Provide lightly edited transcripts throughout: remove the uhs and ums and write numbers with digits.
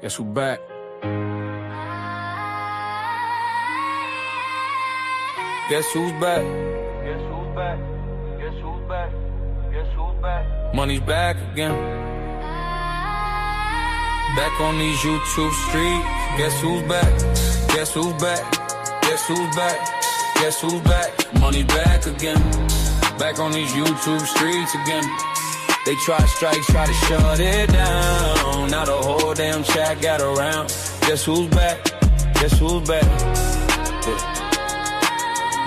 Guess who back? Guess who's back? Guess who's back? Guess who's back? Guess who's back? Money's back again. Back on these YouTube streets. Guess who's back? Guess who's back? Guess who's back? Guess who's back? Money's back again. Back on these YouTube streets again. They try to strike, try to shut it down. Now the whole damn chat got around. Guess who's back? Guess who's back? Yeah.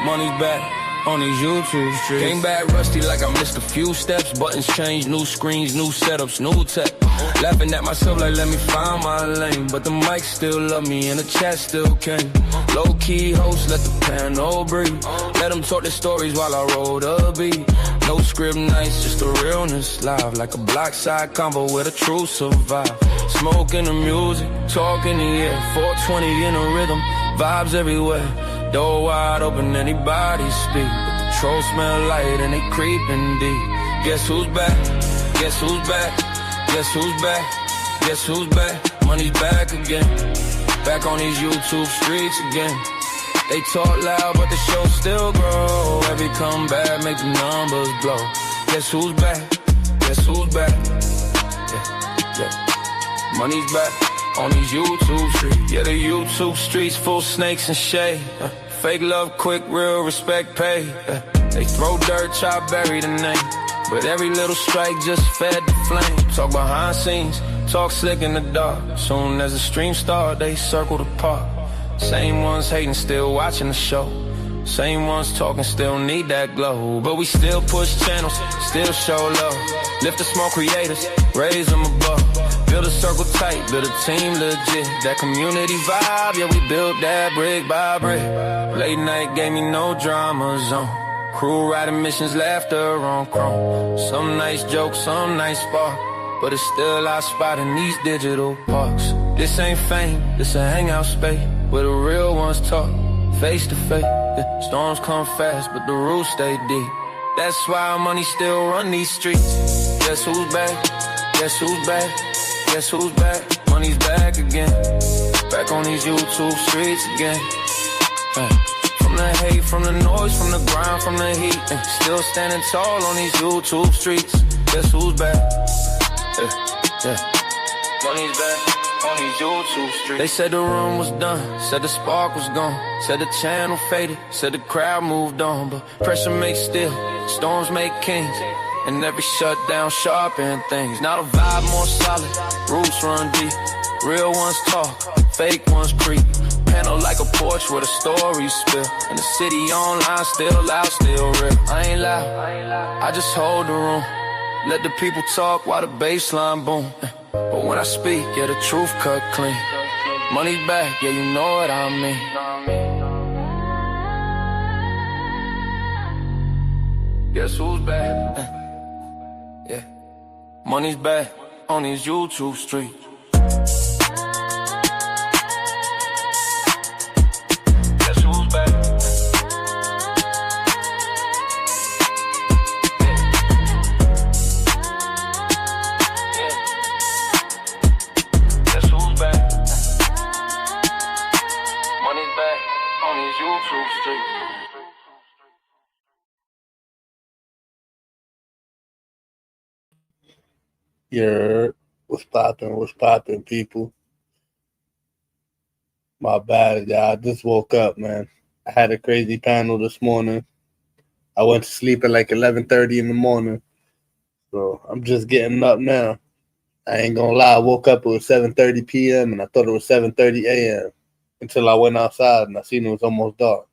Money's back on these YouTube streets. Came back rusty like I missed a few steps. Buttons changed, new screens, new setups, new tech. Laughing at myself like let me find my lane. But the mic still love me and the chat still came. Low-key host, let the panel breathe. Let them talk their stories while I roll the beat. No script nights, just the realness live. Like a block side combo where the truth survive. Smoking the music, talking the air. 420 in a rhythm, vibes everywhere. Door wide open, anybody speak. But the trolls smell light and they creeping deep. Guess who's back? Guess who's back? Guess who's back? Guess who's back? Money's back again. Back on these YouTube streets again. They talk loud, but the show still grow. Every comeback make the numbers blow. Guess who's back? Guess who's back? Yeah, yeah. Money's back on these YouTube streets. Yeah, the YouTube streets full snakes and shade. Fake love quick, real respect pay. They throw dirt, chop, bury the name. But every little strike just fed the flame. Talk behind scenes, talk slick in the dark. Soon as the stream start, they circle the park. Same ones hating, still watching the show. Same ones talking, still need that glow. But we still push channels, still show love. Lift the small creators, raise them above. Build a circle tight, build a team legit. That community vibe, yeah, we built that brick by brick. Late night gave me no drama zone. Crew riding missions, laughter on chrome. Some nice jokes, some nice spark. But it's still our spot in these digital parks. This ain't fame, this a hangout space. Where the real ones talk, face to face. Yeah, storms come fast, but the rules stay deep. That's why money still run these streets. Guess who's back? Guess who's back? Guess who's back? Money's back again. Back on these YouTube streets again. From the hate, from the noise, from the grind, from the heat. Still standing tall on these YouTube streets. Guess who's back? Money's back on these YouTube streets. They said the room was done, said the spark was gone, said the channel faded, said the crowd moved on. But pressure makes steel, storms make kings, and every shutdown sharpen things. Now the vibe more solid, roots run deep. Real ones talk, fake ones creep. Panel like a porch where the stories spill. And the city online still loud, still real. I ain't loud, I just hold the room. Let the people talk while the bassline boom. But when I speak, yeah, the truth cut clean. Money's back, yeah, you know what I mean. Guess who's back? Yeah, money's back on these YouTube streets. Yeah, what's poppin', people? My bad, y'all. I just woke up, man. I had a crazy panel this morning. I went to sleep at like 11:30 in the morning, so I'm just getting up now. I ain't gonna lie, I woke up, it was 7:30 p.m. and I thought it was 7:30 a.m. until I went outside and I seen it was almost dark.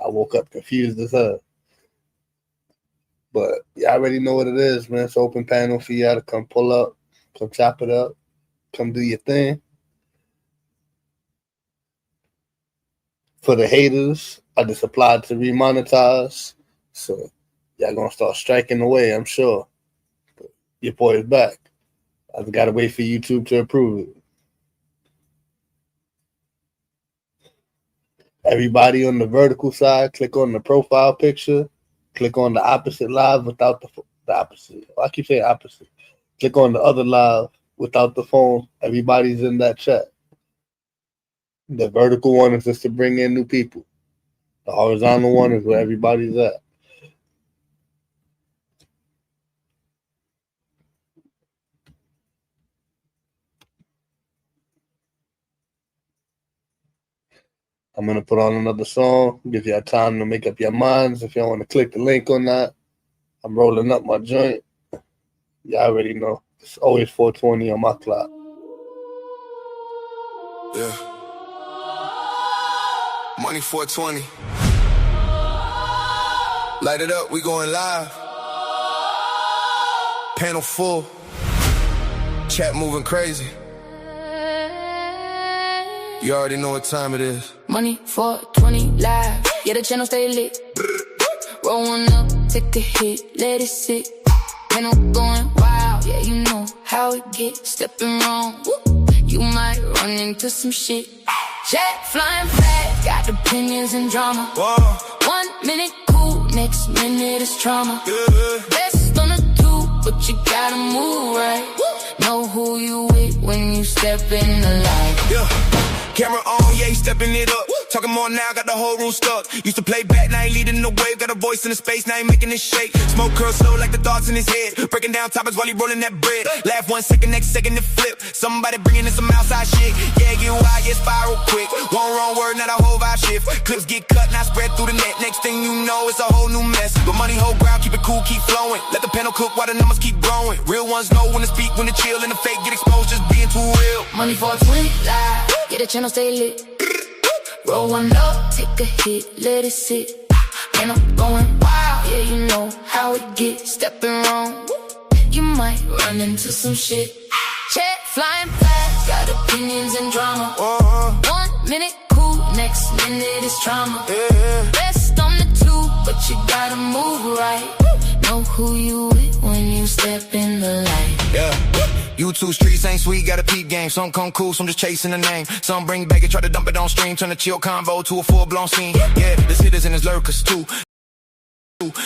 I woke up confused as hell. But y'all already know what it is, man. It's open panel for y'all to come pull up, come chop it up, come do your thing. For the haters, I just applied to remonetize. So y'all gonna start striking away, I'm sure. But your boy is back. I just gotta wait for YouTube to approve it. Everybody on the vertical side, click on the profile picture. Click on the opposite live without the opposite. I keep saying opposite. Click on the other live without the phone. Everybody's in that chat. The vertical one is just to bring in new people. The horizontal one is where everybody's at. I'm gonna put on another song, give y'all time to make up your minds if y'all want to click the link or not. I'm rolling up my joint. Y'all already know. It's always 420 on my clock. Yeah. Money 420. Light it up, we going live. Panel full. Chat moving crazy. You already know what time it is. Money 420 live. Yeah, the channel stay lit. Roll one up, take a hit, let it sit. Panel going wild. Yeah, you know how it gets. Stepping wrong, woo, you might run into some shit. Jet flying fast, got opinions and drama. Whoa. 1 minute cool, next minute is trauma. Yeah. Best on the two, but you gotta move right. Know who you with when you step in the light. Yeah. Camera on, yeah, he stepping it up. Talking more now, got the whole room stuck. Used to play back, now he leading the wave. Got a voice in the space, now he making it shake. Smoke curl slow like the thoughts in his head. Breaking down topics while he rolling that bread. Laugh 1 second, next second it flip. Somebody bringing in some outside shit. Yeah, get wild, yeah, spiral quick. One wrong word, now the whole vibe shift. Clips get cut, now spread through the net. Next thing you know, it's a whole new mess. But money hold ground, keep it cool, keep flowing. Let the panel cook while the numbers keep growing. Real ones know when to speak, when to chill, and the fake get exposed, just being too real. Money 420 live, yeah, the channel stay lit. Roll one up, take a hit, let it sit. And I'm going wild, yeah, you know how it gets. Stepping wrong, you might run into some shit. Jet flying fast, got opinions and drama. 1 minute cool, next minute is trauma. Best on the two, but you gotta move right. Know who you with when you step in the light. Yeah. YouTube streets ain't sweet, got a peep game. Some come cool, some just chasing the name. Some bring back and try to dump it on stream. Turn a chill convo to a full-blown scene. Yeah, there's hitters and there's lurkers too.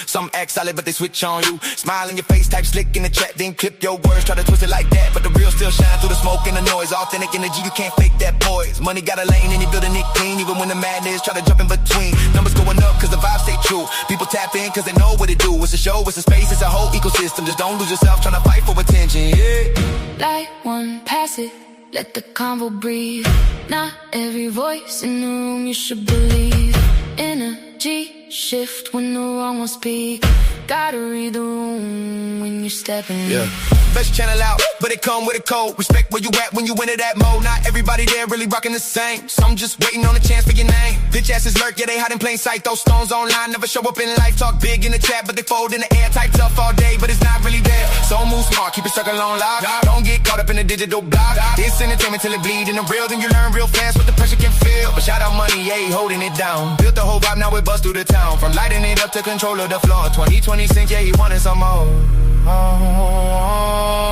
Some act solid, but they switch on you. Smile in your face, type slick in the chat, then clip your words, try to twist it like that. But the real still shine through the smoke and the noise. Authentic energy, you can't fake that poise. Money got a lane and he building it clean. Even when the madness try to jump in between. Numbers going up cause the vibes stay true. People tap in cause they know what it do. It's a show, it's a space, it's a whole ecosystem. Just don't lose yourself trying to fight for attention, yeah. Light one, pass it, let the convo breathe. Not every voice in the room you should believe. Energy shift when the wrong one speak. Gotta read the room when you step in. Yeah. Best channel out, but it come with a code. Respect where you at when you into that mode. Not everybody there really rocking the same. Some just waiting on a chance for your name. Bitch asses lurk, yeah, they hide in plain sight. Those stones online never show up in life. Talk big in the chat, but they fold in the air. Type tough all day, but it's not really there. So move smart, keep it circle on lock. Don't get caught up in the digital block. It's entertainment till it bleed. In the real, then you learn real fast what the pressure can feel. But shout out money, yeah, holding it down. Built the whole vibe, now it bust through the town. From lighting it up to control of the floor. 2020 cents, yeah, he wanted some more.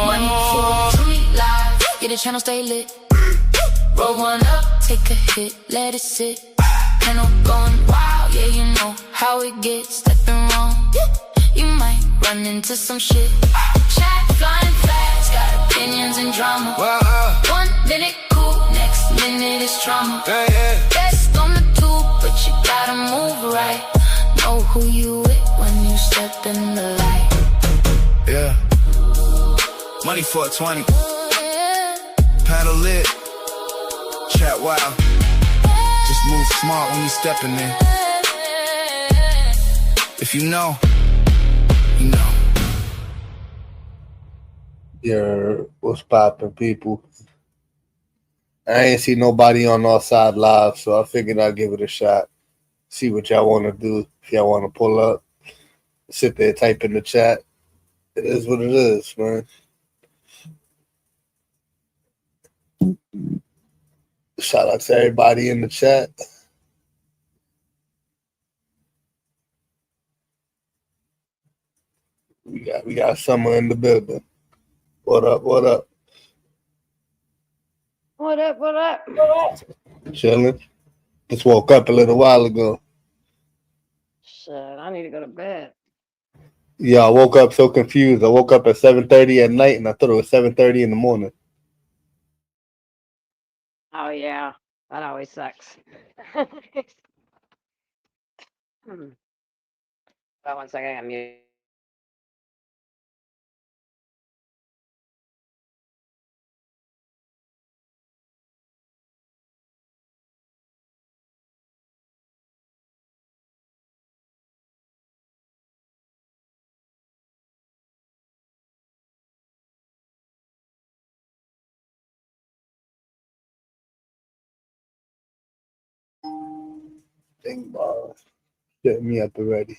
Money 420 live, yeah, the channel stay lit. Roll one up, take a hit, let it sit. Panel going wild, yeah, you know how it gets. Stepping wrong, you might run into some shit. Chat flying fast, got opinions and drama. 1 minute cool, next minute is trauma. Best on the two, but you gotta move right. Know who you with when you step in the light. Yeah. Money 420. Paddle lit. Chat wild. Just move smart when you step in there. If you know, you know. Yeah, what's poppin', people? I ain't see nobody on our side live, so I figured I'd give it a shot. See what y'all want to do. If y'all want to pull up, sit there, type in the chat. It is what it is, man. Shout out to everybody in the chat. We got Summer in the building. What up? What up? What up? What up? What up? Chilling. Just woke up a little while ago. Shit, I need to go to bed. Yeah, I woke up so confused. I woke up at 7:30 at night, and I thought it was 7:30 in the morning. Oh yeah, that always sucks. Hmm. Hold on 1 second, I'm mute. Dang balls. Set me up already.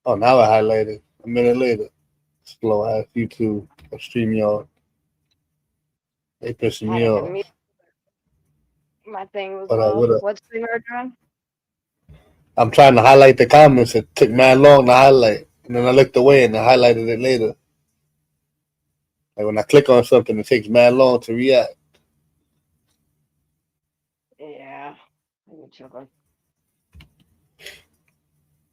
Oh, now I highlighted. A minute later. Slow ass YouTube or StreamYard. They pissing I me had to off. mute my thing was What low. up? What's the word, John? I'm trying to highlight the comments. It took mad long to highlight. And then I looked away and I highlighted it later. Like when I click on something, it takes mad long to react. Yeah, I'm chilling.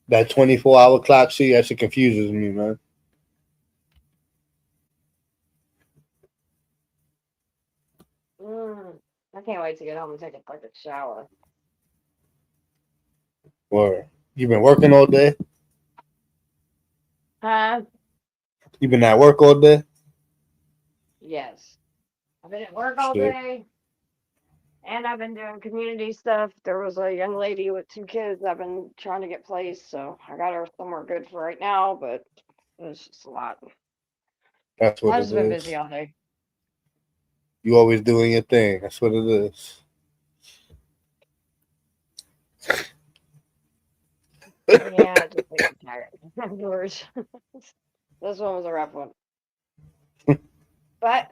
That 24-hour clock shit, that shit confuses me, man. I can't wait to get home and take a fucking shower. Or you been working all day? Huh? You been at work all day? Yes. I've been at work all Shit. day, and I've been doing community stuff. There was a young lady with 2 kids I've been trying to get placed, so I got her somewhere good for right now, but it's just a lot. That's what I've it just been busy is. all day. You always doing your thing. That's what it is. Yeah, just like I'm tired afterwards. This one was a rough one. But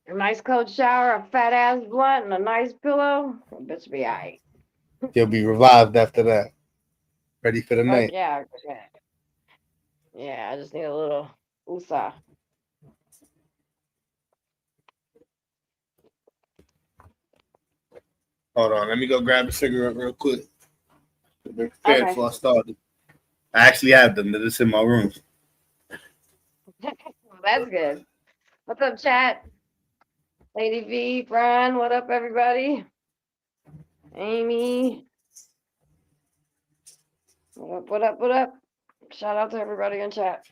a nice cold shower, a fat ass blunt, and a nice pillow, it bitch be alright. You'll be revived after that. Ready for the Fuck night. yeah. Yeah, I just need a little USA. Hold on, let me go grab a cigarette real quick. Be prepared Okay. before I started. I actually have them. They're just in my room. Well, that's good. What's up, chat? Lady V, Brian, what up, everybody? Amy, what up, what up, what up? Shout out to everybody in chat.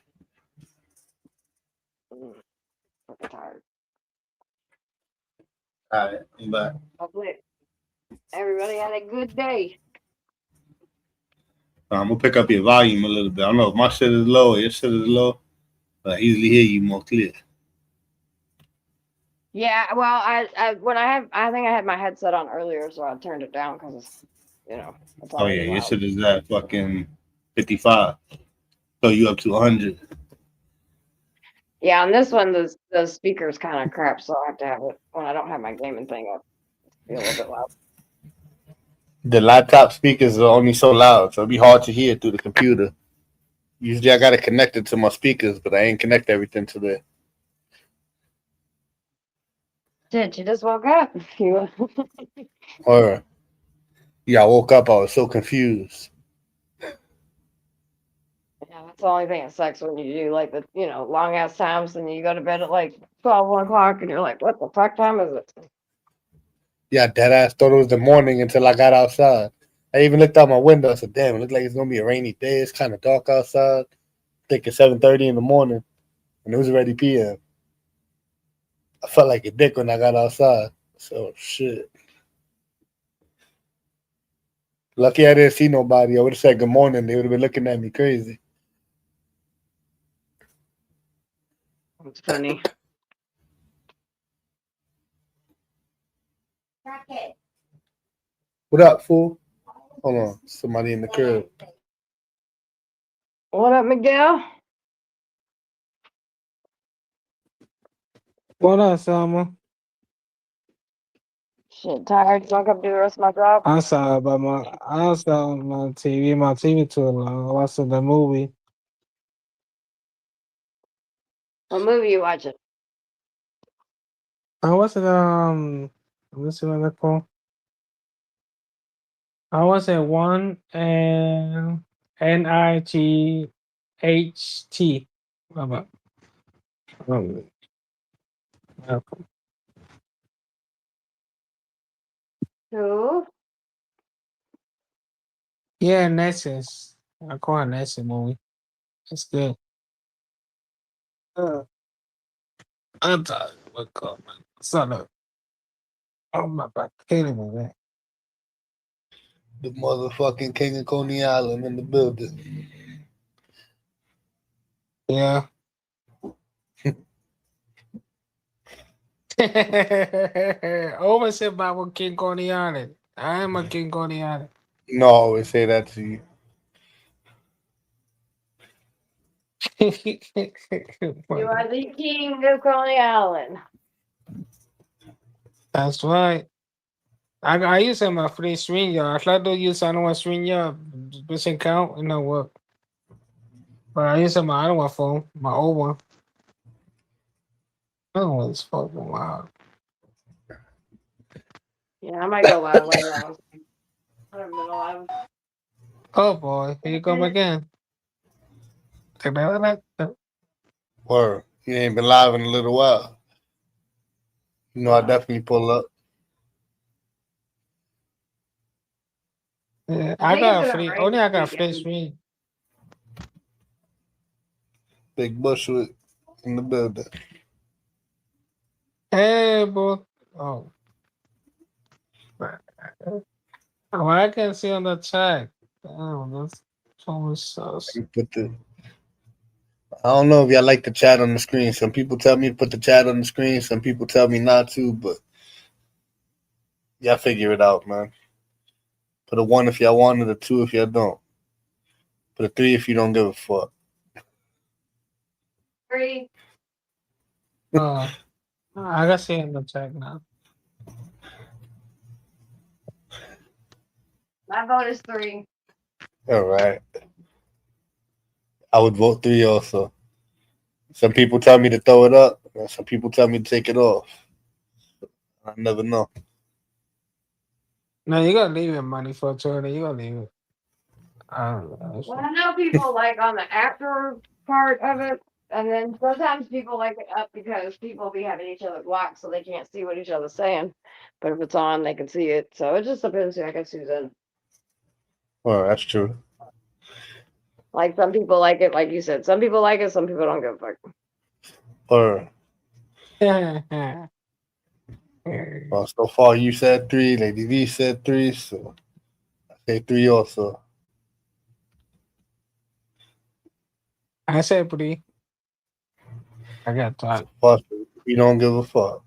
Fucking tired. All right, I'm back. Hopefully, everybody had a good day. I'm gonna pick up your volume a little bit. I don't know if my shit is low or your shit is low, but I easily hear you more clear. Yeah, well, I think I had my headset on earlier, so I turned it down because it's Oh yeah, already your loud. shit is at fucking 55. So you up to 100. Yeah, on this one, the speaker's kind of crap, so I have to have it when I don't have my gaming thing up. Be a little bit loud. The laptop speakers are only so loud, so it'd be hard to hear through the computer. Usually I got it connected to my speakers, but I ain't connect everything to the. Shit, you just woke up. You Or yeah, I woke up. I was so confused. Yeah, that's the only thing that sucks when you do like the long ass times and you go to bed at like 12, 1 o'clock and you're like, what the fuck time is it? Yeah, dead ass thought it was the morning until I got outside. I even looked out my window. I said, "Damn, it looks like it's gonna be a rainy day. It's kind of dark outside." I think it's 7:30 in the morning, and it was already p.m. I felt like a dick when I got outside. So shit. Lucky I didn't see nobody. I would have said good morning. They would have been looking at me crazy. It's funny. What up, fool? Hold on, somebody in the crib. What up, Miguel? What up, Selma? Shit, tired. Don't come do the rest of my job. I saw my TV. My TV too long. I watched the movie. What movie you watching? I watched it. Let me see what it's called. I was at one and NIGHT. What about? Oh, okay. Who? Yeah, Nexus. I call it Nexus movie. It's good. Uh, I'm tired. What call man? Son of oh my back killing me, man. The motherfucking King of Coney Island in the building. Yeah. Always said about King Coney Island. I am a King Coney Island. No, I always say that to you. You are the king of Coney Island. That's right. I use my free swing yard. I do use I don't want swing yard. Doesn't count, you know what? But I use my other one phone, my old one. That one's fucking wild. Yeah, I might go live later on. I haven't been alive. Oh boy, here you come again. Or you ain't been live in a little while. You know, I definitely pull up. Yeah, I I think it's got a gonna free. rain Only I this got a free weekend. swing. Big Bushwick in the building. Hey, boy. Oh, oh, I can see on the chat. Damn, that's almost sus. You put the. I don't know if y'all like the chat on the screen. Some people tell me to put the chat on the screen. Some people tell me not to, but y'all figure it out, man. Put a 1 if y'all want it, a 2 if y'all don't. Put a 3 if you don't give a fuck. 3. I got see on the chat now. My vote is 3. All right. I would vote 3 also. Some people tell me to throw it up, and some people tell me to take it off. I never know. No, you gotta leave it money for Twitter. You gotta leave it. I don't know. Well, I know people like on the after part of it, and then sometimes people like it up because people be having each other blocked so they can't see what each other's saying. But if it's on, they can see it. So it just depends, I guess, who's in. Oh, that's true. Like some people like it, like you said. Some people like it, some people don't give a fuck. Or well, so far you said 3, Lady V said 3, so I say 3 also. I said pretty. I got time. So far, you don't give a fuck.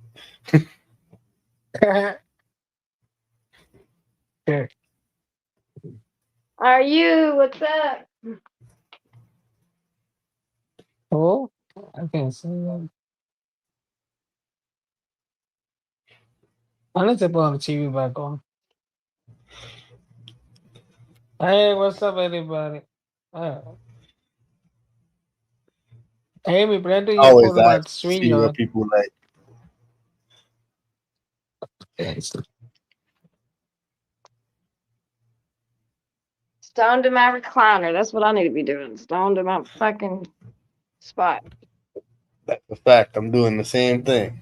Yeah. Are you? What's up? Oh, I can't see that. I need to put the TV back on. Hey, what's up, everybody? Amy, Brandon, I you always put ask about to swing see what yard. people like. Yes. Stoned to my recliner. That's what I need to be doing. Stoned to my fucking spot. That's a fact. I'm doing the same thing.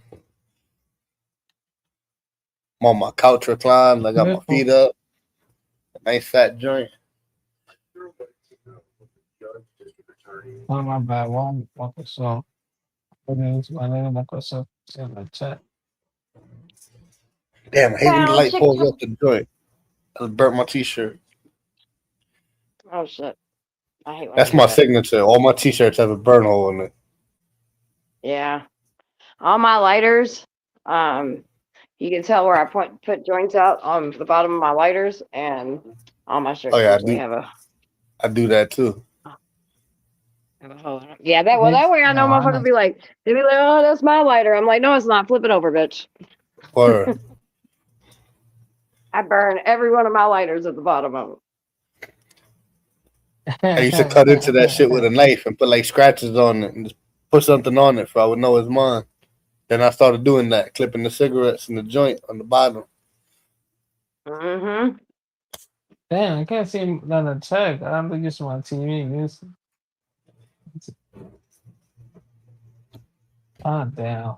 I'm on my couch reclined. I got my feet up. A nice fat joint. Oh, my bad. One, so. I need to myself in the chat. Damn, I hate when the Found light pulls chicken. up the joint. I burnt my t-shirt. Oh shit. I hate when I That's do my that. signature. All my t-shirts have a burn hole in it. Yeah. All my lighters, you can tell where I put joints out on the bottom of my lighters, and all my Oh shirts yeah, usually I do that too. have a hole in it. Yeah, that way I know I motherfuckers know. be like, they be like, oh, that's my lighter. I'm like, no, it's not. Flip it over, bitch. Or I burn every one of my lighters at the bottom of I used to cut into that shit with a knife and put like scratches on it and just put something on it so I would know it's mine. Then I started doing that, clipping the cigarettes in the joint on the bottom. them. Mm-hmm. Damn, I can't see him on the check. I don't think it's my TV. Ah, damn.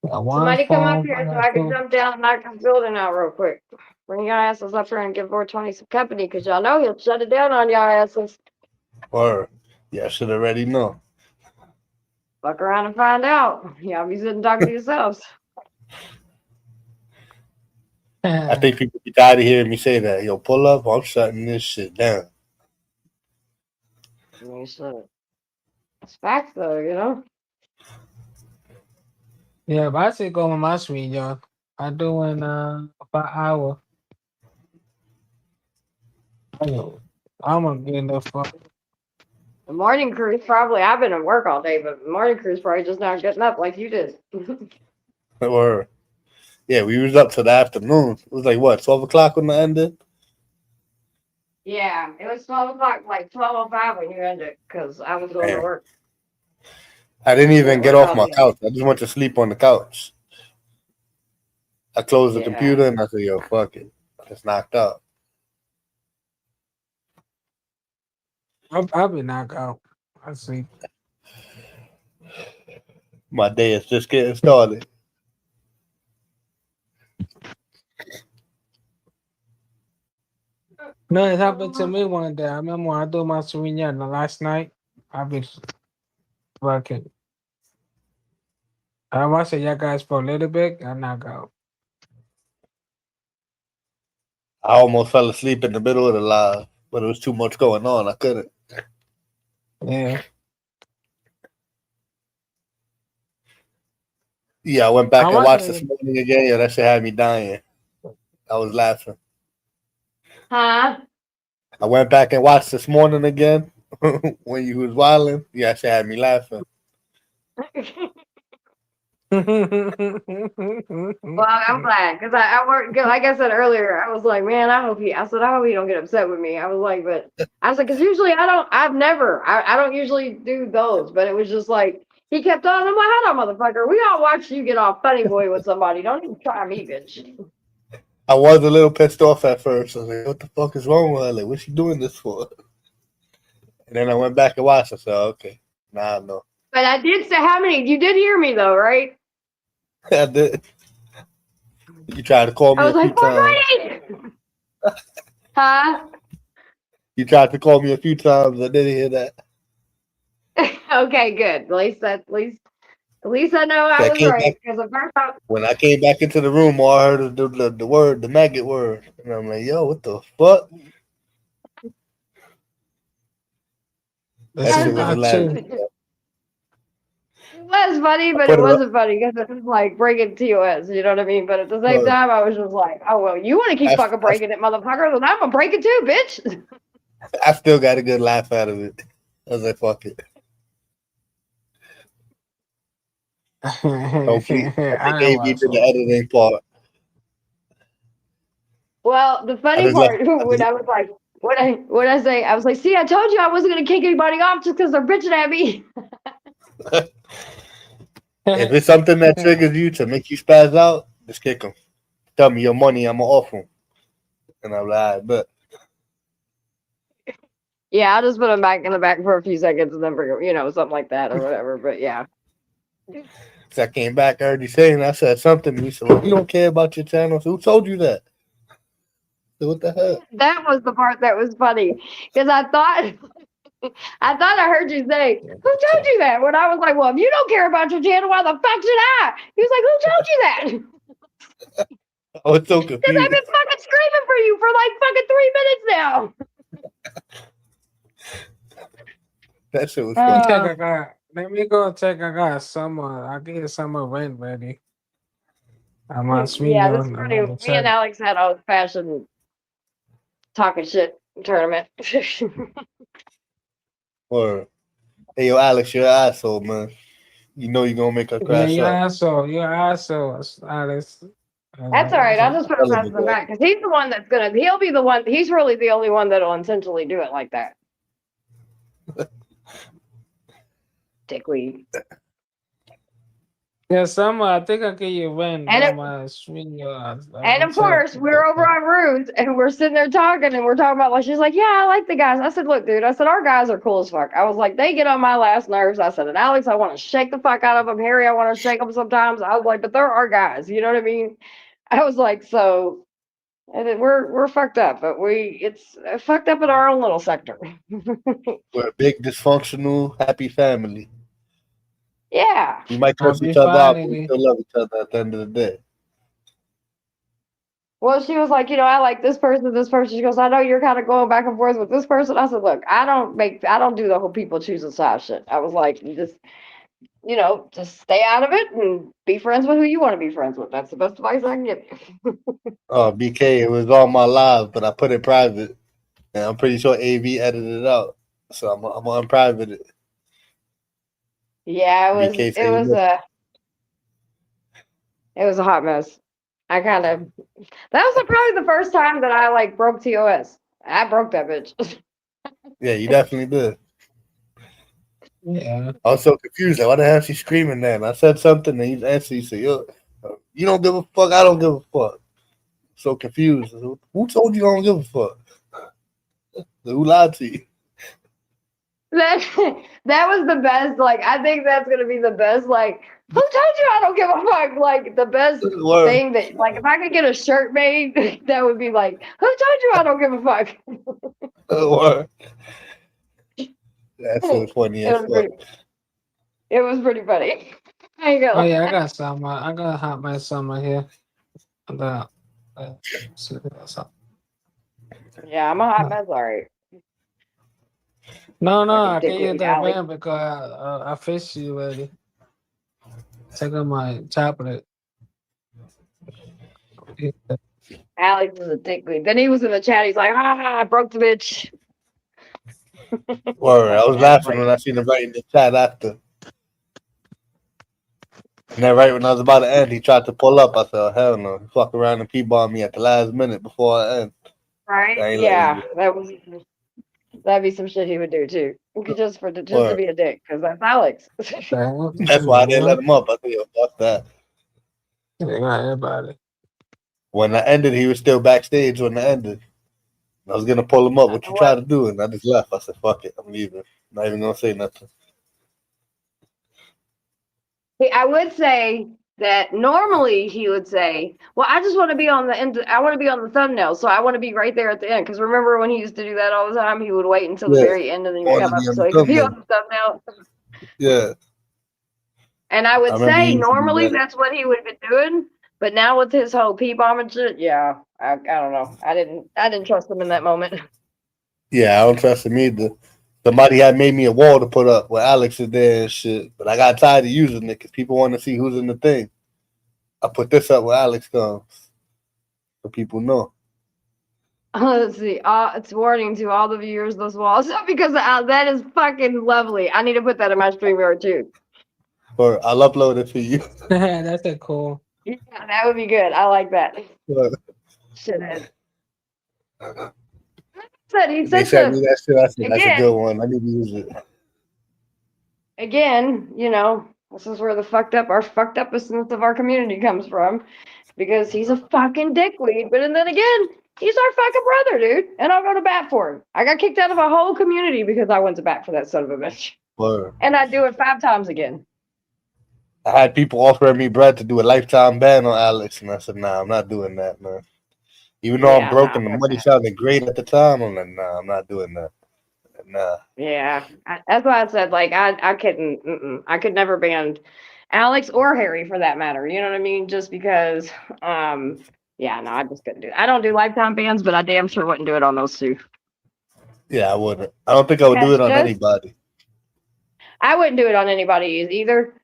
Got one Somebody come up phone. I here so got I can two. jump down and knock this building out real quick. Bring your asses up here and give 420 some company, because y'all know he'll shut it down on y'all asses. Or yeah, I should already know. Fuck around and find out. Y'all be sitting talking to yourselves. I think people be tired of hearing me say that. Yo, pull up, I'm shutting this shit down. I mean, shit. It's facts though, you know? Yeah, but I say go on my screen, y'all. I do in about an hour. I'm gonna get enough fuck. The morning crew's probably, I've been at work all day, but the morning crew's probably just not getting up like you did. Or yeah, we was up to the afternoon. It was like what, 12 o'clock when it ended? Yeah, it was 12 o'clock, like 12:05 when you ended, because I was going to Damn. work. I didn't Been even at get work off all my day. couch. I just went to sleep on the couch. I closed the Yeah. computer and I said, yo, fuck it. I just knocked out. I'll be knocked out. I sleep. My day is just getting started. No, it happened to me one day. I remember when I do my Serena the last night. I be fucking. I watched y'all guys for a little bit. I knock out. I almost fell asleep in the middle of the live, but there was too much going on. I couldn't. Yeah. Yeah, I went I back and watched watched this it. morning again. Yeah, that shit had me dying. I was laughing. Huh? I went back and watched this morning again when you was wilding. Yeah, that shit had me laughing. Well, I'm glad, because I worked, like I said earlier, I was like, man, I hope I said, I hope he don't get upset with me. I was like, but I was like, because usually I don't usually do those, but it was just like, he kept on, I'm like, hold on, motherfucker, we all watched you get off funny boy with somebody. Don't even try me, bitch. I was a little pissed off at first. I was like, what the fuck is wrong with her? Like, what's she doing this for? And then I went back and watched. I said, okay, now I know. But I did say, how many? You did hear me though, right? I did. You tried to call I me was a few like, times. 420! Huh? You tried to call me a few times. I didn't hear that. Okay, good. At least I know I I was came back right. Because the first time, when I came back into the room. All I heard was the word, the maggot word, and I'm like, yo, what the fuck? This That is shit was not hilarious. true. it was funny, I but put it it up. wasn't funny because it was like breaking TOS, you know what I mean? But at the same Look, time, I was just like, oh, well, you want to keep I, fucking breaking it, motherfucker, then I'm going to break it too, bitch. I still got a good laugh out of it. I was like, fuck it. Hopefully, I maybe was did the so. editing part. Well, the I funny just left. part, when I was like, what I say, I was like, see, I told you I wasn't going to kick anybody off just because they're bitching at me. If it's something that triggers you to make you spaz out, just kick them. Tell me your money, I'm gonna offer 'em. And I'm like, but Yeah, I'll just put them back in the back for a few seconds and then bring 'em, something like that or whatever. But yeah. I came back, I heard you saying, I said something. And he said, well, you don't care about your channel. So who told you that? So what the hell? That was the part that was funny because I thought I heard you say, "Who told you that?" When I was like, "Well, if you don't care about your channel, why the fuck should I?" He was like, "Who told you that?" I was so Because I've confused. been fucking screaming for you for like fucking 3 minutes now. That shit was Let me funny. check. Let me go check. I got some. I get some rent ready. I'm on swing Yeah, this on. I'm on morning, the me and check. Alex had old fashioned talking shit tournament. Or, hey, yo, Alex, you're an asshole, man. You know you're gonna make her Yeah, crash you up. asshole. You asshole, Alice. That's all right. I'll So, just put him Telling past me the that. back because he's the one that's gonna. He'll be the one. He's really the only one that'll intentionally do it like that. Dickweed. Yeah, Summer, I think I gave you a rent And on it, my stream. and of course, we're over on rooms and we're sitting there talking and we're talking about like she's like, yeah, I like the guys. I said, look, dude, I said our guys are cool as fuck. I was like, they get on my last nerves. I said, and Alex, I want to shake the fuck out of them. Harry, I want to shake them sometimes. I was like, but they're our guys. You know what I mean? I was like, so and we're fucked up, but it's fucked up in our own little sector. We're a big dysfunctional, happy family. Yeah. We might curse Happy each other out, but we finally. still love each other at the end of the day. Well, she was like, I like this person, this person. She goes, I know you're kind of going back and forth with this person. I said, look, I don't do the whole people choosing side shit. I was like, you just stay out of it and be friends with who you want to be friends with. That's the best advice I can give you. Oh, BK, it was on my live, but I put it private, and I'm pretty sure AV edited it out, so I'm on private it. Yeah, BK it say you was missed. a hot mess. I kind of that was probably the first time that I like broke TOS. I broke that bitch. Yeah, you definitely did. Yeah. I was so confused. Like, why the hell is she screaming that? And I said something, and he answered. He said, "Yo, you don't give a fuck. I don't give a fuck." So confused. I said, who told you I don't give a fuck? Who lied to you? That that was the best. Like, I think that's gonna be the best. Like, who told you I don't give a fuck? Like, the best Word. thing that, like, if I could get a shirt made, that would be like, who told you I don't give a fuck? Word. That's so funny It as was fuck. pretty. It was pretty funny. I ain't Oh gonna yeah, I lie. got Summer. I got hot my Summer here. I got see what's up. Yeah, I'm a hot mess. All right, No, no, fucking I gave you dickweed that alley. rent because I fished you already. Take on my tablet. Alex is a dickweed. Then he was in the chat. He's like, I broke the bitch. Word. I Like, was that's laughing like, when I seen him right in the chat after. And then right when I was about to end, he tried to pull up. I said, oh, hell no. He fuck around and P-bomb me at the last minute before I end. I right? ain't letting you Yeah, do it. that'd be some shit he would do too. Just to Word. be a dick, because that's Alex. That's why I didn't let him up. I said, yo, fuck that. They got everybody. When I ended, he was still backstage when I ended. I was gonna pull him up. What you try What to do? And I just left. I said, fuck it. I'm leaving. Not even gonna say nothing. I would say that normally he would say, "Well, I just want to be on the end. I want to be on the thumbnail, so I want to be right there at the end." Because remember when he used to do that all the time? He would wait until the Yeah. very end and then I he'd wanted come to be up on so the he could be thumbnail. on the thumbnail. Yeah. And I I would remember he say used to do normally that. that's what he would be doing, but now with his whole P bomb and shit, yeah, I don't know. I didn't trust him in that moment. Yeah, I don't trust him either. Somebody had made me a wall to put up where Alex is there and shit. But I got tired of using it because people want to see who's in the thing. I put this up where Alex comes so people know. Let's see. It's warning to all the viewers. Those walls because that is fucking lovely. I need to put that in my StreamYard too. Or I'll upload it to you. That's a cool. Yeah, that would be good. I like that. But Shit. Said he's they such sent me a that shit. I said, that's a good again, one. I need to use it. this is where our fucked upness of our community comes from. Because he's a fucking dickweed. But and then again, he's our fucking brother, dude. And I'll go to bat for him. I got kicked out of a whole community because I went to bat for that son of a bitch. But And I'd do it 5 times again. I had people offering me bread to do a lifetime ban on Alex, and I said, nah, I'm not doing that, man. Even though I'm Yeah, broke nah, and the fuck money that. sounded great at the time, I'm like, nah, I'm not doing that. Nah. Yeah, that's why I said like I couldn't. I could never ban Alex or Harry for that matter. You know what I mean? Just because. Yeah, no, I just couldn't do it. I don't do lifetime bans, but I damn sure wouldn't do it on those two. Yeah, I wouldn't. I don't think I would do That's it on just. anybody. I wouldn't do it on anybody either.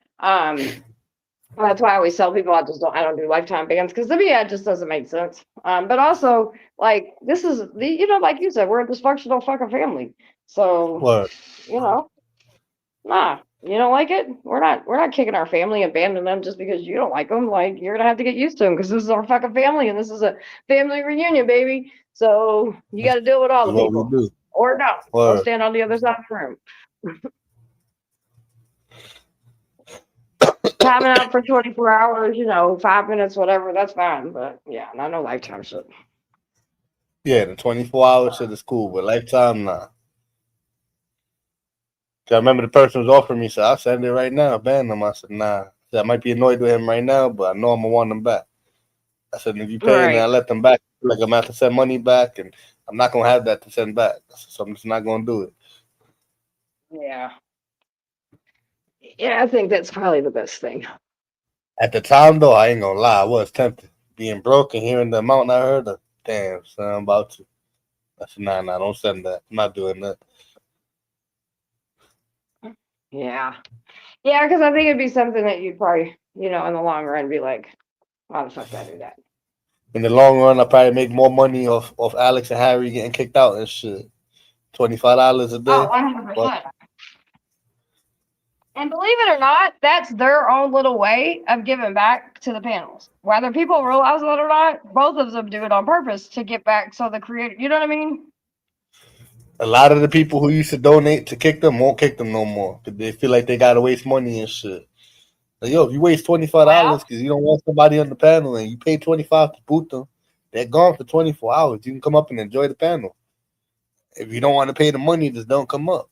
That's why I always tell people I don't do lifetime bans because to me it just doesn't make sense. But also like this is like you said, we're a dysfunctional fucking family. So, Word. you know, nah, you don't like it? We're not kicking our family and abandoning them just because you don't like them. Like you're gonna have to get used to them because this is our fucking family and this is a family reunion, baby. So you got to deal with all Is the what we people, do. or no, go Word. stand on the other side of the room. timing out for 24 hours, 5 minutes, whatever, that's fine. But yeah, not no lifetime shit. Yeah, the 24-hour shit is cool, but lifetime, nah. 'Cause I remember the person was offering me, so I'll send it right now, ban them. I said, nah. I said, I might be annoyed with him right now, but I know I'm going to want them back. I said, if you pay and I Right. let them back, like I'm going to have to send money back, and I'm not going to have that to send back. So I'm just not going to do it. Yeah. Yeah, I think that's probably the best thing. At the time, though, I ain't going to lie. I was tempted. Being broke and hearing the amount I heard, damn, son, I'm about to. I said, nah, don't send that. I'm not doing that. Yeah. Yeah, because I think it'd be something that you'd probably, in the long run be like, why the fuck did I do that? In the long run, I probably make more money off Alex and Harry getting kicked out and shit. $25 a Oh, day. 100%. And believe it or not, that's their own little way of giving back to the panels. Whether people realize it or not, both of them do it on purpose to get back. So the creator, you know what I mean? A lot of the people who used to donate to kick them won't kick them no more because they feel like they gotta waste money and shit. Like, yo, if you waste $25 Well, because you don't want somebody on the panel and you pay 25 to boot them, they're gone for 24 hours. You can come up and enjoy the panel. If you don't want to pay the money, just don't come up.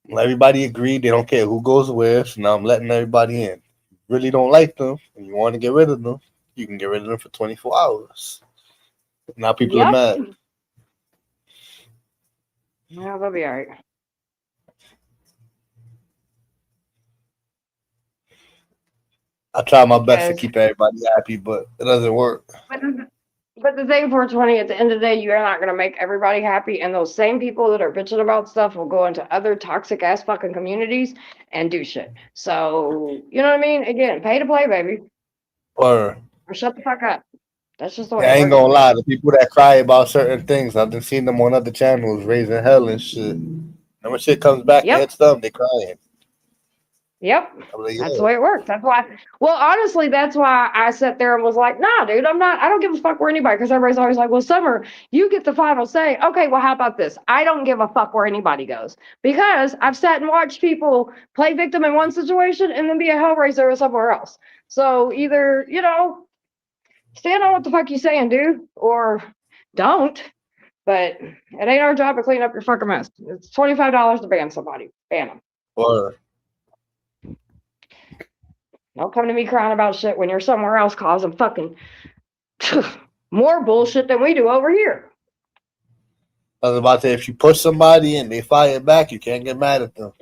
Well, everybody agreed they don't care who goes where, so now I'm letting everybody in. Really don't like them and you want to get rid of them, you can get rid of them for 24 hours. Now people are yep. mad. Yeah, they'll be all right. I try my best to Because, keep everybody happy, but it doesn't work. but the thing 420, at the end of the day, you're not going to make everybody happy. And those same people that are bitching about stuff will go into other toxic ass fucking communities and do shit. So, you know what I mean? Again, pay to play, baby. Or Or shut the fuck up. That's just the way I it ain't works gonna for me. lie, the people that cry about certain things, I've been seeing them on other channels raising hell and shit. And when shit comes back and Yep. hits them, they crying. Yep. I'm like, That's the yo, way it works. That's why. Well, honestly, that's why I sat there and was like, nah, dude, I don't give a fuck where anybody, because everybody's always like, well, Summer, you get the final say. Okay, well, how about this? I don't give a fuck where anybody goes, because I've sat and watched people play victim in one situation and then be a hellraiser somewhere else. So either, stand on what the fuck you saying, dude, or don't. But it ain't our job to clean up your fucking mess. It's $25 to ban somebody. Ban them. or Don't come to me crying about shit when you're somewhere else causing fucking more bullshit than we do over here. I was about to say, if you push somebody and they fire back, you can't get mad at them.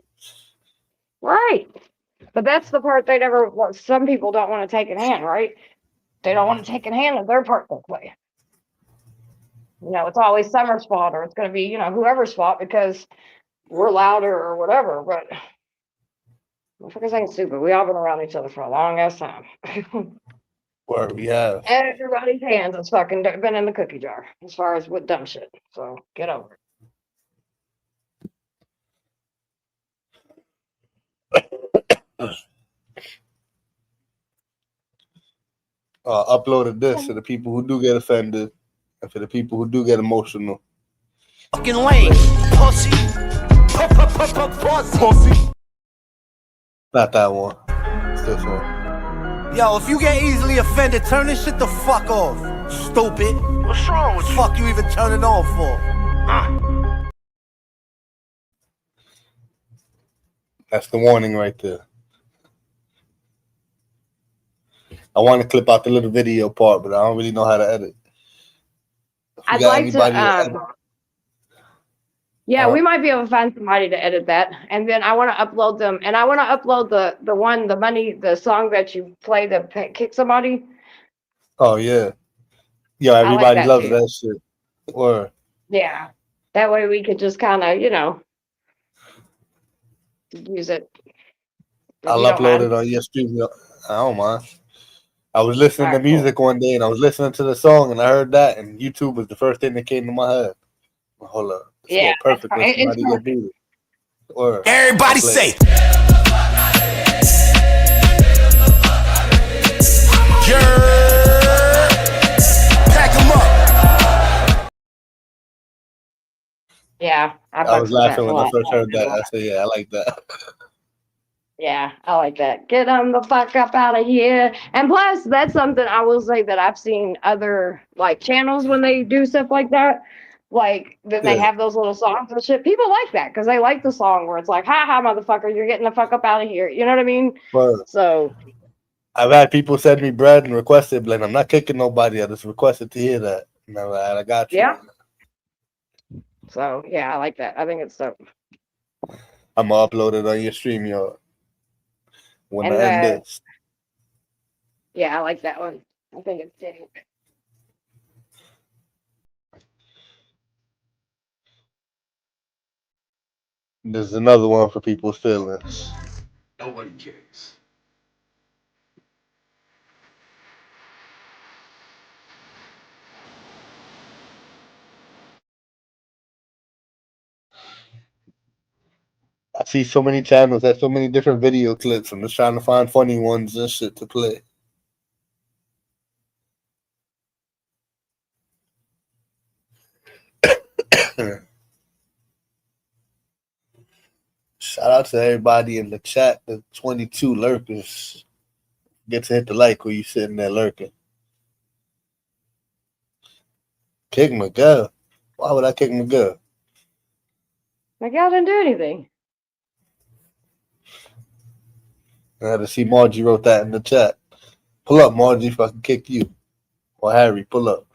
Right. But that's the part they never, some people don't want to take in hand, right? They don't want to take in hand of their part to play. It's always Summer's fault, or it's going to be, whoever's fault because we're louder or whatever. But motherfuckers ain't stupid. We all been around each other for a long ass time. Where we have. Everybody's hands has fucking been in the cookie jar as far as with dumb shit. So get over it. Uploaded this for the people who do get offended and for the people who do get emotional. Fucking lame, pussy. Pussy. Not that one. It's this one. Yo, if you get easily offended, turn this shit the fuck off. Stupid. What's wrong with you? Fuck you even turn it on for? That's the warning right there. I want to clip out the little video part, but I don't really know how to edit. I'd like to. Yeah, we might be able to find somebody to edit that, and then I want to upload them, and I want to upload the song that you play to kick somebody. Oh yeah, yo, I like everybody that loves too. that shit. Or Yeah, that way we could just kind of, use it. If I'll you don't upload mind. it on your studio. I don't mind. I was listening to Alright, cool. music one day and I was listening to the song and I heard that and YouTube was the first thing that came to my head. Hold up. It's Yeah, perfect when it's somebody get perfect. beat. Or Everybody say. Pack 'em up. Yeah, I was laughing when I first heard that. I I said, yeah, I like that. Yeah, I like that. Get them the fuck up out of here. And plus, that's something I will say that I've seen other like channels when they do stuff like that. Like then they Yeah. have those little songs and shit. People like that because they like the song where it's like, "Ha ha, motherfucker, you're getting the fuck up out of here." You know what I mean? But So I've had people send me bread and requested, like, I'm not kicking nobody. I just requested to hear that. And I'm like, I got you. yeah. So yeah, I like that. I think it's dope. I'm going to upload it on your stream, yo, when And I end this. yeah, I like that one. I think it's dope. There's another one for people's feelings. Nobody cares. I see so many channels that so many different video clips. I'm just trying to find funny ones and shit to play. Shout out to everybody in the chat. The 22 lurkers. Get to hit the like when you sitting there lurking. Kick Miguel. Why would I kick Miguel? Miguel didn't do anything. I had to see Margie wrote that in the chat. Pull up, Margie, if I can kick you. Or Harry, pull up.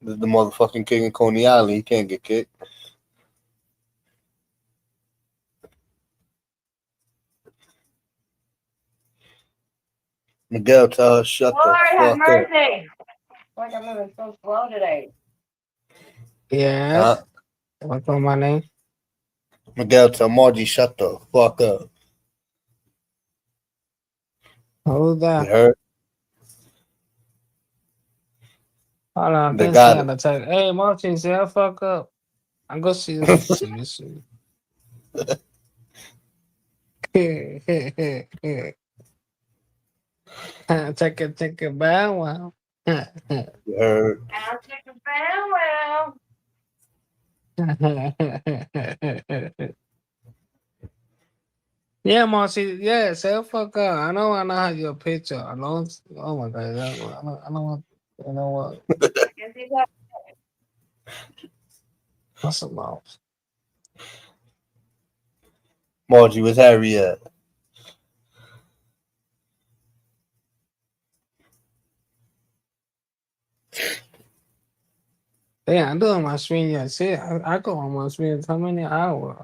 This is the motherfucking king of Coney Island. He can't get kicked. Miguel, tell her shut Lord the have fuck up. mercy. Like I'm moving so slow today. Yes. What's on my name? Miguel, tell Margie shut the fuck up. Who's You that? heard? Hold on, I They can't see got on it. the text. Hey, Martin, say I fuck up. I'm gonna see this shit. Take it back. Wow. You heard? I'll take a farewell. Yeah, Marcy. Yeah, say fuck up. I know how your picture. I know. Oh my god. I don't want. You know what? I guess he's up. What's the mouth? Margie, where's Harry at? Yeah, I'm doing my screen. Yeah, see, I go on my screen. How many hours?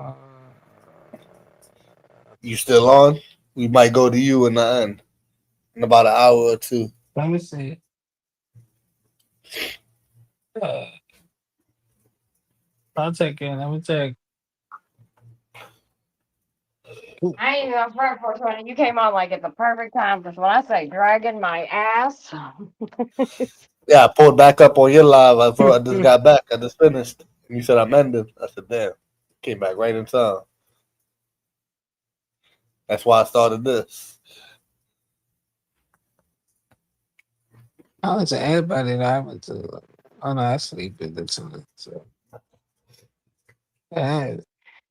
You still on? We might go to you in the end. In about an hour or two. Let me see. I'll take it. Let me check. I ain't even gonna front for 20. You came on like at the perfect time because when I say dragging my ass, Yeah, I pulled back up on your live. I thought I just got back. I just finished. And you said I'm ending. I said, damn. Came back right in time. That's why I started this. I was to everybody that I went to. Oh no, I sleep at the time. So yeah,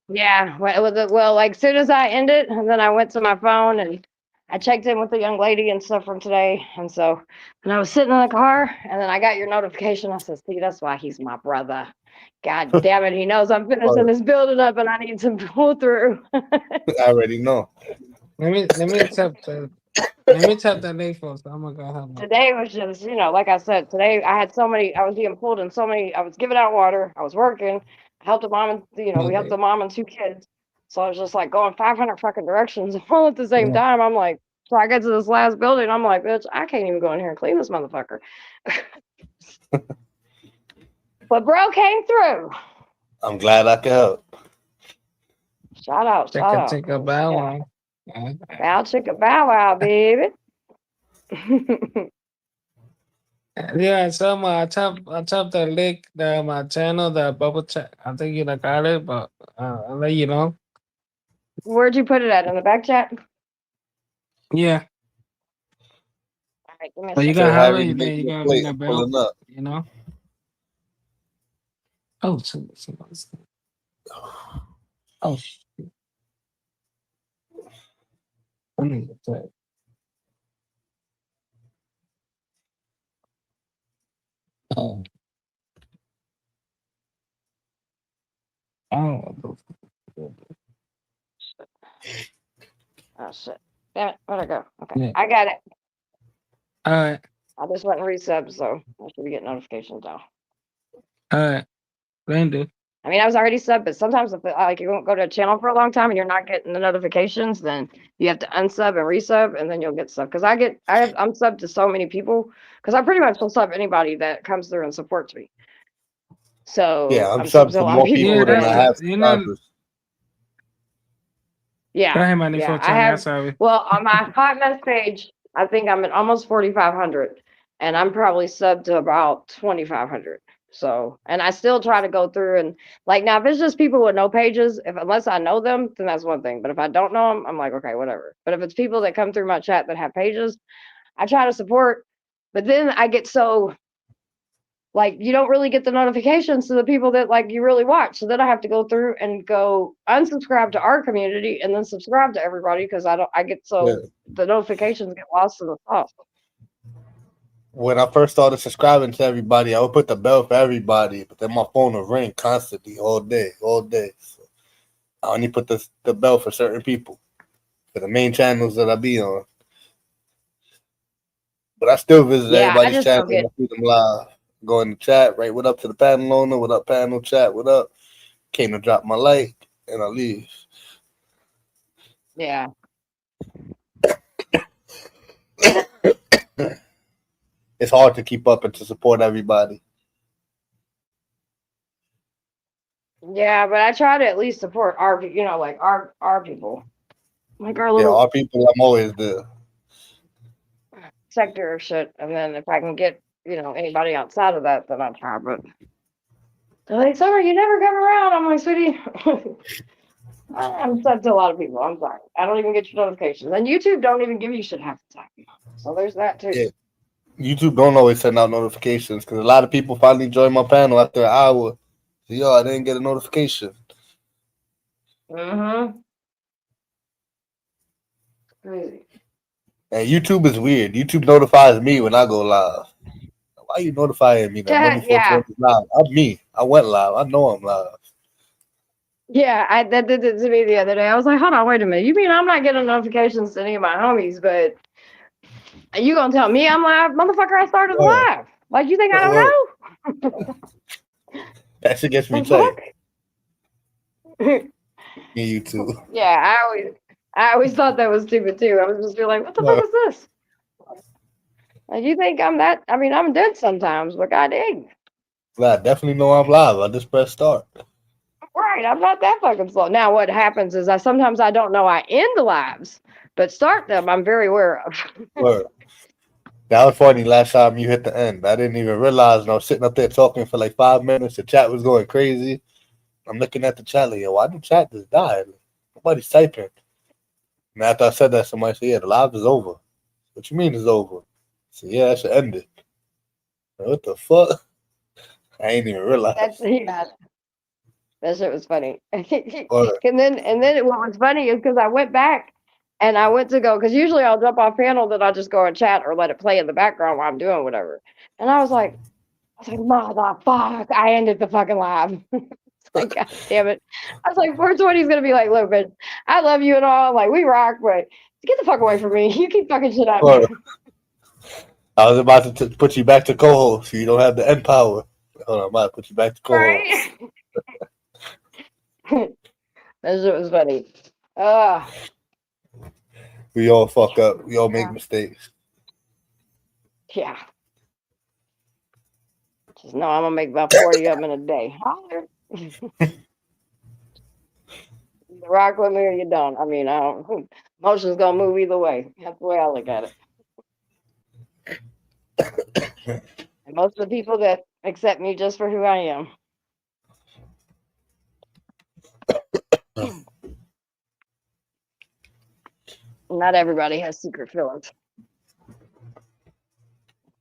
yeah. Well, like soon as I ended, and then I went to my phone and I checked in with the young lady and stuff from today. And so, and I was sitting in the car, and then I got your notification. I said, "See, that's why he's my brother." God damn it, he knows I'm finishing this building up, and I need to pull through. I already know. let me tap that link first. I'm gonna go have my Today was just, like I said, today I had so many, I was being pulled in so many, I was giving out water, I was working, I helped a mom and, we helped okay. the mom and two kids. So I was just like going 500 fucking directions all at the same Yeah. time. I'm like, so I get to this last building, I'm like, bitch, I can't even go in here and clean this motherfucker. But bro came through. I'm glad I could help. Shout out, shout out. Take a bow Yeah. wow. Bow chicka bow wow, baby. Yeah, so I tapped the link my channel, the bubble chat. I think you got it, but I'll let you know. Where'd you put it at? In the back chat? Yeah. All right, give me a So you second. gotta Tell have Harry it, to then make you me a gotta ring plate. the I'm bell, pulling up. you know? Oh, oh, shit. Let me get that. Oh, oh, Oh shit. Damn it, where'd I go? Okay. yeah. I got it. All right, I just went and resub, so I should be getting notifications now. all right. Randall. I mean, I was already subbed, but sometimes if like you won't go to a channel for a long time and you're not getting the notifications, then you have to unsub and resub, and then you'll get stuff. Because I'm subbed to so many people. Because I pretty much will sub anybody that comes through and supports me. Yeah, So I'm I'm subbed subbed to a to lot of more Yeah, people, people than that's I and have a, you know. subscribers. Go yeah, ahead, man. yeah, Before I Tony, I'm have. sorry. Well, on my hot mess page, I think I'm at almost 4,500, and I'm probably subbed to about 2,500. So, and I still try to go through and like now, if it's just people with no pages, if unless I know them, then that's one thing. But if I don't know them, I'm like, okay, whatever. But if it's people that come through my chat that have pages, I try to support. But then I get so like you don't really get the notifications to the people that like you really watch. So then I have to go through and go unsubscribe to our community and then subscribe to everybody because I get Yeah. so the notifications get lost in the sauce. When I first started subscribing to everybody, I would put the bell for everybody, but then my phone would ring constantly all day, all day. So I only put the bell for certain people, for the main channels that I be on. But I still visit Yeah, I everybody's just channel don't and get I see them live. Go in the chat, right? What up to the panel owner? What up, panel chat? What up? Came to drop my like, and I leave. yeah. It's hard to keep up and to support everybody. Yeah, but I try to at least support our like our people. Like our Yeah, little all people, I'm always there. sector of shit. And then if I can get, anybody outside of that, then I'll try. But they're like, Summer, you never come around. I'm like, sweetie, I'm sent to a lot of people. I'm sorry. I don't even get your notifications. And YouTube don't even give you shit half the time. So there's that too. Yeah, YouTube don't always send out notifications because a lot of people finally join my panel after an hour. So, yo, I didn't get a notification. Mm-hmm. Crazy. And YouTube is weird. YouTube notifies me when I go live. Why are you notifying me that Money Yeah. 420 is live? I'm me. I went live. I know I'm live. Yeah, that did it to me the other day. I was like, hold on, wait a minute. You mean I'm not getting notifications to any of my homies, but you gonna tell me I'm live? Motherfucker, I started Word. live. Like, you think I Word. don't know? That shit gets me The tight. fuck? Me, YouTube. Yeah, I always thought that was stupid too. I was just be like, what the fuck No, is this? Like, you think I'm that? I mean, I'm dead sometimes, but god dang. I definitely know I'm live. I just press start. Right, I'm not that fucking slow. Now, what happens is sometimes I don't know I end the lives, but start them I'm very aware of. Word. That was funny last time you hit the end. I didn't even realize and I was sitting up there talking for like 5 minutes. The chat was going crazy. I'm looking at the chat like, yo, why the chat just died? Nobody's typing. And after I said that, somebody said, yeah, the live is over. What you mean it's over? I said, yeah, that should end it. Like, what the fuck? I ain't even realize. Yeah, that shit was funny. and Word. then what was funny is because I went back and I went to go because usually I'll jump off panel, then I'll just go and chat or let it play in the background while I'm doing whatever. And I was like, motherfuck, I ended the fucking live. Like, god damn it. I was like, 420 is gonna be like, look, bitch, I love you and all. Like, we rock, but get the fuck away from me. You keep fucking shit up. Word. I was about to put you back to co-host so you don't have the end power. Hold on, I'm about to put you back to co-host. Right? That shit was funny. Uh We all fuck up. We all make mistakes. yeah. Just know I'm gonna make about 40 of them in a day. Holler. You rock with me or you don't. I mean, I don't motion's gonna move either way. That's the way I look at it. And most of the people that accept me just for who I am. Not everybody has secret feelings.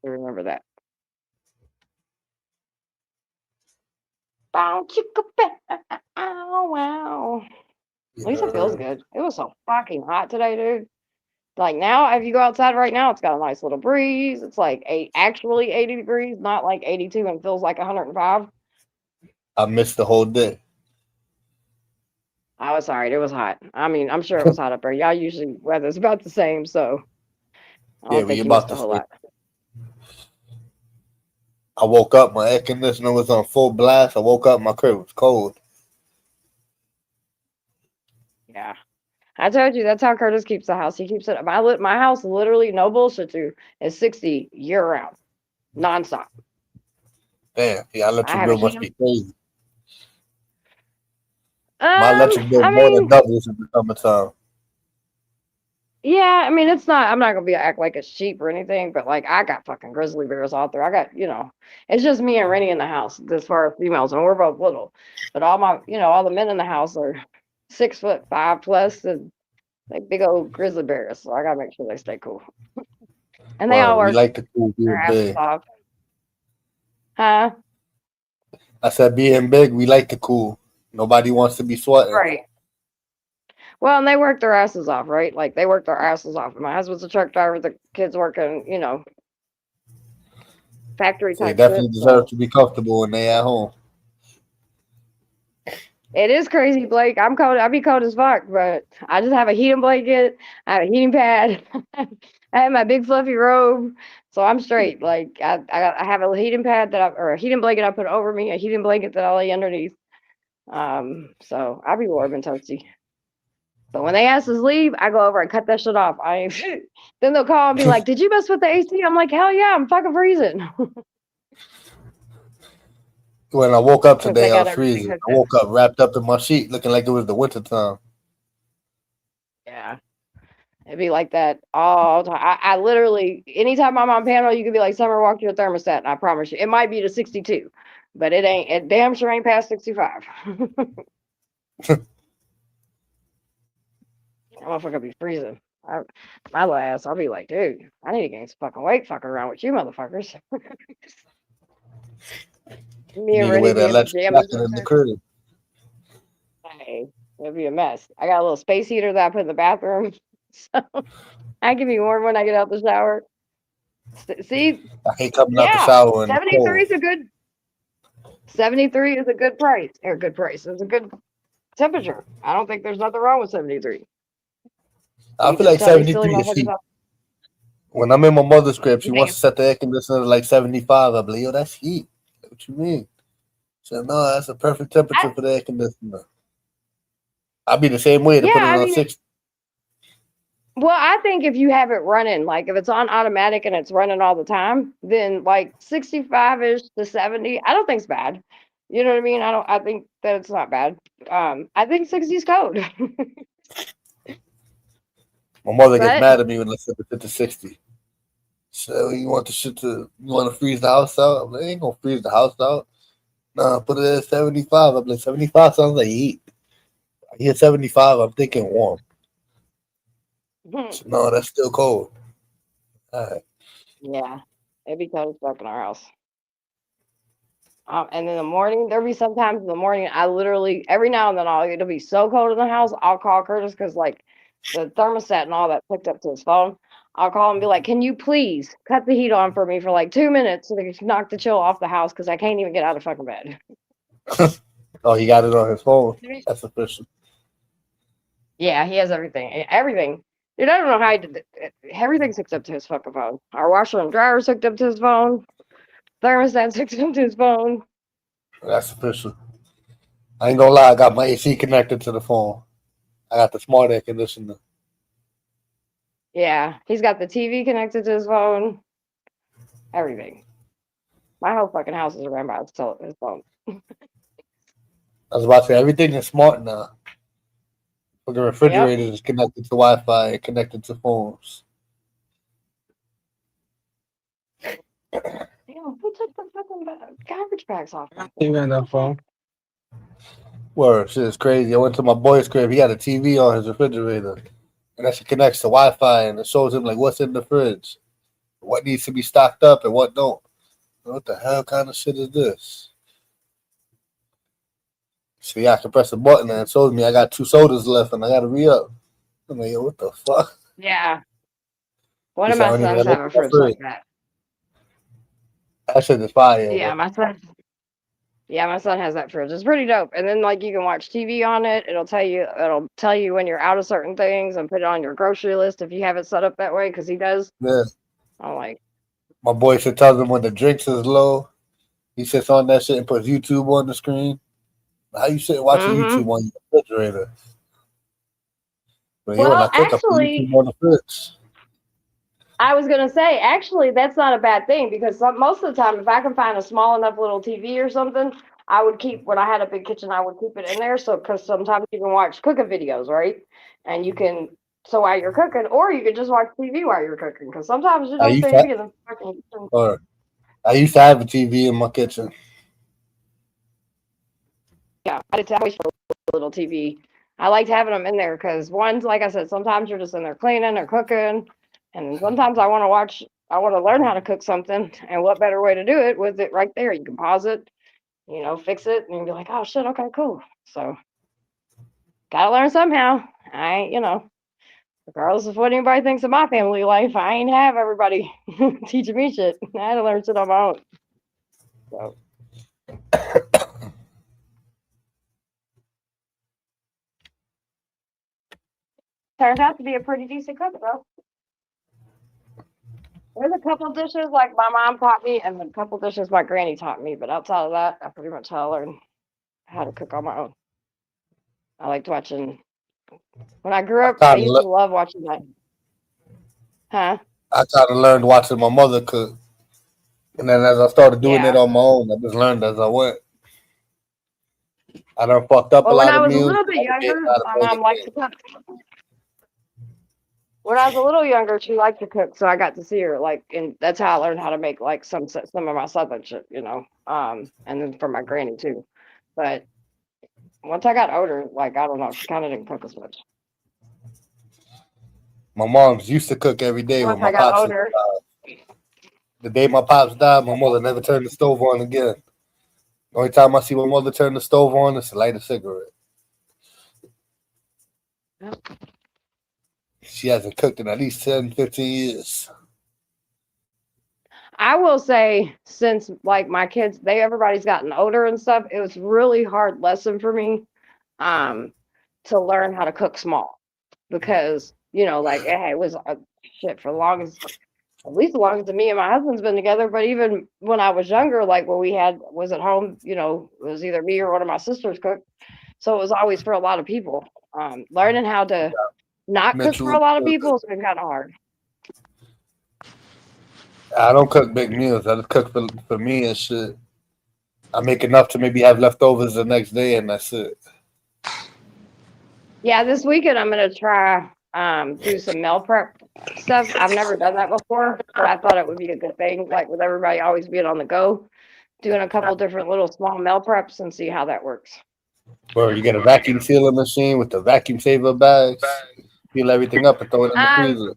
So remember that. Don't you go back. Oh, wow. At least it feels good. It was so fucking hot today, dude. Like now, if you go outside right now, it's got a nice little breeze. It's like actually 80 degrees, not like 82 and feels like 105. I missed the whole day. I was sorry, it was hot. I mean, I'm sure it was hot up there. Y'all usually weather's about the same, so I Yeah, don't we think you about missed a to whole say. lot. I woke up, my air conditioner was on full blast. I woke up, my crib was cold. Yeah. I told you that's how Curtis keeps the house. He keeps it. My house literally, no bullshit, you is 60 year round, nonstop. Damn, yeah, I electric have a bill must heating. be crazy. My electric bill I more than mean, doubles in the summertime. yeah, I mean, it's not. I'm not gonna be act like it's cheap or anything, but like I got fucking grizzly bears out there. I got, it's just me and Rennie in the house as far as females, and we're both little. But all the men in the house are 6'5" plus and like big old grizzly bears. So I gotta make sure they stay cool. And they all Well, we work like the cool their being asses big. off. Huh? I said being big, we like the cool. Nobody wants to be sweating. Right. Well, and they work their asses off, right? Like they work their asses off. My husband's a truck driver, the kids working, factory So they type definitely shit. deserve So to be comfortable when they at home. it is crazy, Blake. I'm cold. I be cold as fuck, but I just have a heating blanket. I have a heating pad. I have my big fluffy robe, so I'm straight. Like I have a heating pad or a heating blanket I put over me, a heating blanket that I lay underneath. So I be warm and toasty. So when they ask us to leave, I go over and cut that shit off. I ain't then they'll call and be like, "Did you mess with the AC?" I'm like, "Hell yeah, I'm fucking freezing." When I woke up Because I today, I got was everything freezing. hooked I up. woke up wrapped up in my sheet, looking like it was the winter time. Yeah. It'd be like that all the time. I literally, anytime I'm on panel, you could be like, Summer, walk your thermostat. And I promise you, it might be to 62, but it damn sure ain't past 65. That motherfucker be freezing. My little ass, I'll be like, dude, I need to gain some fucking weight fucking around with you motherfuckers. You Me and need to Rennie wear the be in electric pajamas jacket up in the there. crib. Hey, it'd be a mess. I got a little space heater that I put in the bathroom. So I can be warm when I get out the shower. See, I hate coming out the yeah, shower and it's 73 cold. is a good 73 is a good price. Or good price. It's a good temperature. I don't think there's nothing wrong with 73. I You feel just like tell these silly 73 is motherfuckers heat. out. When I'm in my mother's crib, she You wants think to set the air conditioner to like 75. I'm like, yo, that's heat. What you mean? She said, no, that's a perfect temperature for the air conditioner. I'll be the same way to yeah, put it I on mean, 60. well, I think if you have it running, like if it's on automatic and it's running all the time, then like 65-ish to 70, I don't think it's bad. You know what I mean? I think that it's not bad. I think 60 is code. My mother gets But mad at me when I set it to 60. So you want you want to freeze the house out? I'm like, ain't gonna freeze the house out. Nah, put it at 75. I'm like, 75 sounds like heat. I hear 75, I'm thinking warm. So, no, that's still cold. All right. yeah, it'd be cold as fuck in our house. And in the morning, there'll be sometimes in the morning, I literally, every now and then, it'll be so cold in the house, I'll call Curtis because, like, the thermostat and all that hooked up to his phone. I'll call and be like, can you please cut the heat on for me for like 2 minutes so they can knock the chill off the house because I can't even get out of fucking bed. Oh, he got it on his phone. That's official. Yeah, he has everything. Everything. Dude, I don't know how he did it. Everything's hooked up to his fucking phone. Our washer and dryer's hooked up to his phone. Thermostat's hooked up to his phone. That's official. I ain't gonna lie, I got my AC connected to the phone. I got the smart air conditioner. Yeah, he's got the TV connected to his phone. Everything. My whole fucking house is ran by his phone. I was about to say everything is smart now. The Yep. refrigerator is connected to Wi-Fi and connected to phones. Damn, who took the fucking garbage bags off my You floor? got that phone. Word, shit is crazy. I went to my boy's crib. He had a TV on his refrigerator, and that shit connects to Wi-Fi, and it shows him like what's in the fridge, what needs to be stocked up, and what don't. What the hell kind of shit is this? So yeah, I can press a button and it shows me I got 2 sodas left and I gotta re up. I'm like, yo, what the fuck? Yeah. One He of said, I my don't even sons gotta have look a at my fridge fridge. like that. That shit is fire, Yeah, though. my son has that fridge. It's pretty dope. And then like you can watch TV on it. It'll tell you when you're out of certain things and put it on your grocery list if you have it set up that way, because he does. Yeah. I'm like, My boy should tell him when the drinks is low. He sits on that shit and puts YouTube on the screen. How you sit watching mm-hmm. YouTube on your refrigerator? But yo, when I Well, cook, I put actually, YouTube on the fridge. I was gonna say, actually, that's not a bad thing because most of the time, if I can find a small enough little TV or something, I would keep when I had a big kitchen, I would keep it in there. So, because sometimes you can watch cooking videos, right? And you can while you're cooking, or you can just watch TV while you're cooking. Because sometimes you I don't used seem to to, be in the fucking kitchen. or I used to have a TV in my kitchen. Yeah, I did always for a little TV. I liked having them in there because one's like I said, sometimes you're just in there cleaning or cooking, and sometimes I want to watch. I want to learn how to cook something, and what better way to do it with it right there? You can pause it, fix it, and be like, oh shit, okay, cool. So gotta learn somehow. I ain't, regardless of what anybody thinks of my family life, I ain't have everybody teaching me shit. I had to learn shit on my own. So. Turned out to be a pretty decent cook, though. There's a couple dishes like my mom taught me, and a couple dishes my granny taught me. But outside of that, I pretty much had to learn how to cook on my own. I liked watching. When I grew I up, I kind of used to love watching that. Huh? I kind of learned watching my mother cook, and then as I started doing it Yeah. on my own, I just learned as I went. I done fucked up a Well, when lot I of was a meals. little bit I forget younger, how to my make mom liked it. to cook. When I was a little younger, she liked to cook, so I got to see her. And that's how I learned how to make like some of my southern shit, and then from my granny too. But once I got older, like I don't know, she kind of didn't cook as much. My mom's used to cook every day when Once my I got pops was older, alive. The day my pops died, my mother never turned the stove on again. The only time I see my mother turn the stove on is to light a cigarette. She hasn't cooked in at least 10, 15 years. I will say, since like my kids, everybody's gotten older and stuff, it was really hard lesson for me um to learn how to cook small because like hey, it was shit for the longest, at least the longest me and my husband's been together. But even when I was younger, like when we was at home, it was either me or one of my sisters cooked, so it was always for a lot of people. Learning how to not cook for Mitchell, a lot of people has been kind of hard. I don't cook big meals. I just cook for me and shit. I make enough to maybe have leftovers the next day, and that's it. Yeah, this weekend I'm gonna try do some meal prep stuff. I've never done that before, but I thought it would be a good thing, like with everybody always being on the go, doing a couple different little small meal preps and see how that works. Or you get a vacuum sealer machine with the vacuum saver bags, seal everything up and throw it in the Um, freezer.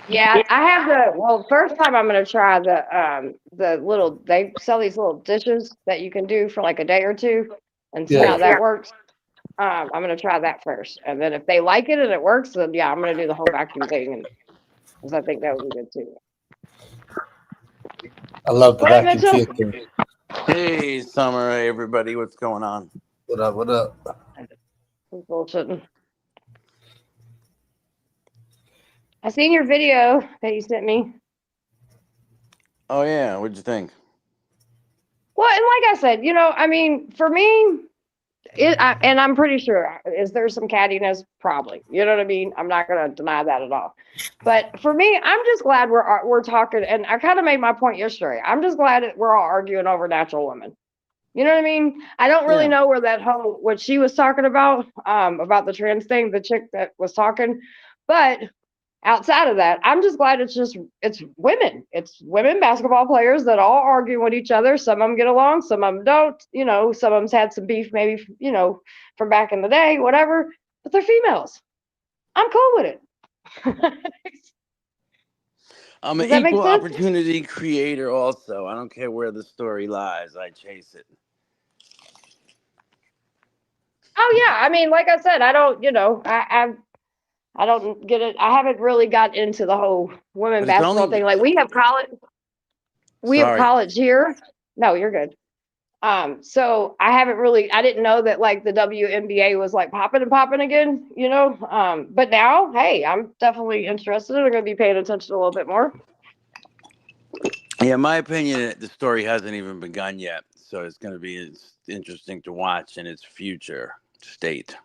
yeah, I have first time I'm gonna try the little they sell these little dishes that you can do for like a day or two and see how Yeah, that works. I'm gonna try that first, and then if they like it and it works, then yeah, I'm gonna do the whole vacuum thing, and because I think that would be good too. I love the What up, vacuum Mitchell? sealer. Hey, Summer, hey, everybody, what's going on? What up? What up? Who's bullshitting? I seen your video that you sent me. Oh, yeah, what'd you think? Well, and like I said, I mean, for me, and I'm pretty sure, is there some cattiness? Probably. You know what I mean? I'm not going to deny that at all. But for me, I'm just glad we're talking, and I kind of made my point yesterday. I'm just glad that we're all arguing over natural women. You know what I mean? I don't really Yeah. know what she was talking about the trans thing, the chick that was talking, but outside of that, I'm just glad it's women. It's women basketball players that all argue with each other. Some of them get along, some of them don't. Some of them's had some beef, maybe from back in the day, whatever. But they're females. I'm cool with it. I'm Does an that make equal sense? opportunity creator also. I don't care where the story lies, I chase it. I mean, like I said, I don't, I don't get it. I haven't really got into the whole women But it's basketball only. thing. Like we have Sorry. college here. No, you're good. So I didn't know that like the WNBA was like popping and popping again, but now, hey, I'm definitely interested. I'm going to be paying attention a little bit more. Yeah, my opinion, the story hasn't even begun yet, so it's going to be interesting to watch in its future state.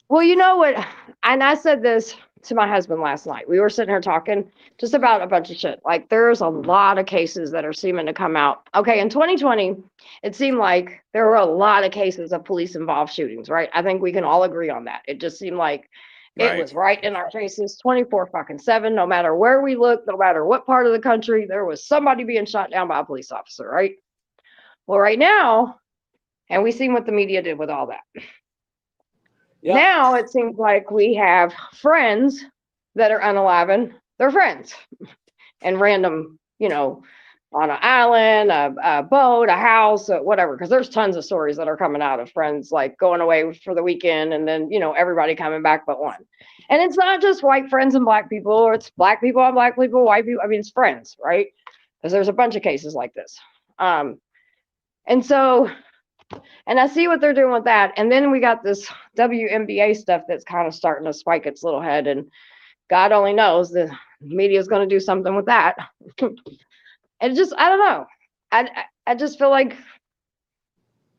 Well, you know what? And I said this to my husband last night. We were sitting here talking just about a bunch of shit. Like, there's a lot of cases that are seeming to come out. Okay, in 2020, it seemed like there were a lot of cases of police involved shootings, right? I think we can all agree on that. It just seemed like it Right. was right in our faces 24 fucking 7. No matter where we looked, no matter what part of the country, there was somebody being shot down by a police officer, right? Well, right now, and we seen what the media did with all that. Yep. Now it seems like we have friends that are unaliving their friends and random, on an island, a boat, a house, whatever. Because there's tons of stories that are coming out of friends like going away for the weekend and then, everybody coming back but one. And it's not just white friends and black people, or it's black people and black people, white people. I mean, it's friends, right? Because there's a bunch of cases like this. And so and I see what they're doing with that. And then we got this WNBA stuff that's kind of starting to spike its little head. And God only knows the media is going to do something with that. And just, I don't know. I just feel like,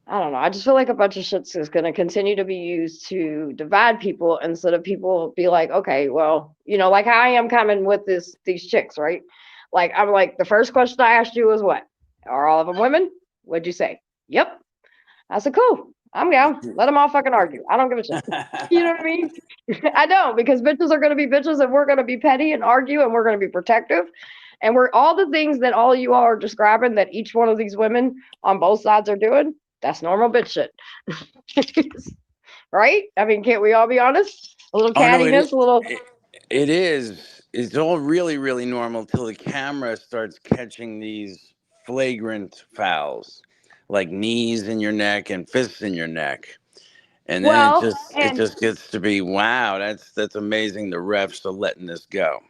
I don't know. I just feel like a bunch of shit is going to continue to be used to divide people instead of people be like, okay, well, like how I am coming with these chicks, right? Like, I'm like, the first question I asked you was what? Are all of them women? What'd you say? Yep. I said, cool, I'm down. Let them all fucking argue. I don't give a shit. You know what I mean? I don't, because bitches are going to be bitches and we're going to be petty and argue and we're going to be protective. And we're all the things that all you all are describing that each one of these women on both sides are doing. That's normal bitch shit. Right? I mean, can't we all be honest? A little Oh no, cattiness, a little. it is. It's all really, really normal till the camera starts catching these flagrant fouls, like knees in your neck and fists in your neck, and then Well, it and just gets to be wow. That's amazing. The refs are letting this go.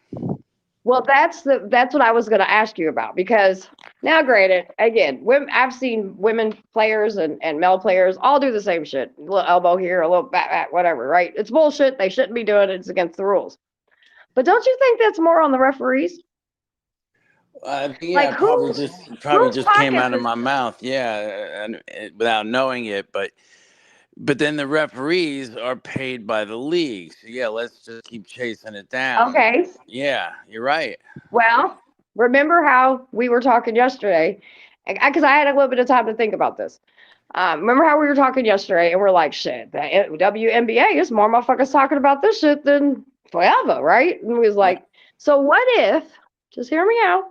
Well, that's what I was going to ask you about, because now, granted, again, I've seen women players and male players all do the same shit. A little elbow here, a little bat, whatever, right? It's bullshit. They shouldn't be doing it. It's against the rules. But don't you think that's more on the referees? Yeah, Like, probably whose just came pockets out of is? my mouth. Yeah, and without knowing it, but then the referees are paid by the league. So yeah, let's just keep chasing it down. Okay. Yeah, you're right. Well, remember how we were talking yesterday? Because I had a little bit of time to think about this. Remember how we were talking yesterday and we're like, shit, the WNBA is more motherfuckers talking about this shit than forever, right? And we was Yeah. like, so what if, just hear me out,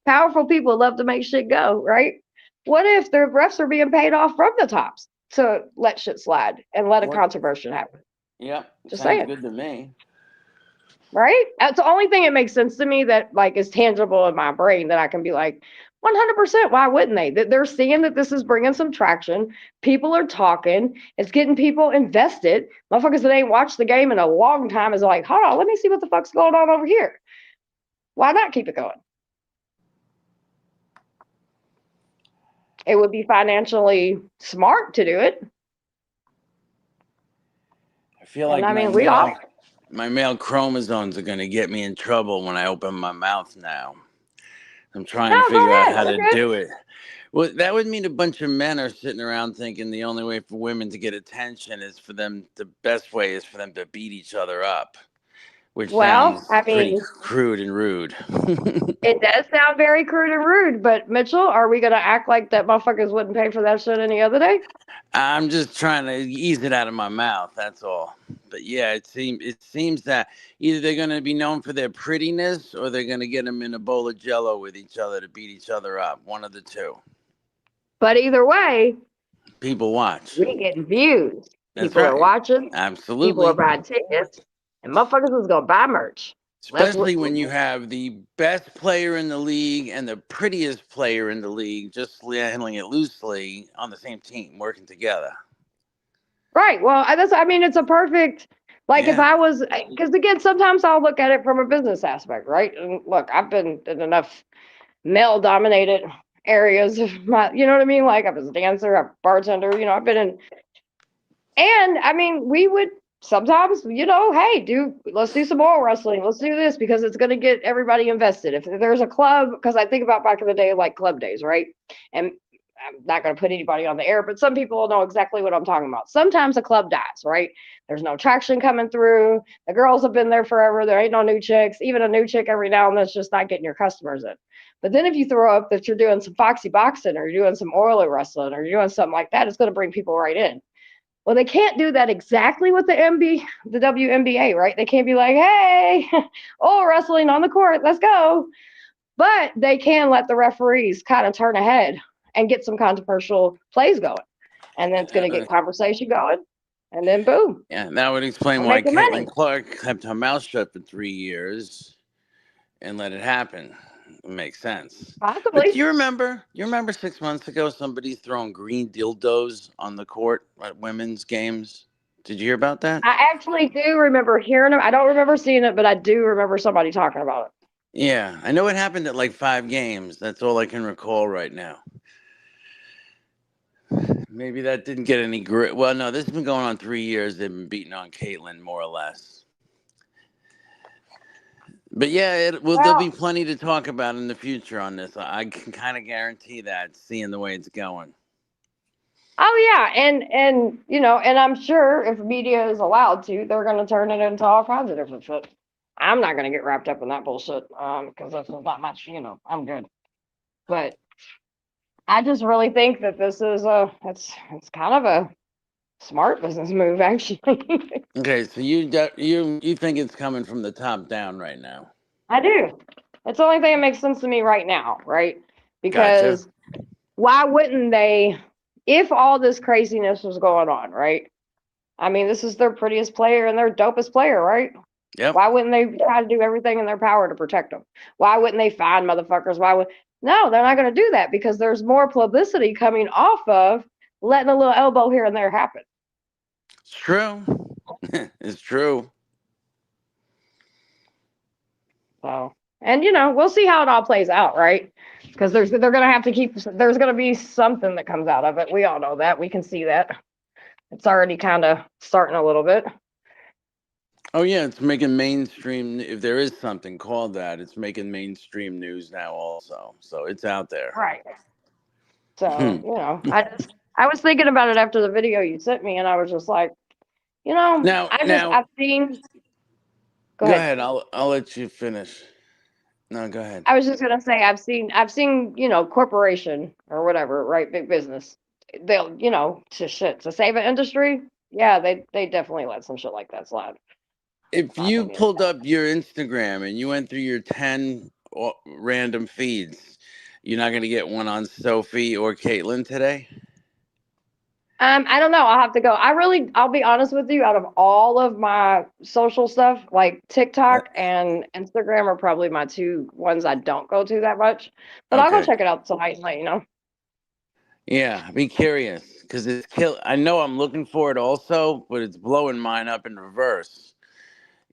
powerful people love to make shit go, right? What if the refs are being paid off from the tops to let shit slide and let a What? controversy happen? Yep. Just Sounds saying. good to me. Right? That's the only thing that makes sense to me that like is tangible in my brain that I can be like 100%. Why wouldn't they? That they're seeing that this is bringing some traction. People are talking. It's getting people invested. Motherfuckers that ain't watched the game in a long time is like, hold on, let me see what the fuck's going on over here. Why not keep it going? It would be financially smart to do it. I feel And like I mean, we all. my male chromosomes are going to get me in trouble when I open my mouth now. I'm trying No, to go figure out ahead. how You're to good. do it. Well, that would mean a bunch of men are sitting around thinking the only way for women to get attention is for them, the best way is for them to beat each other up, which Well, sounds I pretty mean, crude and rude. it does sound very crude and rude, but Mitchell, are we gonna act like that motherfuckers wouldn't pay for that shit any other day? I'm just trying to ease it out of my mouth. That's all. But yeah, it seems that either they're going to be known for their prettiness or they're going to get them in a bowl of Jello with each other to beat each other up. One of the two. But either way, People watch. we getting views. That's People are right. watching. People are Absolutely. buying tickets, and motherfuckers is gonna buy merch. Let's. Especially when you have the best player in the league and the prettiest player in the league, just handling it loosely on the same team, working together. Right. Well, I mean, it's a perfect, like if Yeah. I was, because again, sometimes I'll look at it from a business aspect, right? And look, I've been in enough male dominated areas of my, you know what I mean? Like I was a dancer, a bartender, I've been in, and I mean, we would sometimes, hey, let's do some oil wrestling. Let's do this because it's going to get everybody invested. If there's a club, because I think about back in the day, like club days, right? And I'm not going to put anybody on the air, but some people will know exactly what I'm talking about. Sometimes a club dies, right? There's no traction coming through. The girls have been there forever. There ain't no new chicks. Even a new chick every now and then's just not getting your customers in. But then if you throw up that you're doing some foxy boxing or you're doing some oil wrestling or you're doing something like that, it's going to bring people right in. Well, they can't do that exactly with the WNBA, right? They can't be like, hey, oh, wrestling on the court, let's go. But they can let the referees kind of turn ahead and get some controversial plays going. And then it's going to get conversation going. And then boom. Yeah, that would explain We're why making Caitlin money. Clark kept her mouth shut for 3 years and let it happen. It makes sense. But do Possibly. you remember? You remember 6 months ago somebody throwing green dildos on the court at women's games? Did you hear about that? I actually do remember hearing them. I don't remember seeing it, but I do remember somebody talking about it. Yeah, I know it happened at like 5 games. That's all I can recall right now. Maybe that didn't get any grit. Well, no, this has been going on 3 years. They've been beating on Caitlin more or less. But yeah, there'll be Well, plenty to talk about in the future on this. I can kind of guarantee that, seeing the way it's going. oh yeah, and and I'm sure if media is allowed to, they're going to turn it into all kinds of different shit. I'm not going to get wrapped up in that bullshit because that's not much. I'm good. But I just really think that this is it's kind of a smart business move, actually. Okay, so you think it's coming from the top down right now? I do. It's the only thing that makes sense to me right now, right? Gotcha. Because why wouldn't they, if all this craziness was going on, right? I mean, this is their prettiest player and their dopest player, right? Yep. Why wouldn't they try to do everything in their power to protect them? Why wouldn't they find motherfuckers? No, they're not going to do that because there's more publicity coming off of letting a little elbow here and there happen. It's true. It's true. So, and we'll see how it all plays out, right? Because they're going to have to there's going to be something that comes out of it. We all know that. We can see that. It's already kind of starting a little bit. Oh yeah, it's making mainstream. If there is something called that, it's making mainstream news now also. So it's out there. Right. So, I was thinking about it after the video you sent me, and I was just like, Now, I've seen. Go go ahead. ahead. I'll let you finish. No, go ahead. I was just gonna say I've seen corporation or whatever, right? Big business. They'll to save an industry. Yeah, they definitely let some shit like that slide. If My you opinion. pulled up your Instagram and you went through your 10 random feeds, you're not going to get one on Sophie or Caitlin today? I don't know. I'll have to go. I'll be honest with you. Out of all of my social stuff, like TikTok and Instagram are probably my two ones I don't go to that much. But I'll go Okay. check it out tonight and let you know. Yeah, be curious because it's kill. I know I'm looking for it also, but it's blowing mine up in reverse.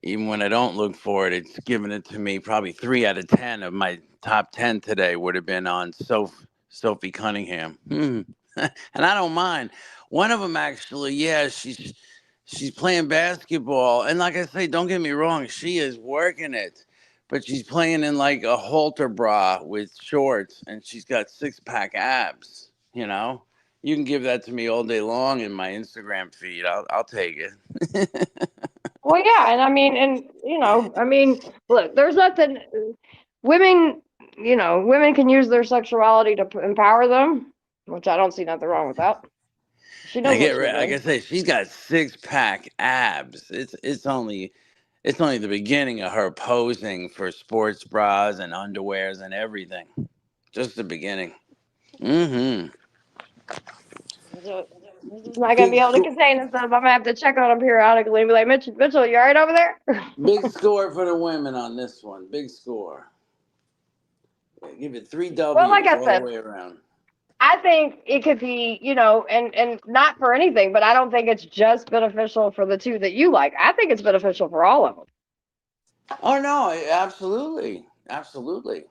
Even when I don't look for it, it's giving it to me. Probably 3 out of 10 of my top 10 today would have been on Sophie Cunningham. And I don't mind. One of them actually, yeah, she's playing basketball, and like I say, don't get me wrong, she is working it, but she's playing in like a halter bra with shorts, and she's got 6-pack abs. You can give that to me all day long in my Instagram feed. I'll take it. Well, yeah, and look, there's nothing. Women, women can use their sexuality to empower them, which I don't see nothing wrong with that. She I knows what get she's like I doing. say, she's got 6-pack abs. It's only the beginning of her posing for sports bras and underwears and everything. Just the beginning. Mm-hmm. She's just not gonna be Big able to score. contain herself. I'm gonna have to check on her periodically and be like, Mitchell, you all right over there? Big score for the women on this one. Big score. Yeah, give it three Well, like W's I all the said, way around. I think it could be, and not for anything, but I don't think it's just beneficial for the two that you like. I think it's beneficial for all of them. Oh no, absolutely, absolutely.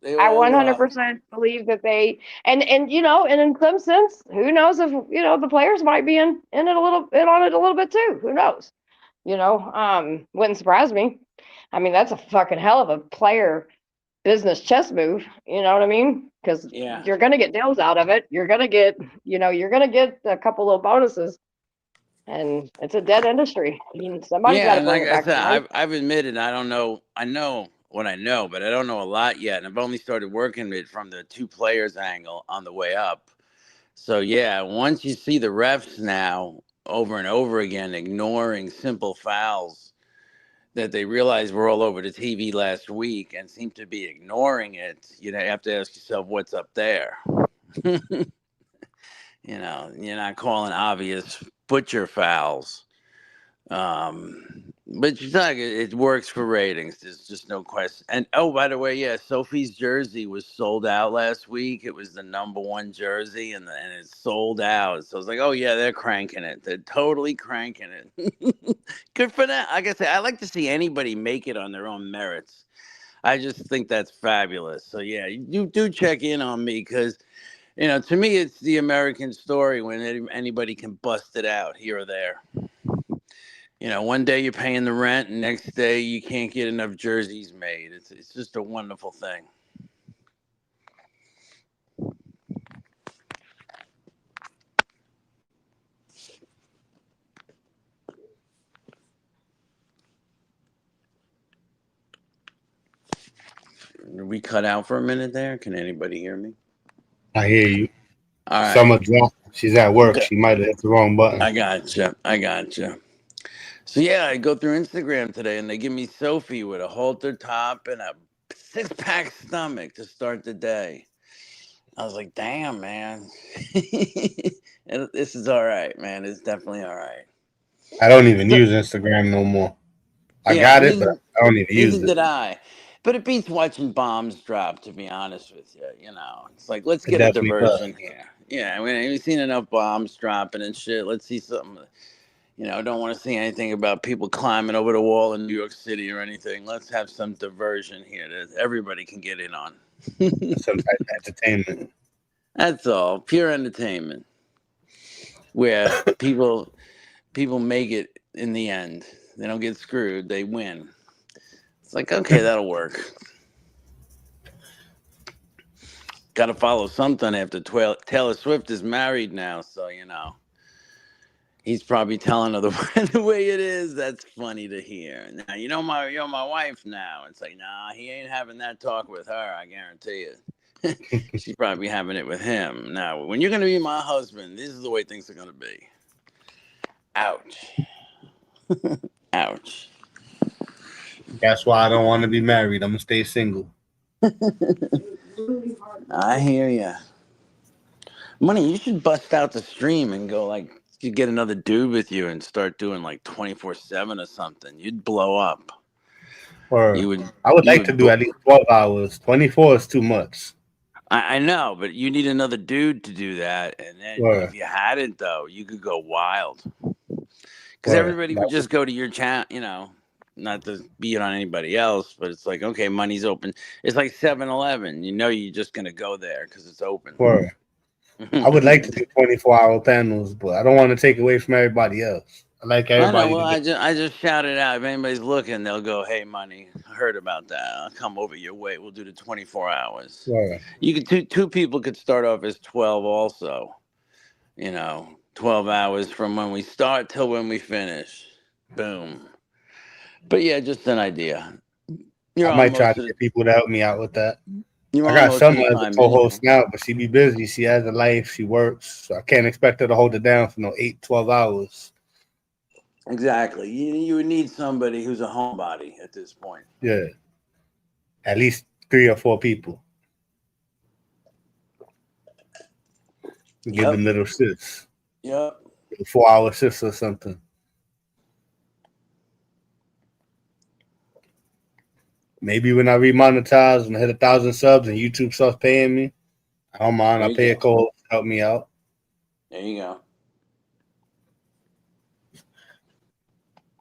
They I all 100% believe that and in some sense, who knows if the players might be in it a little in on it a little bit too. Who knows? Wouldn't surprise me. I mean, that's a fucking hell of a player business chess move. You know what I mean? Because yeah. you're gonna get deals out of it. You're gonna get a couple of bonuses, and it's a dead industry. I mean, somebody's got Yeah, to and bring like it I back said, to life. I've admitted I don't know. I know what I know, but I don't know a lot yet. And I've only started working it from the two players angle on the way up. So yeah, once you see the refs now over and over again ignoring simple fouls that they realize were all over the TV last week and seem to be ignoring it, you have to ask yourself what's up there. You're not calling obvious butcher fouls. But you talk, it works for ratings. There's just no question. And oh, by the way, yeah, Sophie's jersey was sold out last week. It was the #1 jersey, and it's sold out. So I was like, oh yeah, they're cranking it. They're totally cranking it. Good for that. Like I said, I like to see anybody make it on their own merits. I just think that's fabulous. So yeah, you do check in on me because to me, it's the American story when anybody can bust it out here or there. One day you're paying the rent, and next day you can't get enough jerseys made. It's just a wonderful thing. Did we cut out for a minute there? Can anybody hear me? I hear you. All right. Summer dropped. She's at work. Okay. She might have hit the wrong button. I gotcha. So yeah, I go through Instagram today, and they give me Sophie with a halter top and a 6-pack stomach to start the day. I was like, damn, man. This is all right, man. It's definitely all right. I don't even So, use Instagram no more. I yeah, got it, but I don't even use neither it. did I. But it beats watching bombs drop, to be honest with you. It's like, let's It get a definitely does. diversion here. Yeah, we've seen enough bombs dropping and shit. Let's see something. Don't want to see anything about people climbing over the wall in New York City or anything. Let's have some diversion here that everybody can get in on. Some type of entertainment. That's all. Pure entertainment. Where people make it in the end. They don't get screwed. They win. It's like, okay, that'll work. Got to follow something after Taylor Swift is married now, so he's probably telling her the way it is. That's funny to hear. Now you're my wife now. It's like, nah, he ain't having that talk with her. I guarantee it. She's probably having it with him. Now, when you're gonna be my husband, this is the way things are gonna be. Ouch. Ouch. That's why I don't want to be married. I'm gonna stay single. I hear ya. Money, you should bust out the stream and go you get another dude with you and start doing 24/7 or something. You'd blow up. Or You would. I would You like to would. do at least 12 hours. 24 is too much. I know, but you need another dude to do that, and then Or, if you hadn't, though, you could go wild. Because or everybody would just go to your channel. Not to beat on anybody else, but it's like, okay, money's open. It's like 7-Eleven. You're just gonna go there because it's open. or I would like to do 24-hour panels, but I don't want to take away from everybody else. I like I know. everybody Well, to I get. just shouted out. If anybody's looking, they'll go, "Hey, money, I heard about that. I'll come over your way. We'll do the 24 hours." Or, You could two people could start off as 12 also. 12 hours from when we start till when we finish. Boom. But yeah, just an idea. You're I on might try most to of the get people to help me out with that. you're I on got most of the Summer as a time anyway. co-host now, but she be busy. She has a life. She works. So I can't expect her to hold it down for 8, 12 hours. Exactly. You would need somebody who's a homebody at this point. Yeah. At least 3 or 4 people. Give them little shifts. Yep. 4-hour shifts or something. Maybe when I remonetize and hit 1,000 subs and YouTube starts paying me, I don't mind. There I you pay a go. co-host to help me out. There you go.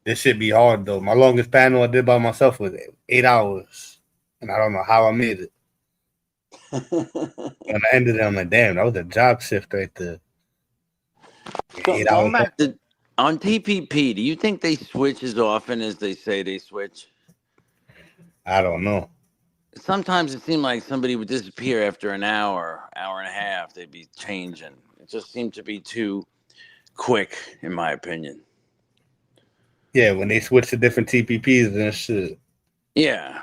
This shit be hard though. My longest panel I did by myself was 8 hours, and I don't know how I made it. When I ended it, I'm like, damn, that was a job shift right there. So 8 hours. going back to on TPP, do you think they switch as often as they say they switch? I don't know. Sometimes it seemed like somebody would disappear after an hour, hour and a half. They'd be changing. It just seemed to be too quick, in my opinion. Yeah, when they switch to different TPPs and shit. Yeah.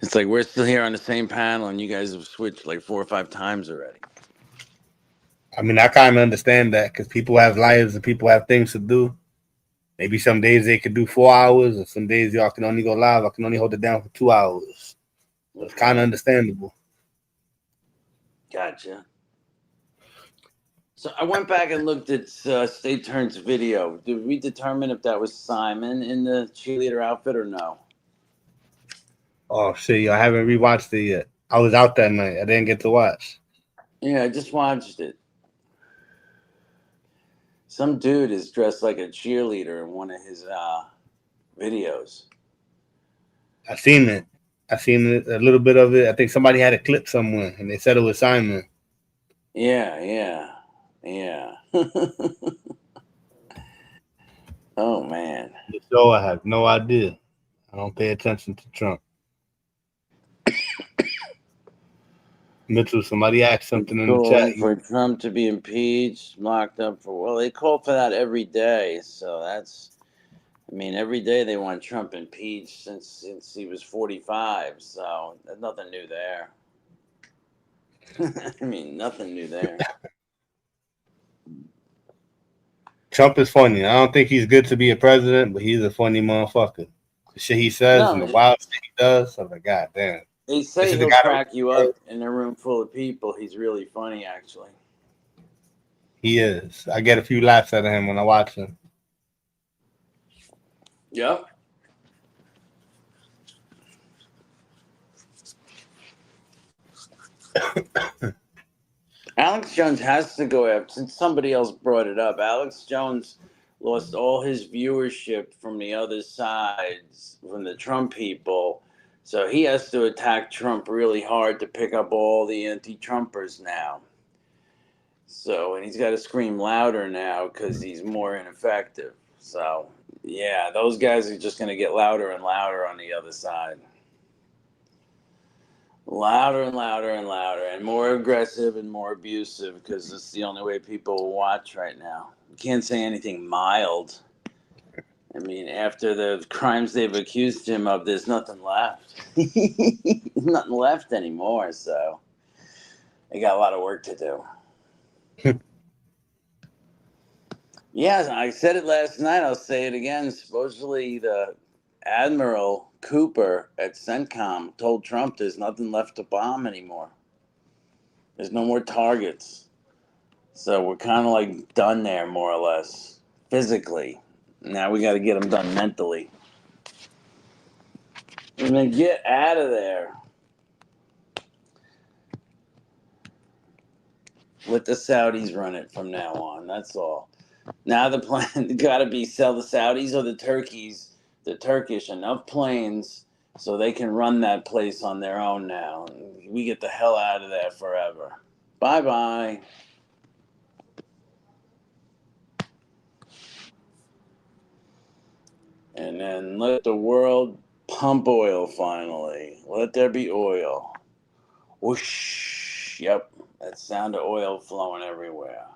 It's like we're still here on the same panel and you guys have switched like 4 or 5 times already. I mean, I kind of understand that because people have lives and people have things to do. Maybe some days they could do 4 hours, and some days y'all can only go live. I can only hold it down for 2 hours. So it's kind of understandable. Gotcha. So I went back and looked at State Turn's video. Did we determine if that was Simon in the cheerleader outfit or no? Oh shit, I haven't rewatched it yet. I was out that night. I didn't get to watch. Yeah, I just watched it. Some dude is dressed like a cheerleader in one of his videos. I seen it. I seen it, a little bit of it. I think somebody had a clip somewhere, and they said it was Simon. Yeah. Oh man. So I have no idea. I don't pay attention to Trump. Mitchell, somebody asked something in the Calling chat. for Trump to be impeached, locked up for. Well, they call for that every day, so that's. I mean, every day they want Trump impeached since he was 45. So there's nothing new there. I mean, nothing new there. Trump is funny. I don't think he's good to be a president, but he's a funny motherfucker. The shit he says and No, the wild shit he does, I'm like, God damn. they This say is the he'll guy crack you that up in a room full of people. He's really funny, actually. he is. I get a few laughs out of him when I watch him. Yep. Alex Jones has to go after, since somebody else brought it up. Alex Jones lost all his viewership from the other sides, from the Trump people. So he has to attack Trump really hard to pick up all the anti-Trumpers now. So, and he's got to scream louder now because he's more ineffective. So, yeah, those guys are just going to get louder and louder on the other side. Louder and louder and louder, and more aggressive and more abusive because it's the only way people will watch right now. You can't say anything mild. I mean, after the crimes they've accused him of, there's nothing left. There's nothing left anymore, so they got a lot of work to do. Yeah, I said it last night. I'll say it again. Supposedly, the Admiral Cooper at CENTCOM told Trump there's nothing left to bomb anymore. There's no more targets. So we're kind of like done there, more or less, physically. Now we got to get them done mentally. And then get out of there. Let the Saudis run it from now on. That's all. Now the plan got to be sell the Saudis or the Turkish enough planes so they can run that place on their own now. We get the hell out of there forever. Bye-bye. And then let the world pump oil finally. Let there be oil. Whoosh. Yep. That sound of oil flowing everywhere.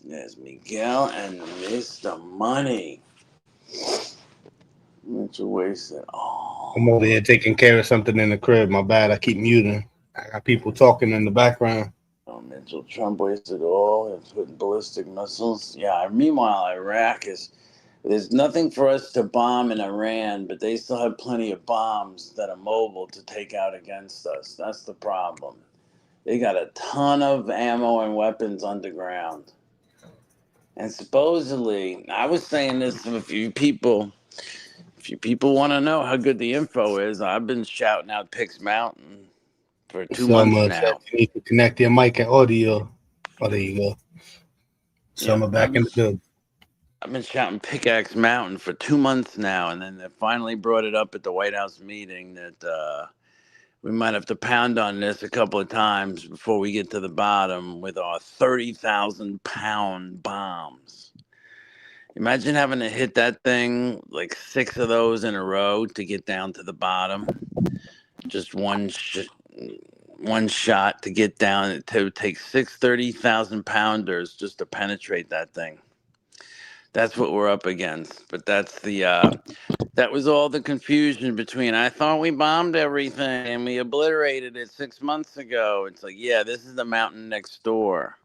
There's Miguel and Mr. Money. Mitchell wasted. Oh. I'm over here taking care of something in the crib. My bad. I keep muting. I got people talking in the background. Oh, Mitchell, Trump wasted all and putting ballistic missiles. Yeah, meanwhile, Iraq is. There's nothing for us to bomb in Iran, but they still have plenty of bombs that are mobile to take out against us. That's the problem. They got a ton of ammo and weapons underground. And supposedly, I was saying this to a few people If you people want to know how good the info is, I've been shouting out Pix Mountain for 2 months now. You need to connect your mic and audio. Oh, there you go. Summer back in the building. I've been shouting Pickaxe Mountain for 2 months now, and then they finally brought it up at the White House meeting that we might have to pound on this a couple of times before we get to the bottom with our 30,000-pound bombs. Imagine having to hit that thing like 6 of those in a row to get down to the bottom. Just one shot to get down. It would take 6 30,000-pounders just to penetrate that thing. That's what we're up against. But that's that was all the confusion between, I thought we bombed everything and we obliterated it 6 months ago. It's like, yeah, this is the mountain next door.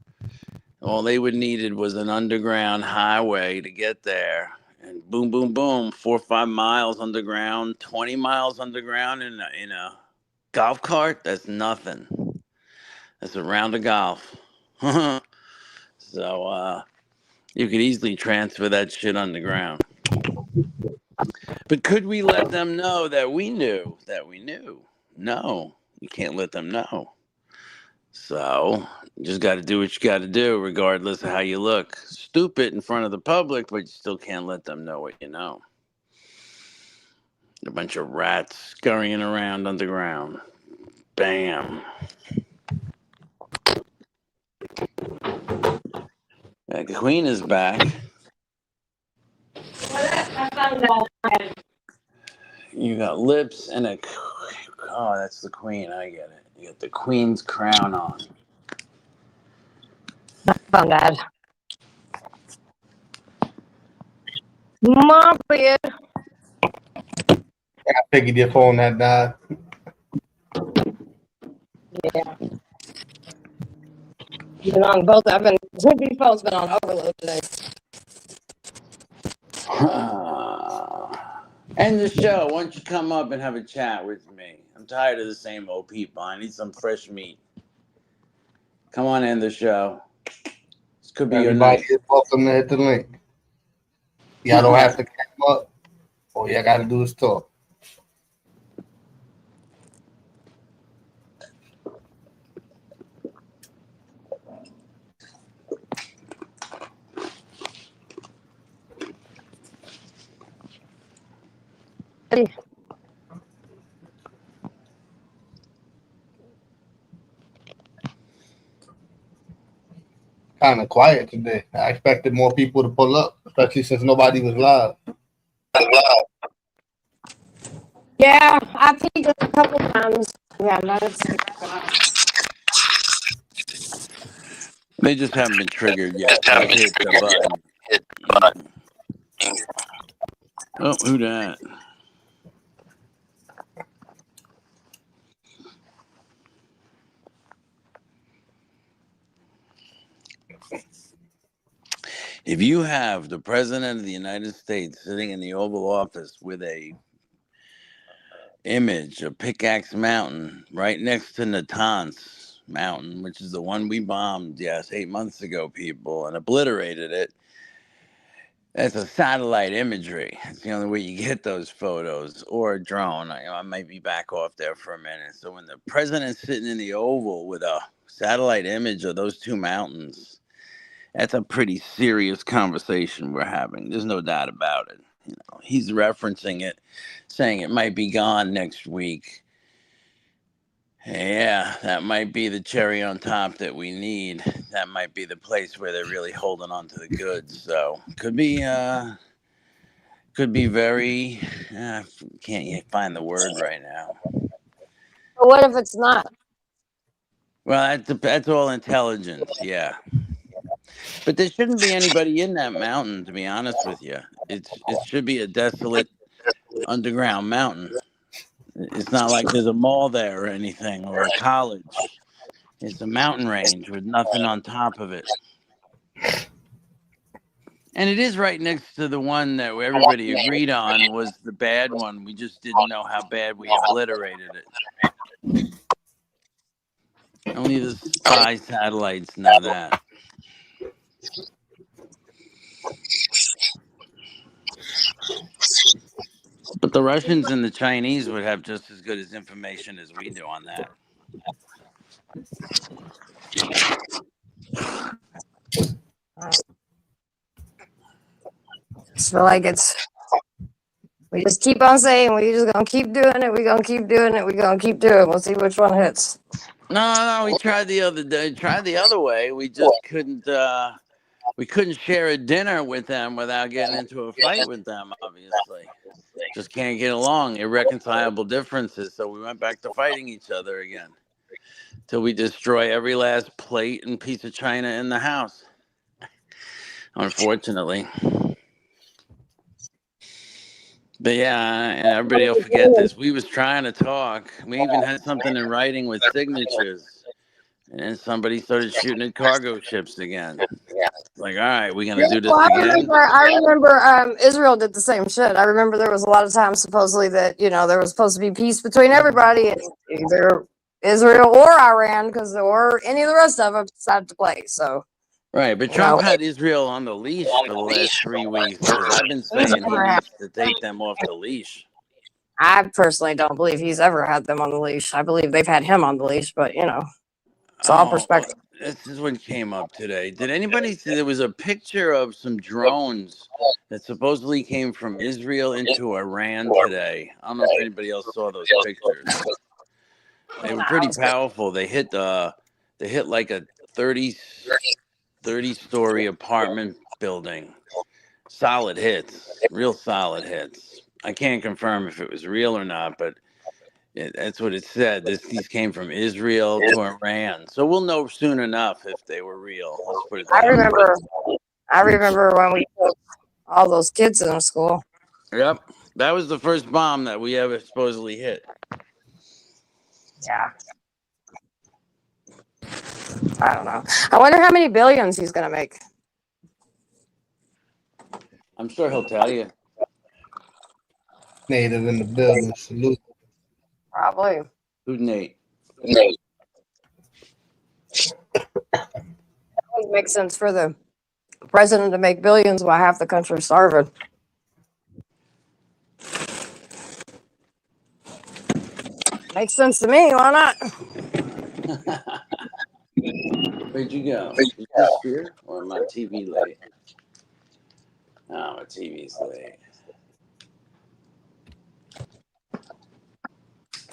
All they would needed was an underground highway to get there. And boom, boom, boom, 4 or 5 miles underground, 20 miles underground in a golf cart. That's nothing. That's a round of golf. So you could easily transfer that shit underground. But could we let them know that we knew that we knew? No, you can't let them know. So you just got to do what you got to do, regardless of how you look. Stupid in front of the public, but you still can't let them know what you know. A bunch of rats scurrying around underground. Bam. The queen is back. You got lips and a... Oh, that's the queen. I get it. You got the queen's crown on. Fun, Dad. Mom, weird. I figured your phone had died. Yeah. Been on both. These phone's been on overload today. End the show. Why don't you come up and have a chat with me? I'm tired of the same old people. I need some fresh meat. Come on, end the show. This could be Everybody your night. is welcome to hit the link. Y'all don't have to come up. All y'all got to do is talk. Kind of quiet today. I expected more people to pull up, especially since nobody was live. Yeah, I peeked a couple times. Yeah, They just haven't been triggered yet. Just hit the button. Oh, who that? If you have the President of the United States sitting in the Oval Office with a image of Pickaxe Mountain right next to Natanz Mountain, which is the one we bombed, 8 months ago, people, and obliterated it, that's a satellite imagery. It's the only way you get those photos, or a drone. I might be back off there for a minute. So when the president's sitting in the Oval with a satellite image of those two mountains, that's a pretty serious conversation we're having. There's no doubt about it. He's referencing it, saying it might be gone next week. Yeah, that might be the cherry on top that we need. That might be the place where they're really holding on to the goods. So could be very. Can't find the word right now. But what if it's not? Well, that's all intelligence, yeah. But there shouldn't be anybody in that mountain, to be honest with you. It should be a desolate underground mountain. It's not like there's a mall there or anything, or a college. It's a mountain range with nothing on top of it. And it is right next to the one that everybody agreed on was the bad one. We just didn't know how bad we obliterated it. Only the spy satellites know that. But the Russians and the Chinese would have just as good as information as we do on that. just feel like we just keep on saying we just gonna keep doing it. We gonna keep doing it. We gonna keep doing it. We'll see which one hits. No, we tried the other day. Tried the other way. We just couldn't. We couldn't share a dinner with them without getting into a fight with them. Obviously, just can't get along. Irreconcilable differences. So we went back to fighting each other again till we destroy every last plate and piece of china in the house. Unfortunately. But yeah, everybody will forget this. We was trying to talk. We even had something in writing with signatures. And then somebody started shooting at cargo ships again. Like, all right, we're going to do this Well, again? I remember Israel did the same shit. I remember there was a lot of times supposedly that, there was supposed to be peace between everybody, and either Israel or Iran, or any of the rest of them decided to play. So, Right, but Trump had Israel on the leash for the last 3 weeks because I've been saying he needs to take them off the leash. I personally don't believe he's ever had them on the leash. I believe they've had him on the leash, but it's all perspective. This is what came up today. Did anybody see there was a picture of some drones that supposedly came from Israel into Iran today? I don't know if anybody else saw those pictures. They were pretty powerful. They hit like a 30-story apartment building. Solid hits, real solid hits. I can't confirm if it was real or not, but that's what it said. These came from Israel to Iran, so we'll know soon enough if they were real. Let's put it that way. I remember when we took all those kids in school. Yep, that was the first bomb that we ever supposedly hit. Yeah. I don't know. I wonder how many billions he's gonna make. I'm sure he'll tell you. Native in the building. Salute. Probably. Who's Nate? It would make sense for the president to make billions while half the country's starving. Makes sense to me. Why not? Where'd you go? Is this here or my TV late? Oh, my TV's late.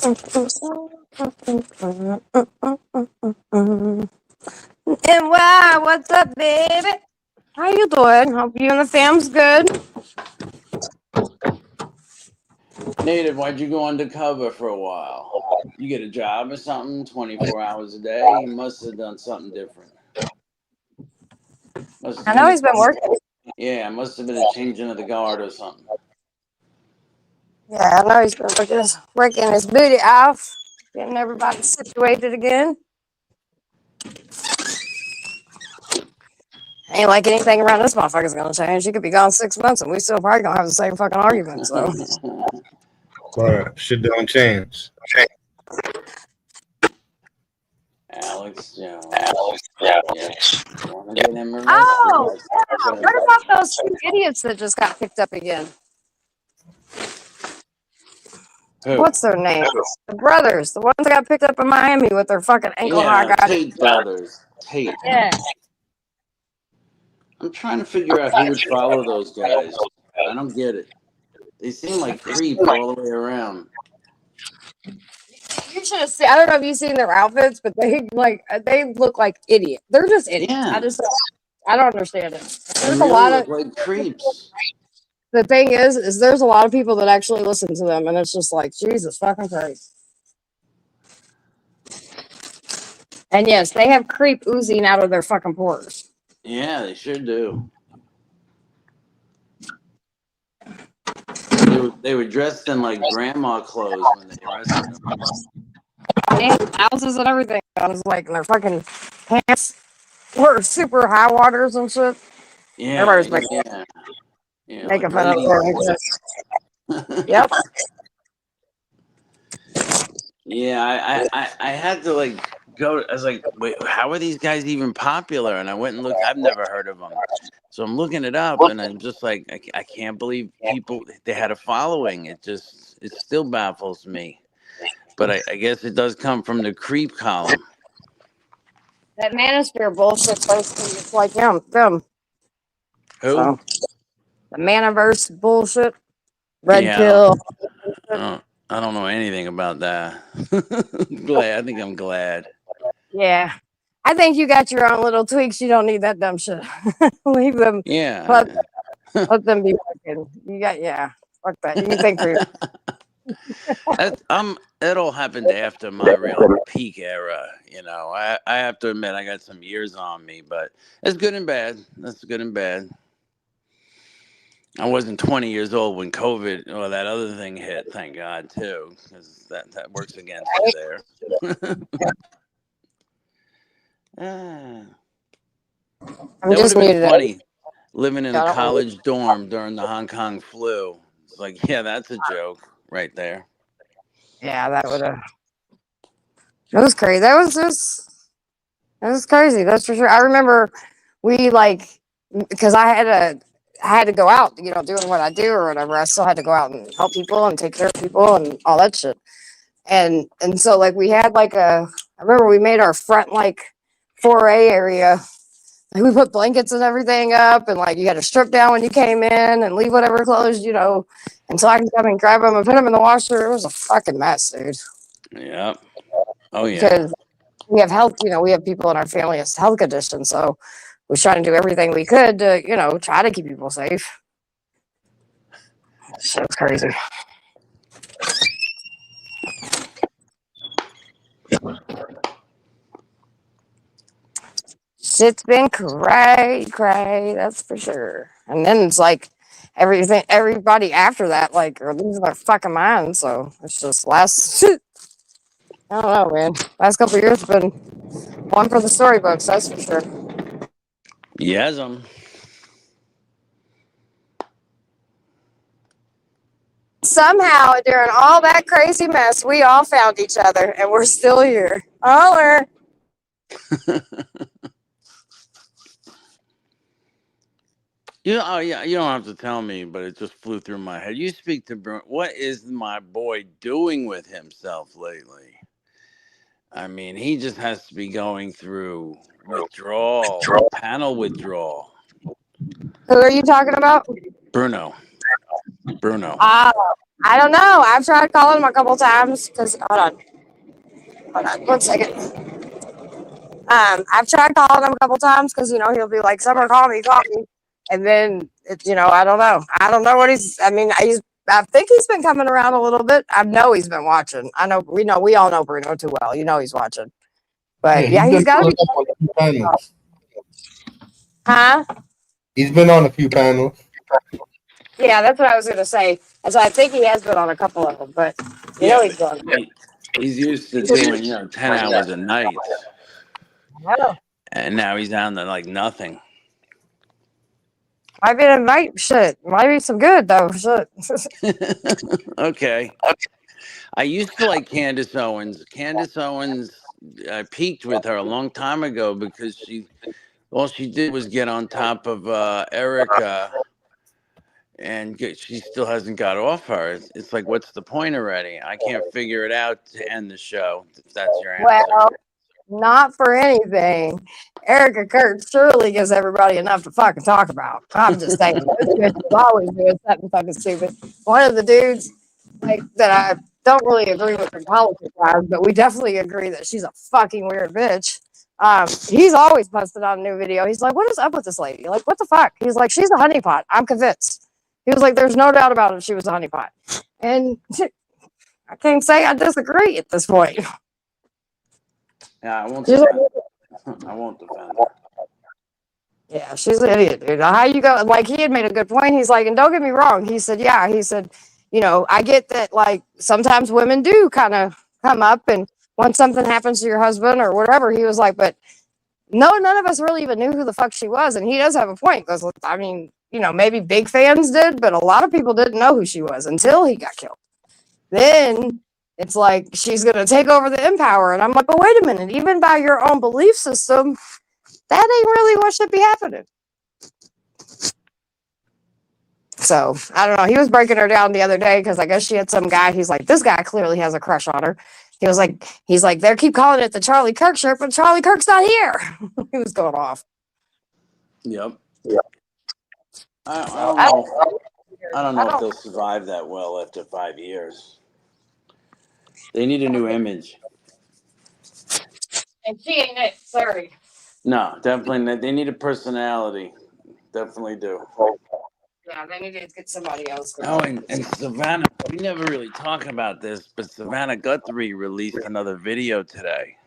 And wow, what's up, baby? How you doing? Hope you and the fam's good. Native, why'd you go undercover for a while? You get a job or something, 24 hours a day? You must have done something different. I know he's been working. Yeah, it must have been a changing of the guard or something. Yeah, I know he's been working his booty off, getting everybody situated again. Ain't like anything around this motherfucker's gonna change. He could be gone 6 months and we still probably gonna have the same fucking argument. So Shit don't change. Alex Jones. Yeah. Wanna get him arrested? Oh, yeah. What about those two idiots that just got picked up again? Who? What's their names? The brothers, the ones that got picked up in Miami with their fucking ankle high guy. Tate brothers. Tate. Yeah. I'm trying to figure out who would follow those guys. I don't get it. They seem like creeps all the way around. You should have seen. I don't know if you've seen their outfits, but they look like idiots. They're just idiots. Yeah. I don't understand it. There's They a lot of look like creeps. The thing is there's a lot of people that actually listen to them, and it's just like Jesus fucking Christ. And yes, they have creep oozing out of their fucking pores. Yeah, they sure do. They were dressed in like grandma clothes when they arrested them. And houses and everything. I was like, their fucking pants were super high waters and shit. Yeah, Everybody's making fun of them. Yep. Yeah, I had to go. I was like, wait, how are these guys even popular? And I went and looked. I've never heard of them. So I'm looking it up, and I'm just like, I can't believe people they had a following. It still baffles me. But I guess it does come from the creep column. That manosphere bullshit basically it's like them. Who? So the Manaverse bullshit, red Yeah, pill. I don't know anything about that. Glad. I think I'm glad. Yeah. I think you got your own little tweaks. You don't need that dumb shit. Leave them. Let, Yeah. let them be working. You got fuck that. You can think for yourself. It all happened after my real peak era. I have to admit I got some years on me, but it's good and bad. That's good and bad. I wasn't 20 years old when COVID or that other thing hit. Thank God too, because that works against you there. That I'm would just have been muted. funny living in a I don't want college dorm during the Hong Kong flu. It's like, yeah, that's a joke right there. Yeah, that would have. It was crazy. That was crazy. That's for sure. I remember we because I had to go out, doing what I do or whatever. I still had to go out and help people and take care of people and all that shit. And so we had I remember we made our front 4A area. Like, we put blankets and everything up, and you had to strip down when you came in and leave whatever clothes, until I can come and grab them and put them in the washer. It was a fucking mess, dude. Yeah. Oh yeah. Because we have health, we have people in our family with health conditions, so we was trying to do everything we could to, try to keep people safe. So it's crazy. Shit's been cray, that's for sure. And then it's everybody after that, are losing their fucking minds. So it's just I don't know, man. Last couple of years have been one for the storybooks, that's for sure. Yes, Somehow, during all that crazy mess, we all found each other, and we're still here. Holler. Oh yeah, you don't have to tell me, but it just flew through my head. You speak to Bruno. What is my boy doing with himself lately? I mean, he just has to be going through withdrawal, panel withdrawal. Who are you talking about? Bruno. I don't know. I've tried calling him a couple times because hold on, 1 second. I've tried calling him a couple times because he'll be like, "Summer, call me," and then I don't know. I don't know what he's. I mean, I think he's been coming around a little bit. I know he's been watching. We all know Bruno too well. He's watching. But yeah, he's got to be. On a few panels. Huh? He's been on a few panels. Yeah, that's what I was gonna say. So I think he has been on a couple of them, but he's gone. He's used to doing 10 hours a night, and now he's down to nothing. Might be invite shit. Might be some good though. Shit. Okay. I used to like Candace Owens. Candace Owens, I peaked with her a long time ago because all she did was get on top of Erica, and she still hasn't got off her. It's like, what's the point already? I can't figure it out to end the show. If that's your answer. Well, not for anything. Erica Kurt surely gives everybody enough to fucking talk about. I'm just saying, those bitches always doing something fucking stupid. One of the dudes that I don't really agree with in politics wise, but we definitely agree that she's a fucking weird bitch. He's always posted on a new video. He's like, "What is up with this lady? Like, what the fuck?" He's like, "She's a honeypot. I'm convinced." He was like, "There's no doubt about it. She was a honeypot," and I can't say I disagree at this point. Yeah, I won't defend her. Yeah, she's an idiot, dude. How you go? He had made a good point. He's like, and don't get me wrong. He said, yeah. He said, I get that. Sometimes women do kind of come up, and when something happens to your husband or whatever, he was like, but no, none of us really even knew who the fuck she was. And he does have a point because I mean, maybe big fans did, but a lot of people didn't know who she was until he got killed. Then it's like she's gonna take over the Empower, and I'm like, but wait a minute. Even by your own belief system, that ain't really what should be happening. So I don't know. He was breaking her down the other day because I guess she had some guy. He's like, this guy clearly has a crush on her. He's like, they keep calling it the Charlie Kirk shirt, but Charlie Kirk's not here. He was going off. Yep. I So don't know. I don't know if they'll survive that well after 5 years. They need a new image. And she ain't it. Sorry. No, definitely not. They need a personality. Definitely do. Yeah, they need to get somebody else. Oh, and Savannah, we never really talk about this, but Savannah Guthrie released another video today.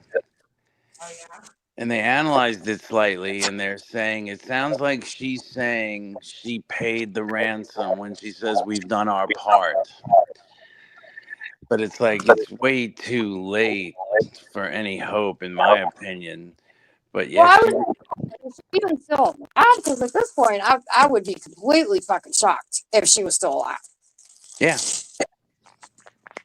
Oh, yeah. And they analyzed it slightly, and they're saying it sounds like she's saying she paid the ransom when she says we've done our part. But it's like it's way too late for any hope, in my opinion. But yes, Well, even still, because at this point, I would be completely fucking shocked if she was still alive. yeah,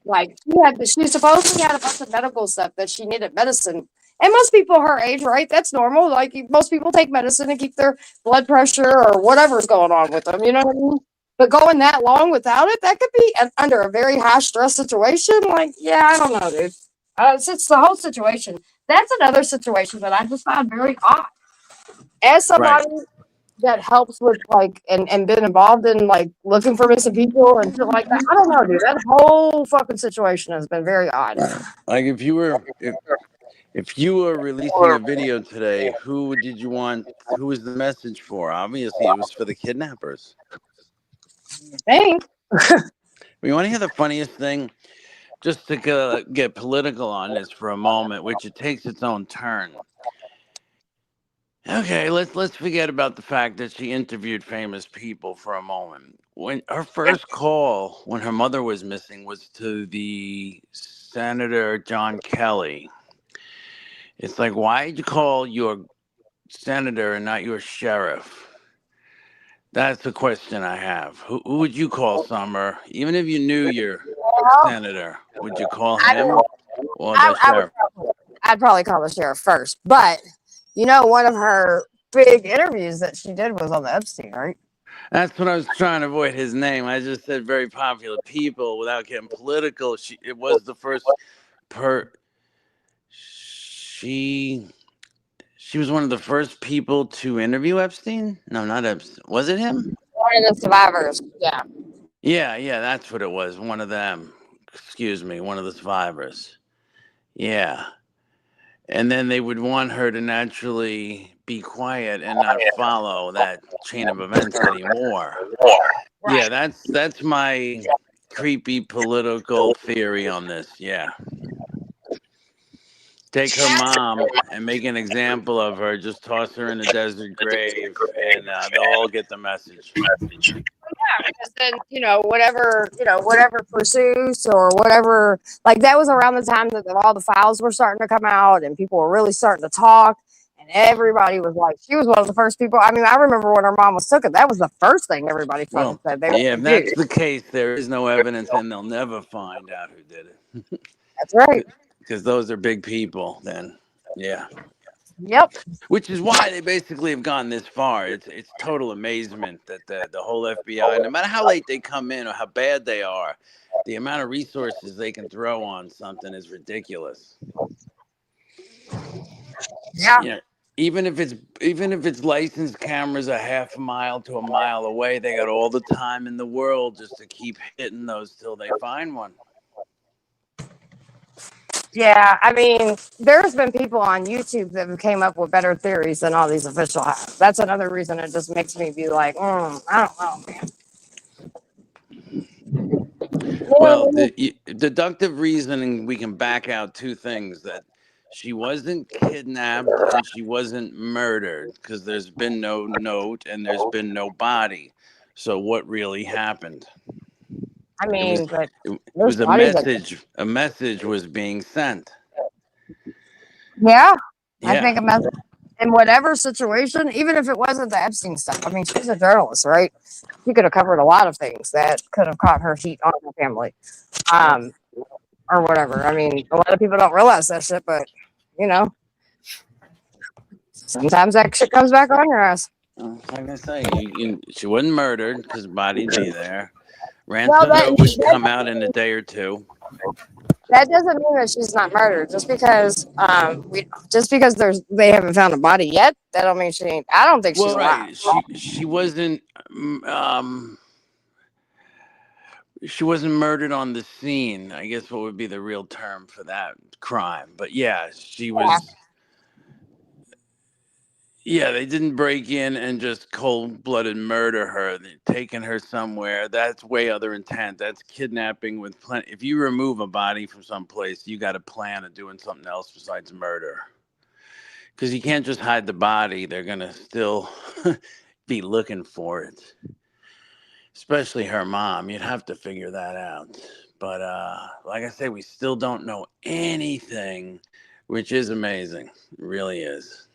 Like she supposedly had a bunch of medical stuff that she needed medicine. And most people her age, right? That's normal. Like most people take medicine to keep their blood pressure or whatever's going on with them. You know what I mean? But going that long without it, that could be under a very high stress situation. Like, yeah, I don't know, dude. It's the whole situation. That's another situation that I just found very odd. As right. somebody that helps with like and been involved in like looking for missing people and shit like that. I don't know, dude. That whole fucking situation has been very odd. Like if you were releasing a video today, who did you want? Who was the message for? Obviously, it was for the kidnappers. I think. We want to hear the funniest thing, just to get political on this for a moment, which it takes its own turn. Okay, let's forget about the fact that she interviewed famous people for a moment. When her first call, when her mother was missing, was to the Senator John Kelly. It's like, why did you call your senator and not your sheriff? That's the question I have. Who would you call, Summer? Even if you knew your senator, would you call him or the sheriff? I'd probably call the sheriff first. But one of her big interviews that she did was on the Epstein, right? That's what I was trying to avoid his name. I just said very popular people without getting political. It was the first she was one of the first people to interview Epstein. No, not Epstein. Was it him? One of the survivors. Yeah. Yeah, that's what it was. One of them. Excuse me, one of the survivors. Yeah. And then they would want her to naturally be quiet and not follow that chain of events anymore. Right. Yeah, that's my creepy political theory on this. Yeah. Take her mom and make an example of her. Just toss her in a desert grave, and they'll all get the message. Yeah, because then whatever pursuits or whatever, like that was around the time that all the files were starting to come out and people were really starting to talk, and everybody was like, she was one of the first people. I mean, I remember when her mom was taken, that was the first thing everybody fucking said. If that's the case, there is no evidence, and they'll never find out who did it. That's right. Because those are big people. Then, yeah. Yep. Which is why they basically have gone this far. It's total amazement that the whole FBI, no matter how late they come in or how bad they are, the amount of resources they can throw on something is ridiculous. Yeah. Even if it's licensed cameras a half a mile to a mile away, they got all the time in the world just to keep hitting those till they find one. Yeah, I mean, there's been people on YouTube that came up with better theories than all these official have. That's another reason it just makes me be like, I don't know, man. Well, the deductive reasoning, we can back out two things: that she wasn't kidnapped and she wasn't murdered, because there's been no note and there's been no body. So what really happened? I mean, it was a message. A message was being sent. Yeah. I think a message in whatever situation, even if it wasn't the Epstein stuff. I mean, she's a journalist, right? She could have covered a lot of things that could have caught her heat on her family, or whatever. I mean, a lot of people don't realize that shit, but sometimes that shit comes back on your ass. Like I say, she wasn't murdered because the body'd be there. Well, Ransomware would come out in a day or two. that doesn't mean that she's not murdered. Just because they haven't found a body yet, that don't mean she ain't. I don't think she's Well, alive. right. She wasn't she wasn't murdered on the scene. I guess what would be the real term for that crime. But yeah, she was. Yeah, they didn't break in and just cold-blooded murder her. They're taking her somewhere. That's way other intent. That's kidnapping with plenty. If you remove a body from someplace, you got a plan of doing something else besides murder. Because you can't just hide the body. They're gonna still be looking for it. Especially her mom. You'd have to figure that out. But like I say, we still don't know anything, which is amazing. It really is.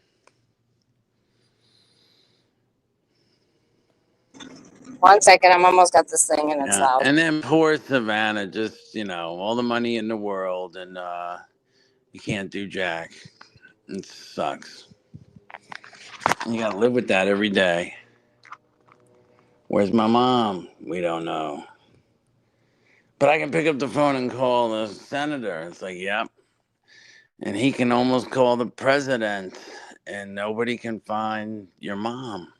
One second, I'm almost got this thing and it's Yeah. loud. And then poor Savannah, just, all the money in the world, and you can't do jack. It sucks. You gotta live with that every day. Where's my mom? We don't know. But I can pick up the phone and call the senator. It's like, yep. And he can almost call the president, and nobody can find your mom.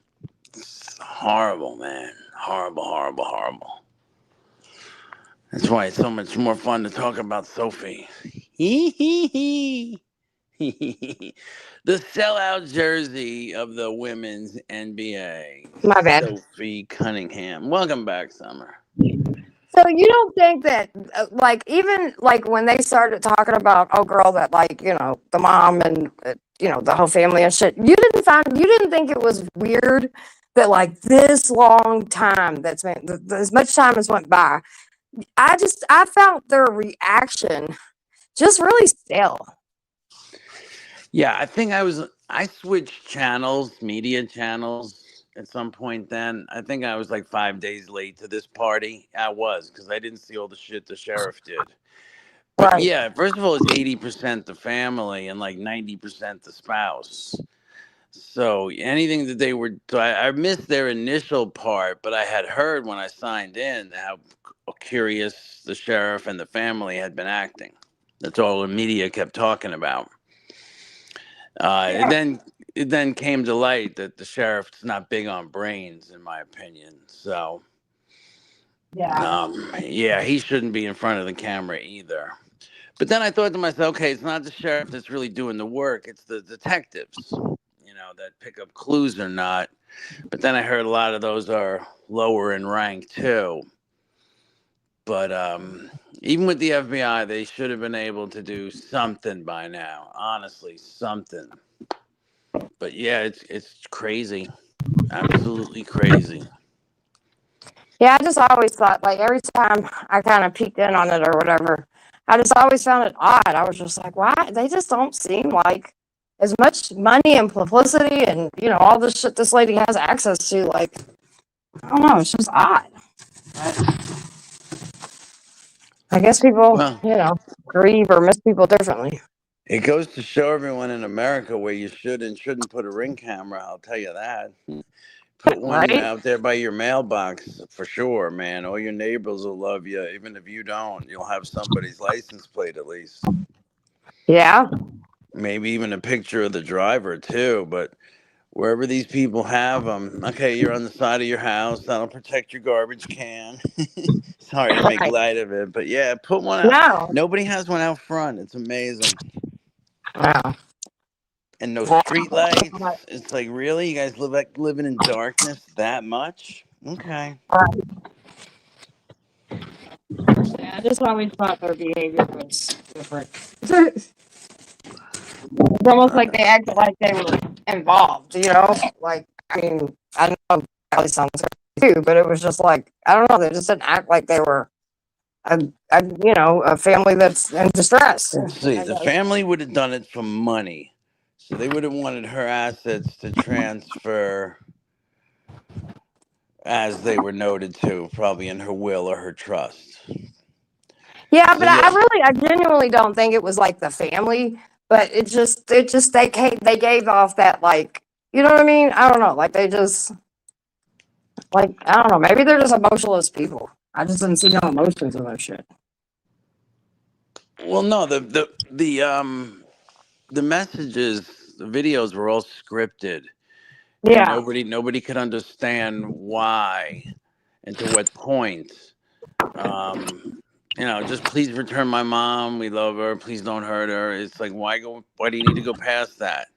It's horrible, man. Horrible, horrible, horrible. That's why it's so much more fun to talk about Sophie. The sellout jersey of the women's NBA. My bad. Sophie Cunningham. Welcome back, Summer. So you don't think that, even when they started talking about, oh, girl, that the mom and the whole family and shit, you didn't think it was weird that this long time that's been as much time has went by. I felt their reaction just really stale. Yeah, I think I switched channels, media channels at some point then. I think I was like 5 days late to this party. I was, because I didn't see all the shit the sheriff did. But Right. yeah, first of all, it's 80% the family and like 90% the spouse. So anything that they were, so I missed their initial part, but I had heard when I signed in how curious the sheriff and the family had been acting. That's all the media kept talking about. It then came to light that the sheriff's not big on brains, in my opinion. So, yeah, he shouldn't be in front of the camera either. But then I thought to myself, okay, it's not the sheriff that's really doing the work; it's the detectives, that pick up clues or not. But then I heard a lot of those are lower in rank too. But even with the FBI, they should have been able to do something by now. Honestly, something. But yeah, it's crazy, absolutely crazy. Yeah, I just always thought, every time I kind of peeked in on it or whatever, I just always found it odd. I was just like, why? They just don't seem like as much money and publicity and, all this shit this lady has access to. I don't know. It's just odd. I guess people, Well, grieve or miss people differently. it goes to show everyone in America where you should and shouldn't put a ring camera. I'll tell you that. Put one Right? out there by your mailbox for sure, man. All your neighbors will love you. Even if you don't, you'll have somebody's license plate at least. Yeah. Maybe even a picture of the driver too. But wherever these people have them, okay, you're on the side of your house. That'll protect your garbage can. Sorry to make Right. light of it, but yeah, put one out. No. Nobody has one out front. It's amazing. Wow. And no street lights. It's like, really? You guys living in darkness that much? Okay. Yeah, I just always thought their behavior was different. It's almost like they acted like they were involved, I know it probably sounds crazy too, but it was just I don't know, they just didn't act like they were a family that's in distress. Let's see. The family would have done it for money. So they would have wanted her assets to transfer as they were noted to, probably in her will or her trust. Yeah, So but yeah, I genuinely don't think it was the family, but they gave off that You know what I mean? I don't know. Like they just like I don't know. Maybe they're just emotionless people. I just didn't see no emotions in that shit. Well, no, the messages, the videos were all scripted, and Yeah. nobody could understand why and to what point. Um, just please return my mom. We love her. Please don't hurt her. It's like why go? Why do you need to go past that?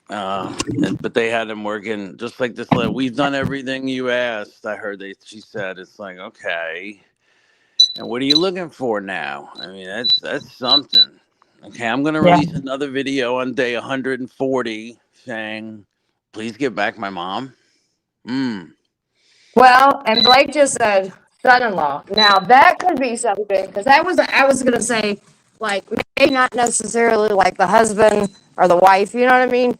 But they had them working just like this. We've done everything you asked. I heard she said. It's like okay. And what are you looking for now? I mean, that's something. Okay, I'm gonna Yeah. release another video on day 140 saying, "Please give back my mom." Well, and Blake just said son-in-law. Now that could be something because I was gonna say like maybe not necessarily like the husband or the wife, you know what I mean?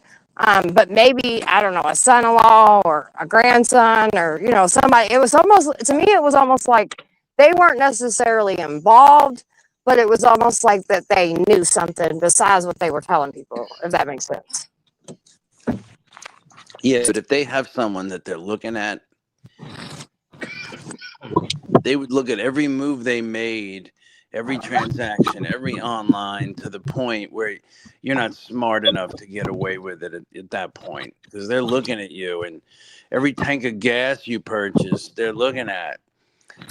But maybe I don't know a son-in-law or a grandson or somebody. It was almost to me it was almost like they weren't necessarily involved, but it was almost like that they knew something besides what they were telling people. If that makes sense. Yeah, but if they have someone that they're looking at, they would look at every move they made, every transaction, every online to the point where you're not smart enough to get away with it at that point because they're looking at you and every tank of gas you purchase, they're looking at.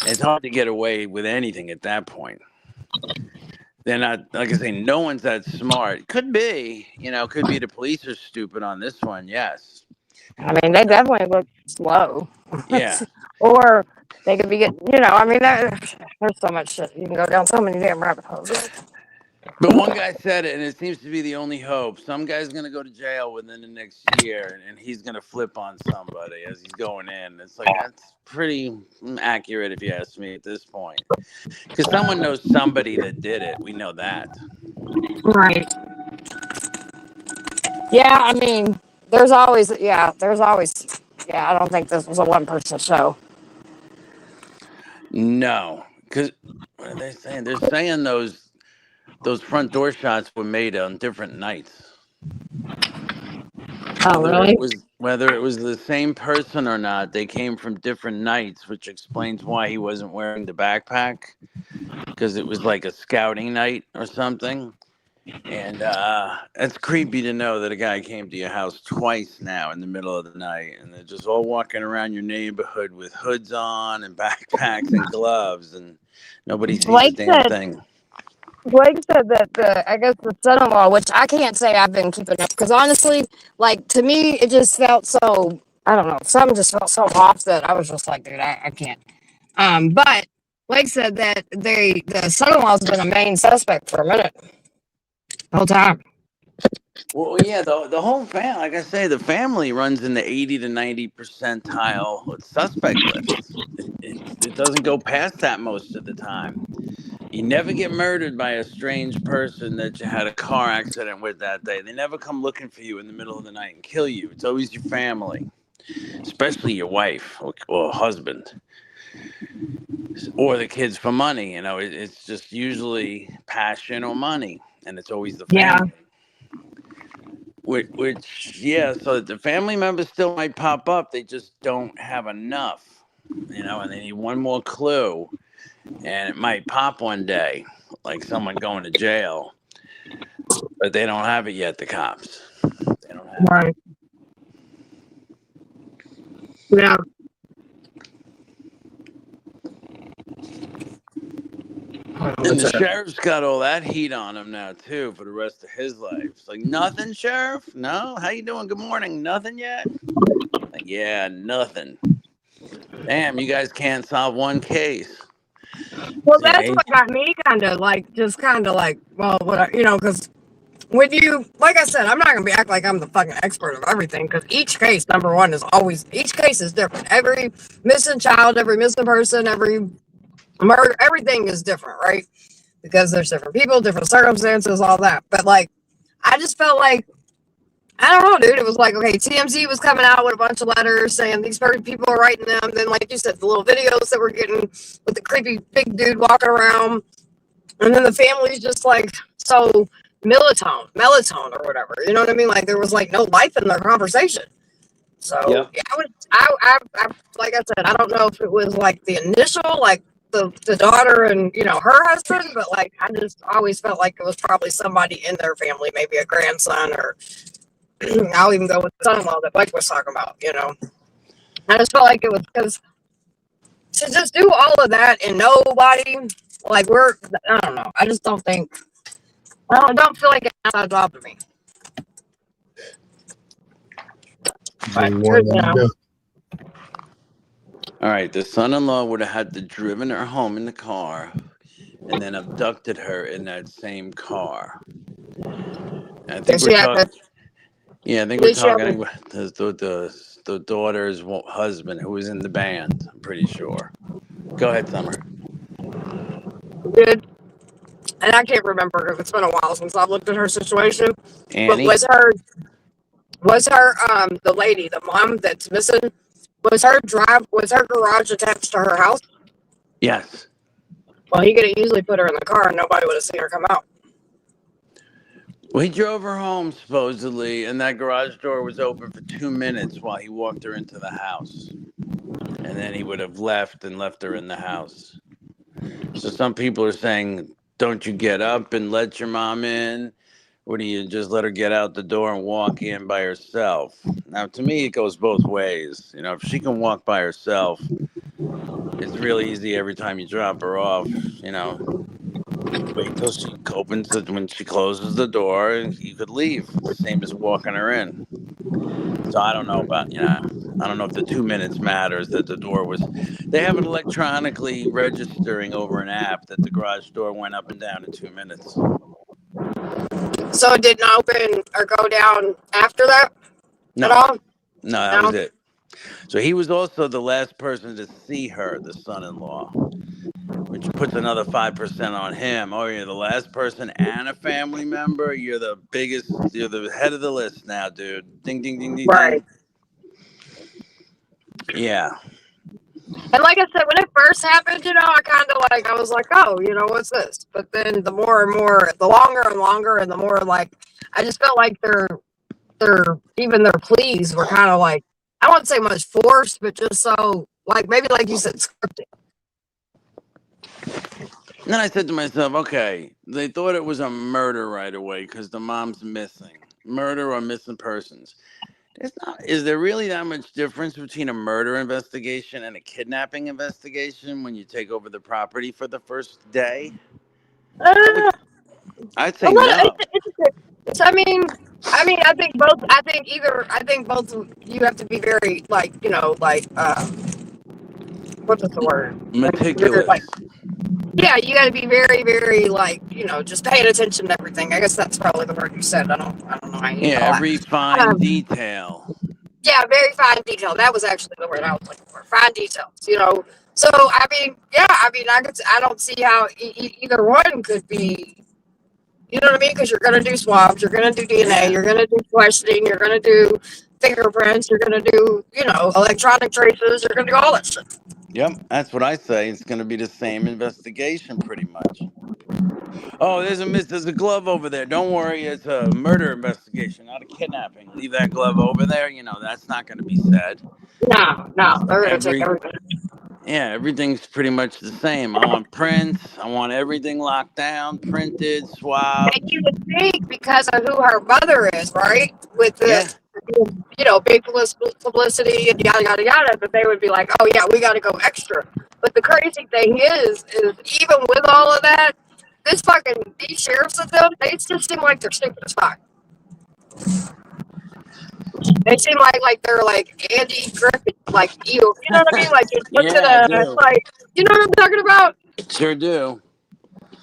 It's hard to get away with anything at that point. They're not, like I say, no one's that smart. Could be, could be the police are stupid on this one. Yes. I mean, they definitely look slow. Yeah. Or they could be getting, I mean, there's so much shit. You can go down so many damn rabbit holes. But one guy said it, and it seems to be the only hope. Some guy's going to go to jail within the next year, and he's going to flip on somebody as he's going in. It's like, that's pretty accurate, if you ask me, at this point. Because someone knows somebody that did it. We know that. Right. Yeah, I mean, there's always, I don't think this was a one-person show. No. Because, what are they saying? They're saying those front door shots were made on different nights. Oh, really? Whether it was the same person or not, they came from different nights, which explains why he wasn't wearing the backpack, because it was like a scouting night or something. And it's creepy to know that a guy came to your house twice now in the middle of the night, and they're just all walking around your neighborhood with hoods on and backpacks and gloves, and nobody sees a damn thing. Blake said that I guess the son-in-law, which I can't say I've been keeping up, because honestly, like to me, it just felt so, I don't know, something just felt so off that I was just like, dude, I can't. But Blake said that the son-in-law's been a main suspect for a minute, the whole time. Well, yeah, the whole family, like I say, the family runs in the 80 to 90 percentile suspect list. It doesn't go past that most of the time. You never get murdered by a strange person that you had a car accident with that day. They never come looking for you in the middle of the night and kill you. It's always your family, especially your wife or husband or the kids for money. It's just usually passion or money, and it's always the family. So the family members still might pop up. They just don't have enough, and they need one more clue, and it might pop one day, like someone going to jail, but they don't have it yet. The cops, they don't have Right. Yeah. And the sheriff's got all that heat on him now too for the rest of his life. It's like, nothing, sheriff? No? How you doing? Good morning. Nothing yet? Like, yeah, nothing. Damn, you guys can't solve one case. Well, that's what got me because when you, like I said, I'm not going to act like I'm the fucking expert of everything, because each case, number one, each case is different. Every missing child, every missing person, every murder, everything is different, right? Because there's different people, different circumstances, all that. But like, I just felt like, I don't know, dude. It was like, okay, TMZ was coming out with a bunch of letters saying these people are writing them. Then, like you said, the little videos that we're getting with the creepy big dude walking around. And then the family's just like so melatonin or whatever. You know what I mean? Like there was like no life in their conversation. So Yep. yeah, I like I said, I don't know if it was like the initial, like the daughter and her husband, but like I just always felt like it was probably somebody in their family, maybe a grandson, or I'll even go with the son-in-law that Blake was talking about. I just felt like it was because to just do all of that and nobody, like I don't know. I just don't think. I don't feel like it's an outside job to me. But All right, the son-in-law would have had to driven her home in the car and then abducted her in that same car. And I think we're talking. Yeah, I think we're talking about the daughter's husband who was in the band. I'm pretty sure. Go ahead, Summer. Good. And I can't remember because it's been a while since I've looked at her situation. Annie? But was her the lady, the mom that's missing, was her garage attached to her house? Yes. Well, he could have easily put her in the car and nobody would have seen her come out. Well, he drove her home supposedly, and that garage door was open for 2 minutes while he walked her into the house. And then he would have left her in the house. So some people are saying, don't you get up and let your mom in? Or do you just let her get out the door and walk in by herself? Now, to me, it goes both ways. If she can walk by herself, it's really easy every time you drop her off. Wait till she opens it. When she closes the door, you could leave. It's the same as walking her in. So I don't know about, I don't know if the 2 minutes matters that the door was. They have it electronically registering over an app that the garage door went up and down in 2 minutes. So it didn't open or go down after that at all? No, that was it. So he was also the last person to see her, the son-in-law, which puts another 5% on him. Oh, you're the last person and a family member? You're the head of the list now, dude. Ding, ding, ding, ding, right. Ding. Yeah. And like I said, when it first happened, I was like, oh, what's this? But then the more and more, the longer and longer, and the more like, I just felt like their pleas were kind of like, I wouldn't say much forced, but just so like maybe like you said, scripted. And then I said to myself, okay, they thought it was a murder right away because the mom's missing. Murder or missing persons. Is there really that much difference between a murder investigation and a kidnapping investigation when you take over the property for the first day? I'd say no. I think both. I think both. You have to be very what's the word? Meticulous. Yeah, you got to be very, very just paying attention to everything. I guess that's probably the word you said. I don't know how you call every fine detail. Yeah, very fine detail. That was actually the word I was looking for. Fine details. So I don't see how either one could be. You know what I mean? Because you're going to do swabs, you're going to do DNA, you're going to do questioning, you're going to do fingerprints, you're going to do electronic traces, you're going to do all that shit. Yep, that's what I say. It's going to be the same investigation, pretty much. Oh, there's a glove over there. Don't worry, it's a murder investigation, not a kidnapping. Leave that glove over there. That's not going to be said. No, they're going to take everything. Yeah, everything's pretty much the same. I want prints. I want everything locked down, printed, swabbed. And you would think because of who her mother is, right? With the big publicity and yada yada yada, that they would be like, oh yeah, we got to go extra. But the crazy thing is even with all of that, these sheriffs of them, they just seem like they're stupid as fuck. They seem like they're like Andy Griffith, like you know what I mean? Like just look at you know what I'm talking about? Sure do.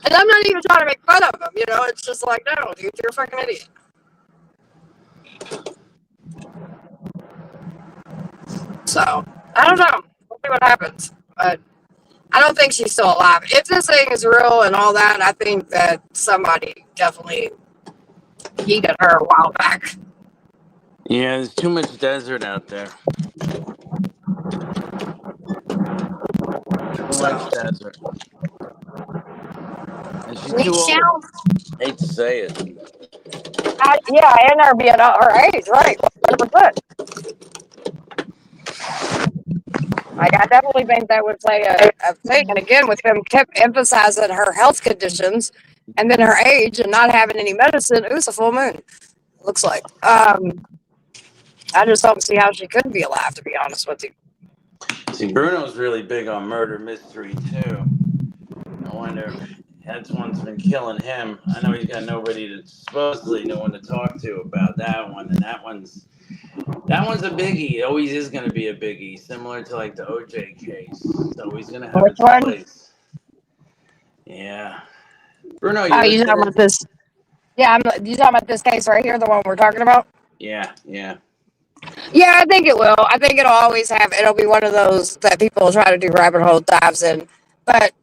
And I'm not even trying to make fun of them, it's just like, no, dude, you're a fucking idiot. So I don't know. We'll see what happens. But I don't think she's still alive. If this thing is real and all that, I think that somebody definitely heated her a while back. Yeah, there's too much desert out there. Too much desert. And she's too old. I hate to say it. Yeah, and her being her age, right? 100%. Like, I definitely think that would play a thing. And again, with them kept emphasizing her health conditions and then her age and not having any medicine, it was a full moon. Looks like. I just don't see how she couldn't be alive, to be honest with you. See, Bruno's really big on murder mystery too. I wonder if that's one's been killing him. I know he's got nobody to supposedly no one to talk to about that one, and that one's a biggie. It always is going to be a biggie, similar to like the OJ case. It's always going to have Which its one? place. Yeah, Bruno, Oh, you you talking listening? about this? Yeah, you talking about this case right here, the one we're talking about? Yeah. Yeah, I think it will. I think it'll be one of those that people try to do rabbit hole dives in. But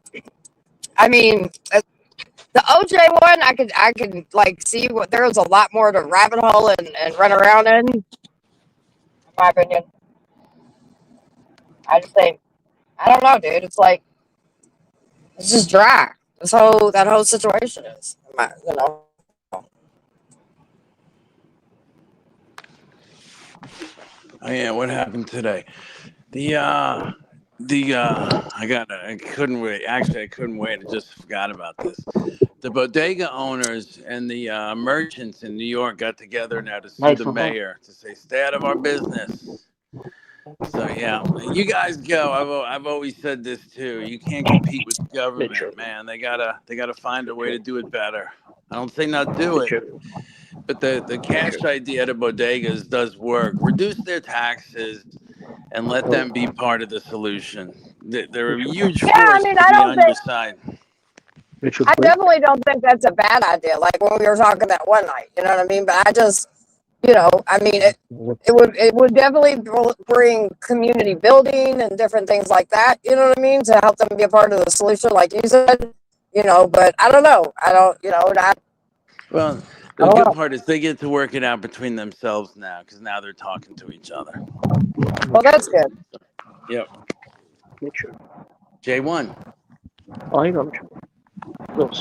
I mean, the OJ one, I could like see what there was a lot more to rabbit hole and run around in my opinion. I just think I don't know, dude. It's like it's just dry. That whole situation is, you know. Oh yeah, what happened today? I couldn't wait. Actually, I couldn't wait. I just forgot about this. The bodega owners and the merchants in New York got together now to sue the mayor to say, "Stay out of our business." So yeah, you guys go. I've always said this too. You can't compete with the government, man. They gotta find a way to do it better. I don't say not do it, but the cash idea at bodegas does work. Reduce their taxes and let them be part of the solution. They're a huge Yeah, I force mean, to be on your side. I definitely don't think that's a bad idea. Like when we were talking that one night, you know what I mean? But I just, I mean, it would definitely bring community building and different things like that. You know what I mean? To help them be a part of the solution, like you said. But I don't know. I don't. Well, the good part is they get to work it out between themselves now because now they're talking to each other. Well, that's good. Yep. J1.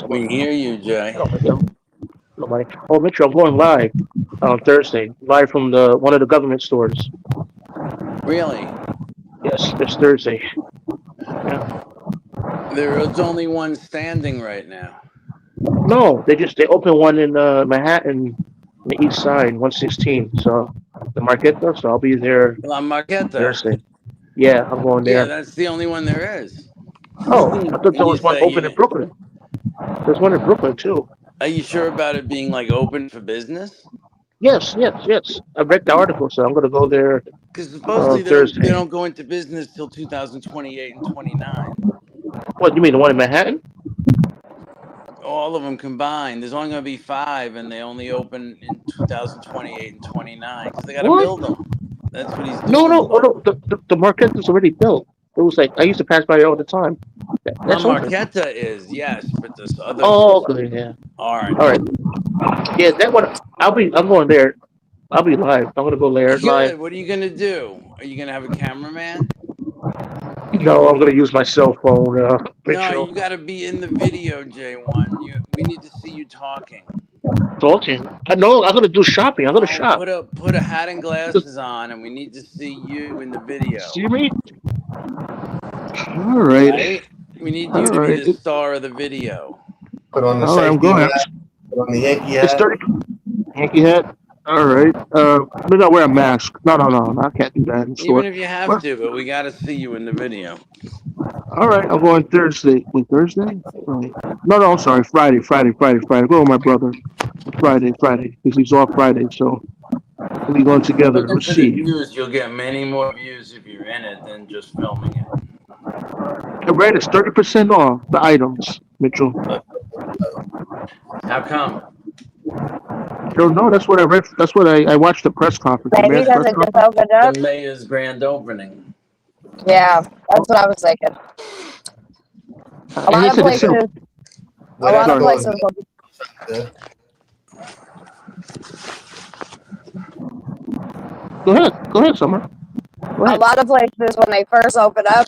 We hear you, Jay. Nobody. Oh, Mitchell, I'm going live on Thursday, live from one of the government stores. Really? Yes, this Thursday. Yeah. There's only one standing right now. No, they opened one in Manhattan, the East Side, 116. So the Marqueta. So I'll be there La Marqueta. Thursday. Yeah, I'm going there. Yeah, that's the only one there is. Oh, I thought there was one open in Brooklyn. There's one in Brooklyn too. Are you sure about it being like open for business? Yes. I read the article, so I'm going to go there. Because supposedly they don't go into business till 2028 and 29. What, you mean the one in Manhattan? All of them combined. There's only going to be 5, and they only open in 2028 and 29 because they got to build them. That's what he's doing. No. The Marqueta is already built. It was like I used to pass by it all the time. La Marqueta is, yes, but this other. Oh, okay, yeah. All right. Yeah, that one. I'm going there. I'll be live. I'm gonna go there live. What are you gonna do? Are you gonna have a cameraman? No, I'm gonna use my cell phone. No, you gotta be in the video, J1. We need to see you talking. Talking? No, I'm gonna do shopping. I'm gonna shop. Put a hat and glasses on, and we need to see you in the video. See me? All right. We need you to be the star of the video. Put on the safety hat. Put on the Yankee hat. It's 30. Yankee hat. All right. Maybe I'll wear a mask. No. I can't do that. Even if you have to, but we got to see you in the video. All right. I'm going Thursday. Wait, Thursday? Right. No. I'm sorry. Friday. I'm going with my brother. Friday. Because he's off Friday, so we'll be going together. Let's see. You'll get many more views if you're in it than just filming it. I read it's 30% off the items, Mitchell. How come? I don't know. That's what I read. That's what I watched the press conference. Maybe because it just opened up. The mayor's grand opening. Yeah, that's what I was thinking. A lot of places. Go ahead, Summer. A lot of places when they first open up,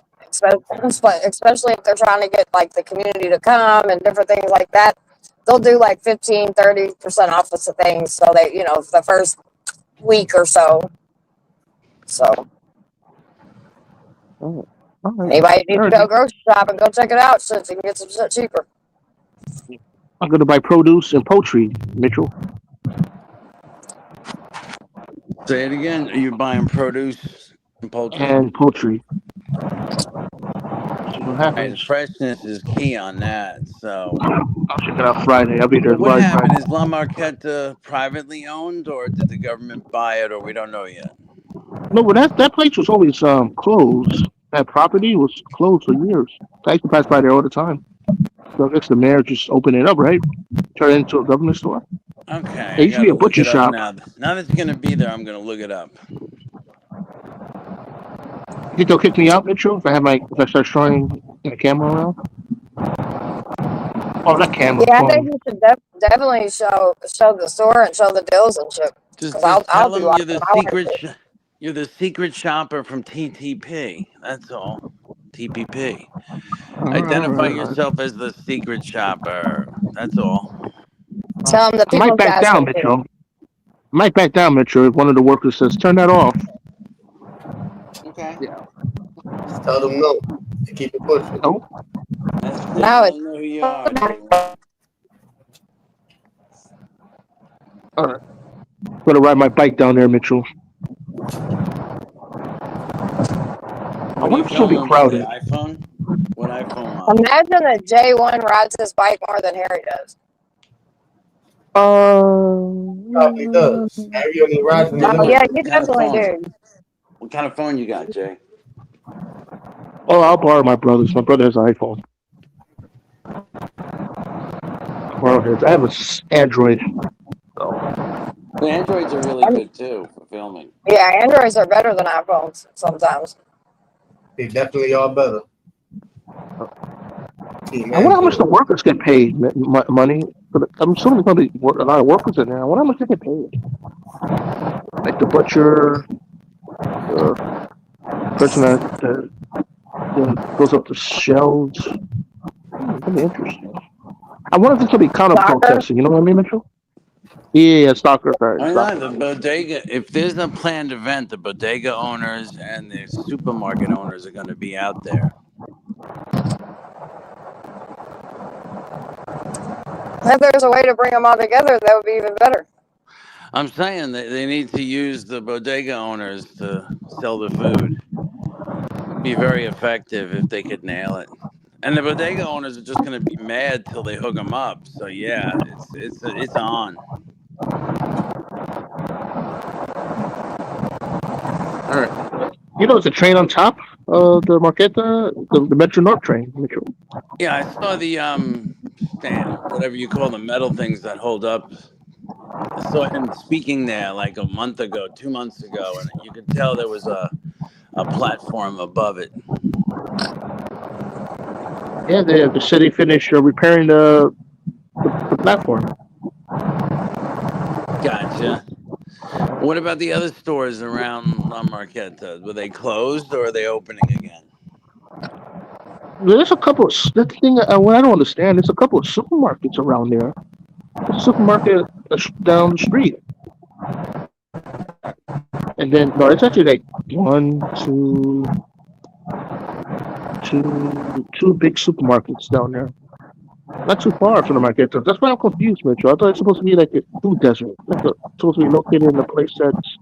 especially if they're trying to get like the community to come and different things like that, they'll do like 15-30% off of things. So they, the first week or so. So All right. anybody needs to All go right. grocery shopping, go check it out so you can get some shit cheaper. I'm gonna buy produce and poultry, Mitchell. Say it again. Are you buying produce and poultry? And poultry. See what Right, happens. freshness is key on that. So, I'll check it out Friday. I'll be there what live happened? Friday. Is La Marqueta privately owned, or did the government buy it, or we don't know yet? No, but that place was always closed. That property was closed for years. I used to pass by there all the time. So I guess the mayor just opened it up, right? Turned it into a government store. Okay, It I used to be gotta a look butcher it up shop. now. Now that you're gonna be there, I'm gonna look it up. You think they'll kick me out, Mitchell, if I start showing the camera around? Oh, not camera, Yeah, I think phone. you should definitely show the store and show the deals and shit. Just Because just I'll tell be them you're watching the my wife. you're the secret shopper from TTP. That's all. TPP. All right, all Identify right, all right. yourself as the secret shopper. That's all. Tell them the I might people's back down, asking for Mitchell. I might back down, Mitchell, if one of the workers says, turn that off. Okay. Yeah. Just tell them no. To keep it pushing. No. That's it. No, I it's know who you are, dude. All right. I'm gonna ride my bike down there, Mitchell. I What are wonder you if it's gonna be filming with the crowded. iPhone? What iPhone model? imagine that J1 rides his bike more than Harry does. Probably does. Harry only rides in the Oh Dude, yeah, morning. you what kind of definitely phone? do. What kind of phone you got, Jay? Oh, I'll borrow my brother's. My brother has an iPhone. I'll borrow his. I have an Android. So The Androids are really good too for filming. Yeah, Androids are better than iPhones sometimes. They definitely are better. Team I wonder how much the Android. workers get paid money. I'm assuming there's gonna be a lot of workers in there. I wonder how much they get paid. Like the butcher, the person that goes up the shelves. It's gonna be interesting. I wonder if it's gonna be counter Soccer? protesting. You know what I mean, Mitchell? Yeah, stalker, I know the stalker. bodega. If there's a planned event, the bodega owners and the supermarket owners are going to be out there. If there's a way to bring them all together, that would be even better. I'm saying that they need to use the bodega owners to sell the food. Be very effective if they could nail it. And the bodega owners are just going to be mad till they hook them up. So yeah, it's on. All right. You know, there's a train on top of the Marqueta, the Metro North train, Mitchell. Yeah, I saw the whatever you call the metal things that hold up. I saw him speaking there like a month ago, 2 months ago, and you could tell there was a platform above it. Yeah, the city finished repairing the platform. Gotcha. What about the other stores around La Marqueta? Were they closed or are they opening again? There's a couple. That's the thing. What I don't understand. There's a couple of supermarkets around there. There's a supermarket down the street, and then no, it's actually like one, two big supermarkets down there. Not too far from the market. That's why I'm confused, Mitchell. I thought it's supposed to be like a food desert. It's supposed to be located in a place that's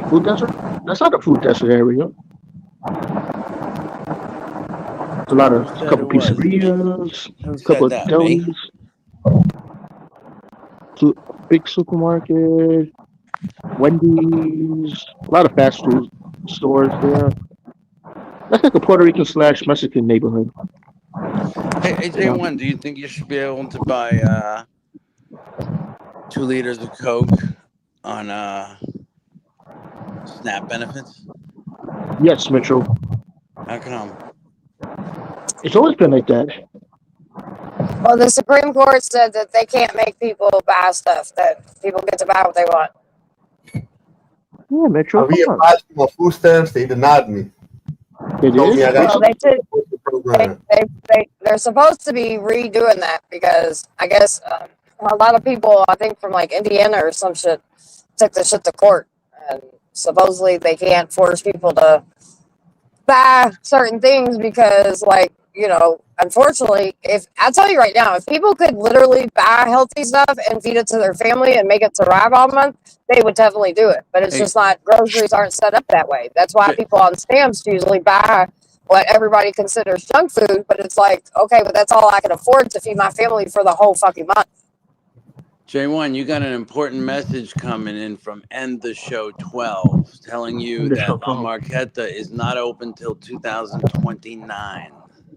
food desert. That's not a food desert area. There's a lot of Who said couple it was? pizzerias, Who a couple said of that? Me? delis, big supermarket, Wendy's, a lot of fast food stores there. That's like a Puerto Rican / Mexican neighborhood. Hey, Yeah. AJ1, do you think you should be able to buy 2 liters of Coke on SNAP benefits? Yes, Mitchell. How come? It's always been like that. Well, the Supreme Court said that they can't make people buy stuff, that people get to buy what they want. Yeah, Mitchell. I Come on. reapplied for my food stamps. They denied me. It Told me I is. got Well, they should. the program. They're supposed to be redoing that because I guess a lot of people, I think from like Indiana or some shit, took the shit to court, and supposedly they can't force people to buy certain things because, like, unfortunately, if I tell you right now, if people could literally buy healthy stuff and feed it to their family and make it survive all month, they would definitely do it. But it's Hey, just not, groceries aren't set up that way. That's why J- people on stamps usually buy what everybody considers junk food, but it's like, okay, but that's all I can afford to feed my family for the whole fucking month. J1, you got an important message coming in from End the Show 12 telling you The show that La 12. Marqueta is not open till 2029.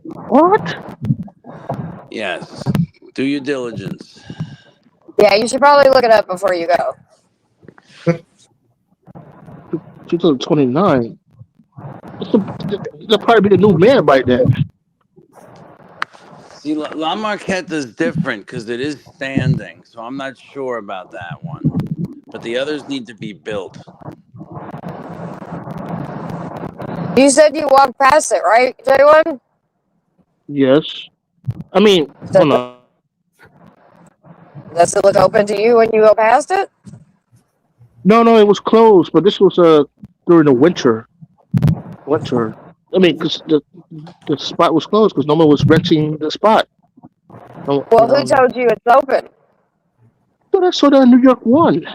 What? Yes. Do your diligence. Yeah, you should probably look it up before you go. 2029. That'll probably be the new man by then. See, La Marqueta is different because it is standing, so I'm not sure about that one. But the others need to be built. You said you walked past it, right, J1? Yes. I mean, Does hold it, on. does it look open to you when you go past it? No, it was closed, but this was during the winter. Winter. I mean, because the spot was closed because no one was renting the spot. No, Well, who told you it's open? But I saw that in New York one.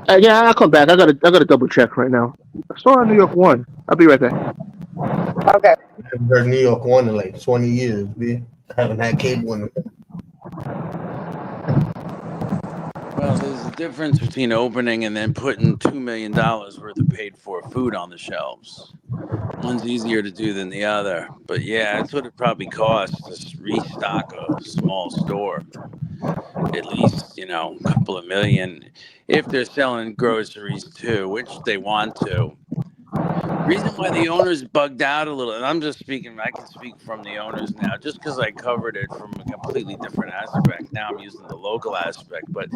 Yeah, I'll come back. I gotta double check right now. I saw it in New York one. I'll be right back. Okay. I haven't heard New York one in like 20 years, B. I haven't had cable in a Well, there's a difference between opening and then putting $2 million worth of paid for food on the shelves. One's easier to do than the other. But yeah, it's what it probably costs to restock a small store. At least, a couple of million if they're selling groceries too, which they want to. Reason why the owners bugged out a little, and I can speak from the owners now, just because I covered it from a completely different aspect. Now I'm using the local aspect, but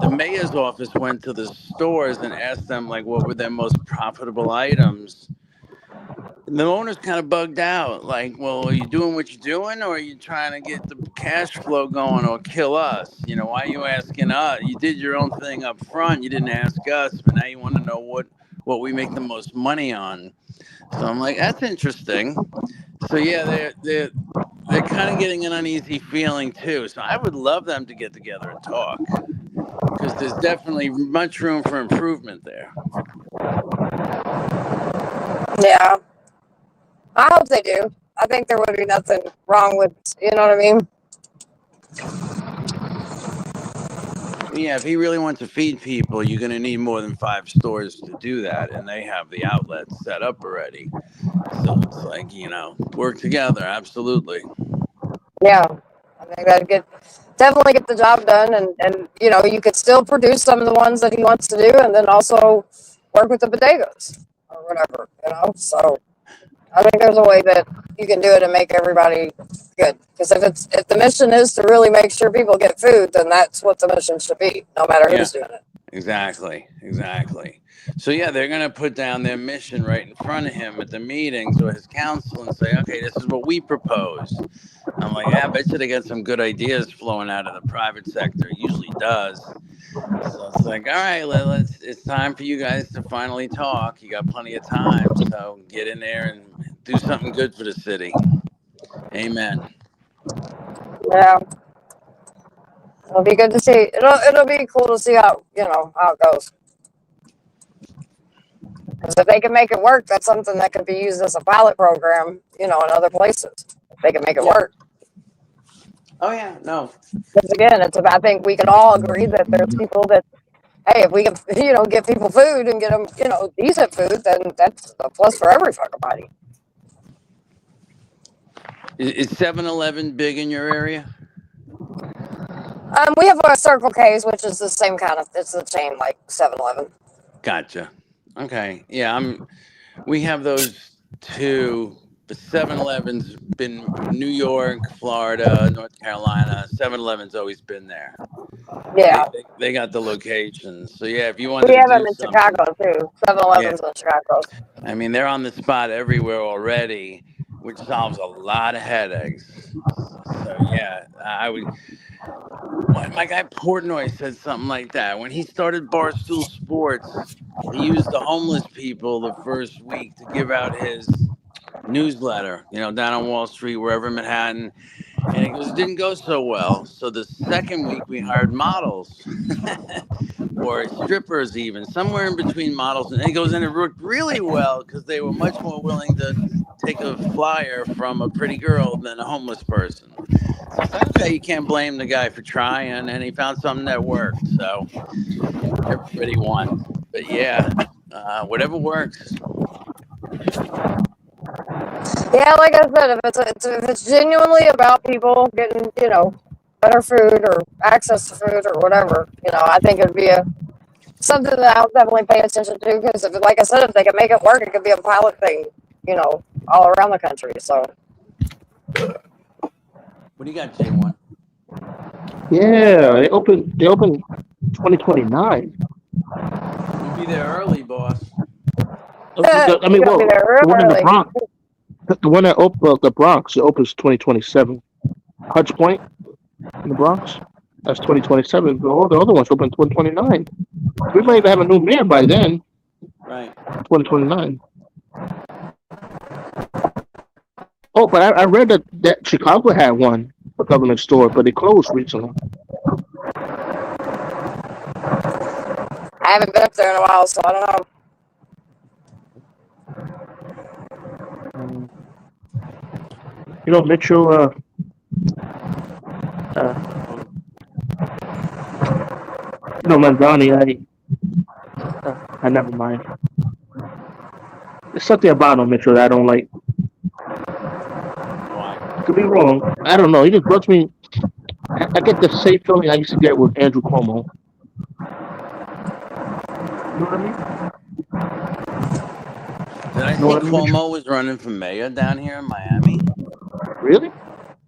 the mayor's office went to the stores and asked them, like, what were their most profitable items. And the owners kind of bugged out, like, well, are you doing what you're doing, or are you trying to get the cash flow going or kill us? Why are you asking us? You did your own thing up front. You didn't ask us, but now you want to know what we make the most money on. So I'm like, that's interesting. So yeah, they're kind of getting an uneasy feeling too. So I would love them to get together and talk because there's definitely much room for improvement there. Yeah. I hope they do. I think there would be nothing wrong with, you know what I mean? Yeah, if he really wants to feed people, you're going to need more than 5 stores to do that, and they have the outlets set up already. So it's like, work together, absolutely. Yeah. I think that'd definitely get the job done, and you could still produce some of the ones that he wants to do and then also work with the bodegas or whatever. So I think there's a way that you can do it and make everybody good. Because if the mission is to really make sure people get food, then that's what the mission should be, no matter Yeah, who's doing it. exactly. So yeah, they're going to put down their mission right in front of him at the meetings or his council and say, okay, this is what we propose. I'm like, yeah, I bet you they got some good ideas flowing out of the private sector. It usually does. So it's like, all right, it's time for you guys to finally talk. You got plenty of time. So get in there and do something good for the city. Amen. Yeah. It'll be good to see. It'll be cool to see how it goes. Because if they can make it work, that's something that could be used as a pilot program, in other places. If they can make it work. Oh, yeah. No. Because again, I think we can all agree that there's people that, hey, if we can, give people food and get them, decent food, then that's a plus for every fucking body. Is 7-Eleven big in your area? We have a Circle K's, which is the same kind of, it's the chain like 7-Eleven. Gotcha. Okay. Yeah, we have those two. But 7-Eleven's been New York, Florida, North Carolina. 7-Eleven's always been there. Yeah. They got the locations. So yeah, if you We wanted to have them do in something, Chicago too. yeah, 7-Eleven's in Chicago. I mean they're on the spot everywhere already, which solves a lot of headaches. So yeah, I would. My guy Portnoy said something like that when he started Barstool Sports. He used the homeless people the first week to give out his newsletter, down on Wall Street, wherever in Manhattan. And it didn't go so well. So the second week we hired models or strippers, even somewhere in between models. And he goes, and it worked really well because they were much more willing to take a flyer from a pretty girl than a homeless person. So I said, okay, you can't blame the guy for trying. And he found something that worked. So everybody won. But yeah, whatever works. Yeah, like I said, if it's genuinely about people getting, better food or access to food or whatever, I think it'd be something that I'll definitely pay attention to because, like I said, if they can make it work, it could be a pilot thing, all around the country. So. What do you got, J1? Yeah, they open 2029. You'll be there early, boss. I mean, You gotta be well, there real the one in the early. Bronx, the one that the Bronx, it opens 2027. Hutch Point in the Bronx, that's 2027. But all the other ones open 2029. We might even have a new mayor by then. Right. 2029. Oh, but I read that Chicago had one, a government store, but it closed recently. I haven't been up there in a while, so I don't know. Mitchell. Mandani. I never mind. There's something about him, Mitchell, that I don't like. Why? Could be wrong. I don't know. He just bugs me. I get the same feeling I used to get with Andrew Cuomo. You know what I mean? Did I see Cuomo was running for mayor down here in Miami? Really?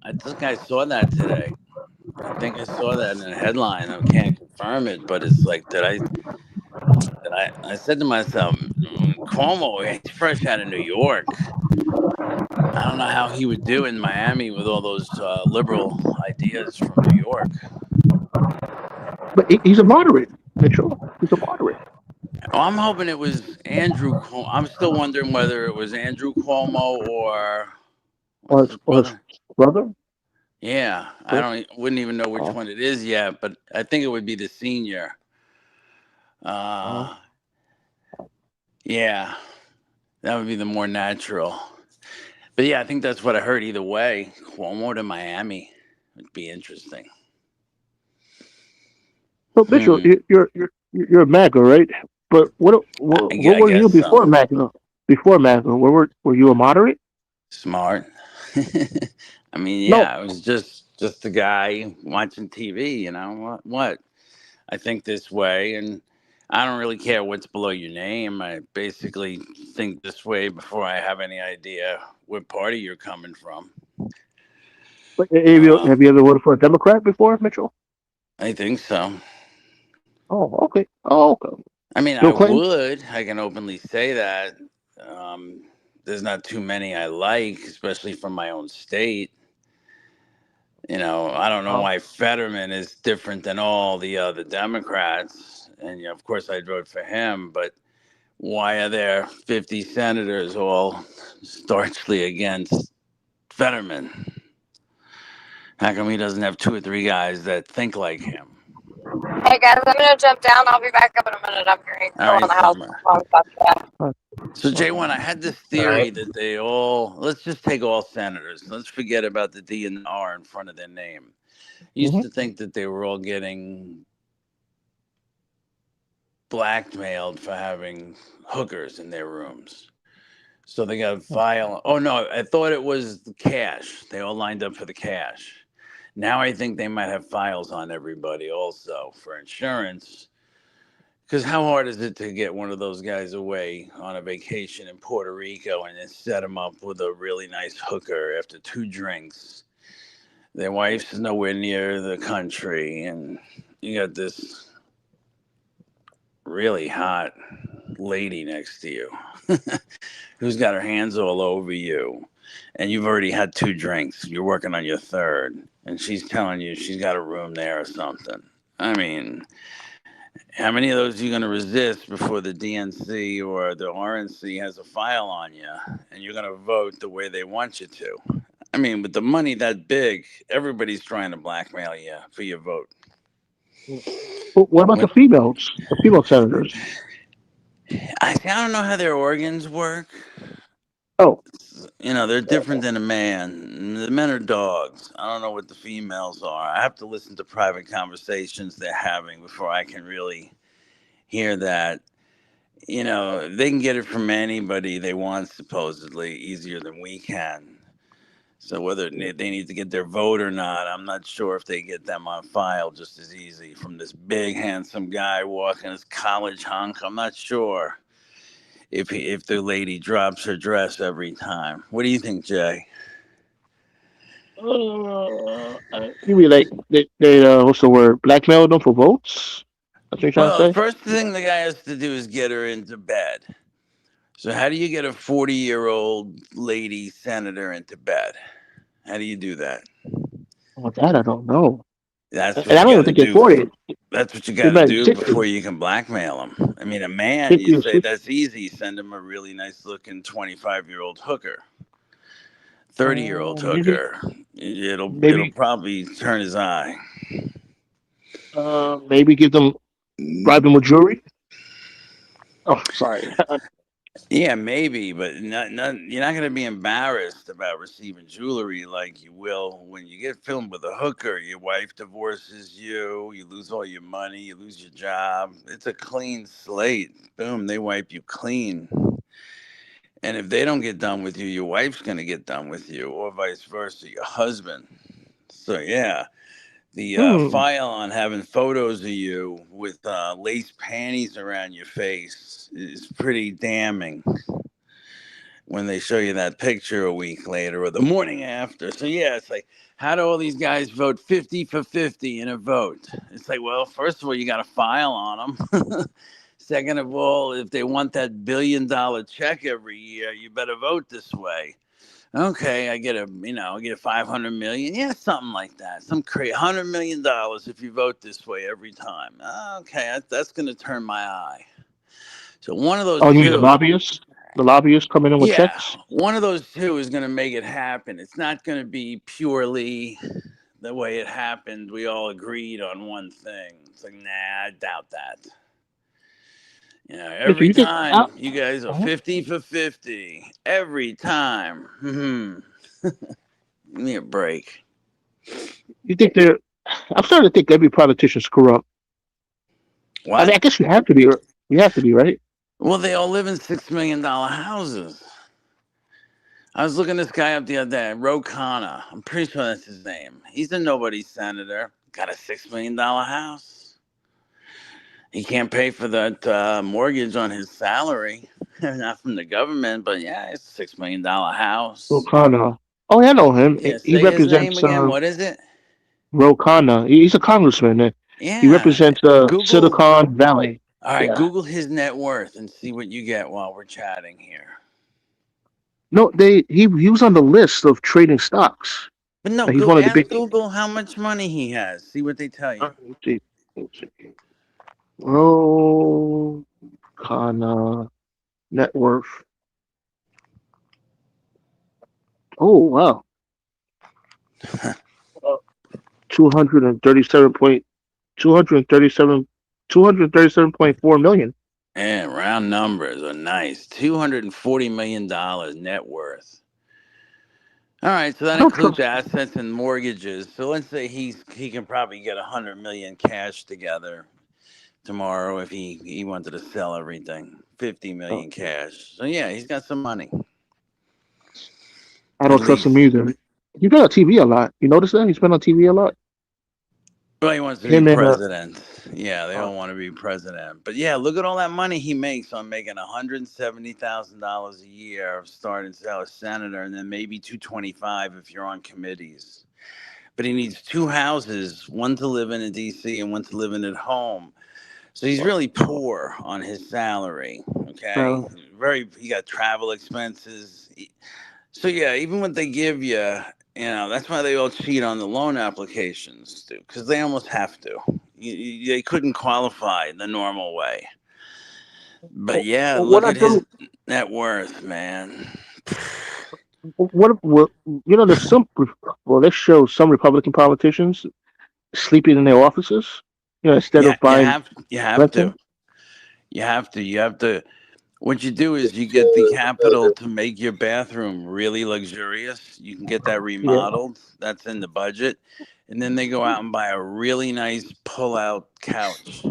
I think I saw that today. I think I saw that in a headline. I can't confirm it, but it's like, I said to myself, Cuomo, he's fresh out of New York. I don't know how he would do in Miami with all those liberal ideas from New York. But he's a moderate, Mitchell. He's a moderate. Oh, I'm hoping it was Andrew Cuomo. I'm still wondering whether it was Andrew Cuomo or his brother. Yeah, wouldn't even know which one it is yet, but I think it would be the senior. Yeah, that would be the more natural. But yeah, I think that's what I heard. Either way, Cuomo to Miami would be interesting. So Mitchell, you're a MAGA, right? But what were you before MAGA? Before MAGA, were you a moderate? Smart. I mean, yeah, I was just a guy watching TV. What? I think this way, and I don't really care what's below your name. I basically think this way before I have any idea what party you're coming from. But have you ever voted for a Democrat before, Mitchell? I think so. Oh, okay. I mean, I would. I can openly say that. There's not too many I like, especially from my own state. I don't know why Fetterman is different than all the other Democrats. And, of course, I'd vote for him. But why are there 50 senators all staunchly against Fetterman? How come he doesn't have 2 or 3 guys that think like him? Hey, guys, I'm going to jump down. I'll be back up in a minute. I'm going to go in the house. So, J1, I had this theory that let's just take all senators. Let's forget about the D and the R in front of their name. I used to think that they were all getting blackmailed for having hookers in their rooms. So they got violent. Oh, no, I thought it was the cash. They all lined up for the cash. Now I think they might have files on everybody also for insurance. Because how hard is it to get one of those guys away on a vacation in Puerto Rico and then set him up with a really nice hooker after 2 drinks? Their wife's nowhere near the country, and you got this really hot lady next to you who's got her hands all over you, and you've already had 2 drinks. You're working on your third, and she's telling you she's got a room there or something. I mean, how many of those are you going to resist before the DNC or the RNC has a file on you and you're going to vote the way they want you to? I mean, with the money that big, everybody's trying to blackmail you for your vote. But what about the When, females? The female senators? I don't know how their organs work. Oh, They're different than a man. The men are dogs. I don't know what the females are. I have to listen to private conversations they're having before I can really hear that. They can get it from anybody they want, supposedly, easier than we can. So whether they need to get their vote or not, I'm not sure if they get them on file just as easy from this big, handsome guy walking his college hunk. I'm not sure if the lady drops her dress every time. What do you think, Jay? you mean like they what's the word? Blackmail them for votes? That's what you're trying to Well, the say? first thing the guy has to do is get her into bed. So how do you get a 40-year-old lady senator into bed? How do you do that? Well, that I don't know. That's And what I you don't got even to think they're do. 40. That's what you They got to might be do 60. before you can blackmail them. I mean, a man, you 50 or say 60. that's easy. Send him a really nice looking 25-year-old hooker, 30-year-old Maybe, hooker. It'll maybe, probably turn his eye. maybe give them, bribe them with jewelry. Oh, sorry. Yeah, maybe, but you're not going to be embarrassed about receiving jewelry like you will when you get filmed with a hooker. Your wife divorces you, you lose all your money, you lose your job. It's a clean slate. Boom, they wipe you clean. And if they don't get done with you, your wife's going to get done with you, or vice versa, your husband. So, yeah, the Hmm. file on having photos of you with lace panties around your face is pretty damning when they show you that picture a week later or the morning after. So, yeah, it's like, how do all these guys vote 50 for 50 in a vote? It's like, well, first of all, you got a file on them. Second of all, if they want that $1 billion check every year, you better vote this way. Okay, I get 500 million. Yeah, something like that. Some crazy $100 million if you vote this way every time. Okay, that's going to turn my eye. So one of those Oh, you mean the two, lobbyists? The lobbyists coming in with yeah, checks? one of those two is going to make it happen. It's not going to be purely the way it happened. We all agreed on one thing. It's like, nah, I doubt that. Listen, Every you think, time you guys are uh-huh. 50 for 50. Every time. Give me a break. You think they're, I'm starting to think every politician's corrupt. I mean, What? I guess you have to be, right? Well, they all live in $6 million houses. I was looking this guy up the other day, Ro Khanna. I'm pretty sure that's his name. He's a nobody senator. Got a $6 million house. He can't pay for that mortgage on his salary. Not from the government, but yeah, it's a $6 million house. Ro. Oh, yeah, I know him. Yeah, He say his name represents again. What is it? Ro. He's a congressman. He Yeah. represents Google. Silicon Valley. All right, Yeah. Google his net worth and see what you get while we're chatting here. No, he was on the list of trading stocks. But no, He's one of the ask big. Google how much money he has. See what they tell you. Let's see. Let's see. Ro net worth. Oh wow, 237 point 237 237.4 million. And round numbers are nice. $240 million net worth. All right, so I that don't includes trust. assets and mortgages. So let's say he can probably get 100 million cash together tomorrow if he wanted to sell everything. 50 million cash. So yeah, he's got some money I at don't trust him least. either. He's been on TV a lot. You notice that he's been on TV a lot. Well, he wants to be Him and president. Yeah, they uh, all want to be president. But yeah, look at all that money he makes on making $170,000 a year starting as senator, and then maybe 225 if you're on committees. But he needs two houses, one to live in DC and one to live in at home. So he's really poor on his salary. Okay, uh, he got travel expenses. So yeah, even what they give you, that's why they all cheat on the loan applications, too, because they almost have to. They couldn't qualify the normal way. But yeah, what look I at his do? net worth, man. What there's some. Well, they show some Republican politicians sleeping in their offices. Instead Yeah, of buying you have to, renting. you have to. What you do is you get the capital to make your bathroom really luxurious. You can get that Yeah, remodeled. That's in the budget. And then they go out and buy a really nice pull-out couch.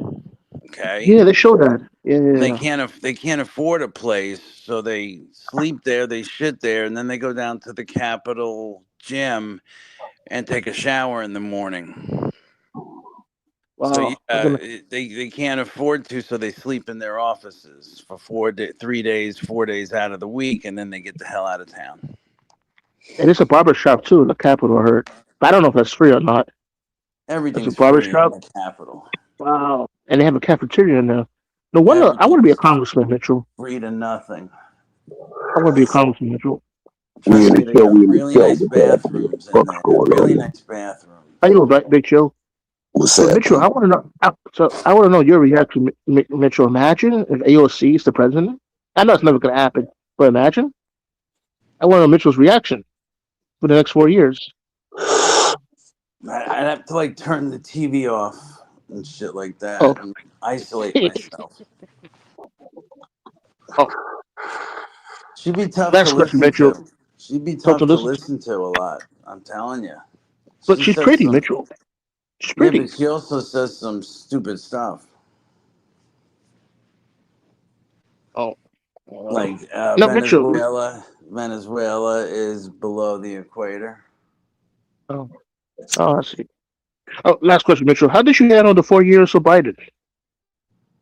Okay. yeah, they show that. Yeah, yeah, yeah. They can't afford a place, so they sleep there, they shit there, and then they go down to the Capitol gym and take a shower in the morning. So yeah, Wow, I'm gonna. they can't afford to, so they sleep in their offices for 3 days, 4 days out of the week, and then they get the hell out of town. And it's a barber shop too in the Capitol. I heard, but I don't know if that's free or not. That's a Everything's barber free in shop. the Capitol. Wow, and they have a cafeteria in there. No wonder I want to be a Everything's congressman, Mitchell. free to nothing. I want to be a congressman, Mitchell. Trust me, they got really nice bathrooms in What's there. going on Really here? nice bathrooms. How you doing, Big Joe? What's But Mitchell, happening? I want to know. I want to know your reaction, Mitchell. Imagine if AOC is the president. I know it's never going to happen, but imagine. I want to know Mitchell's reaction for the next 4 years. I'd have to like turn the TV off and shit like Oh, that and isolate myself. oh. She'd be tough to Last question, listen Mitchell. to. She'd be Tough to tough to listen to, listen to a lot. I'm telling you. but She she's says pretty, some. Mitchell. She's Yeah, pretty. but she also says some stupid stuff. Oh, Like no, Mitchell. Venezuela is below the equator. Oh, oh, I see. Oh, last question, Mitchell. How did you handle the 4 years of Biden?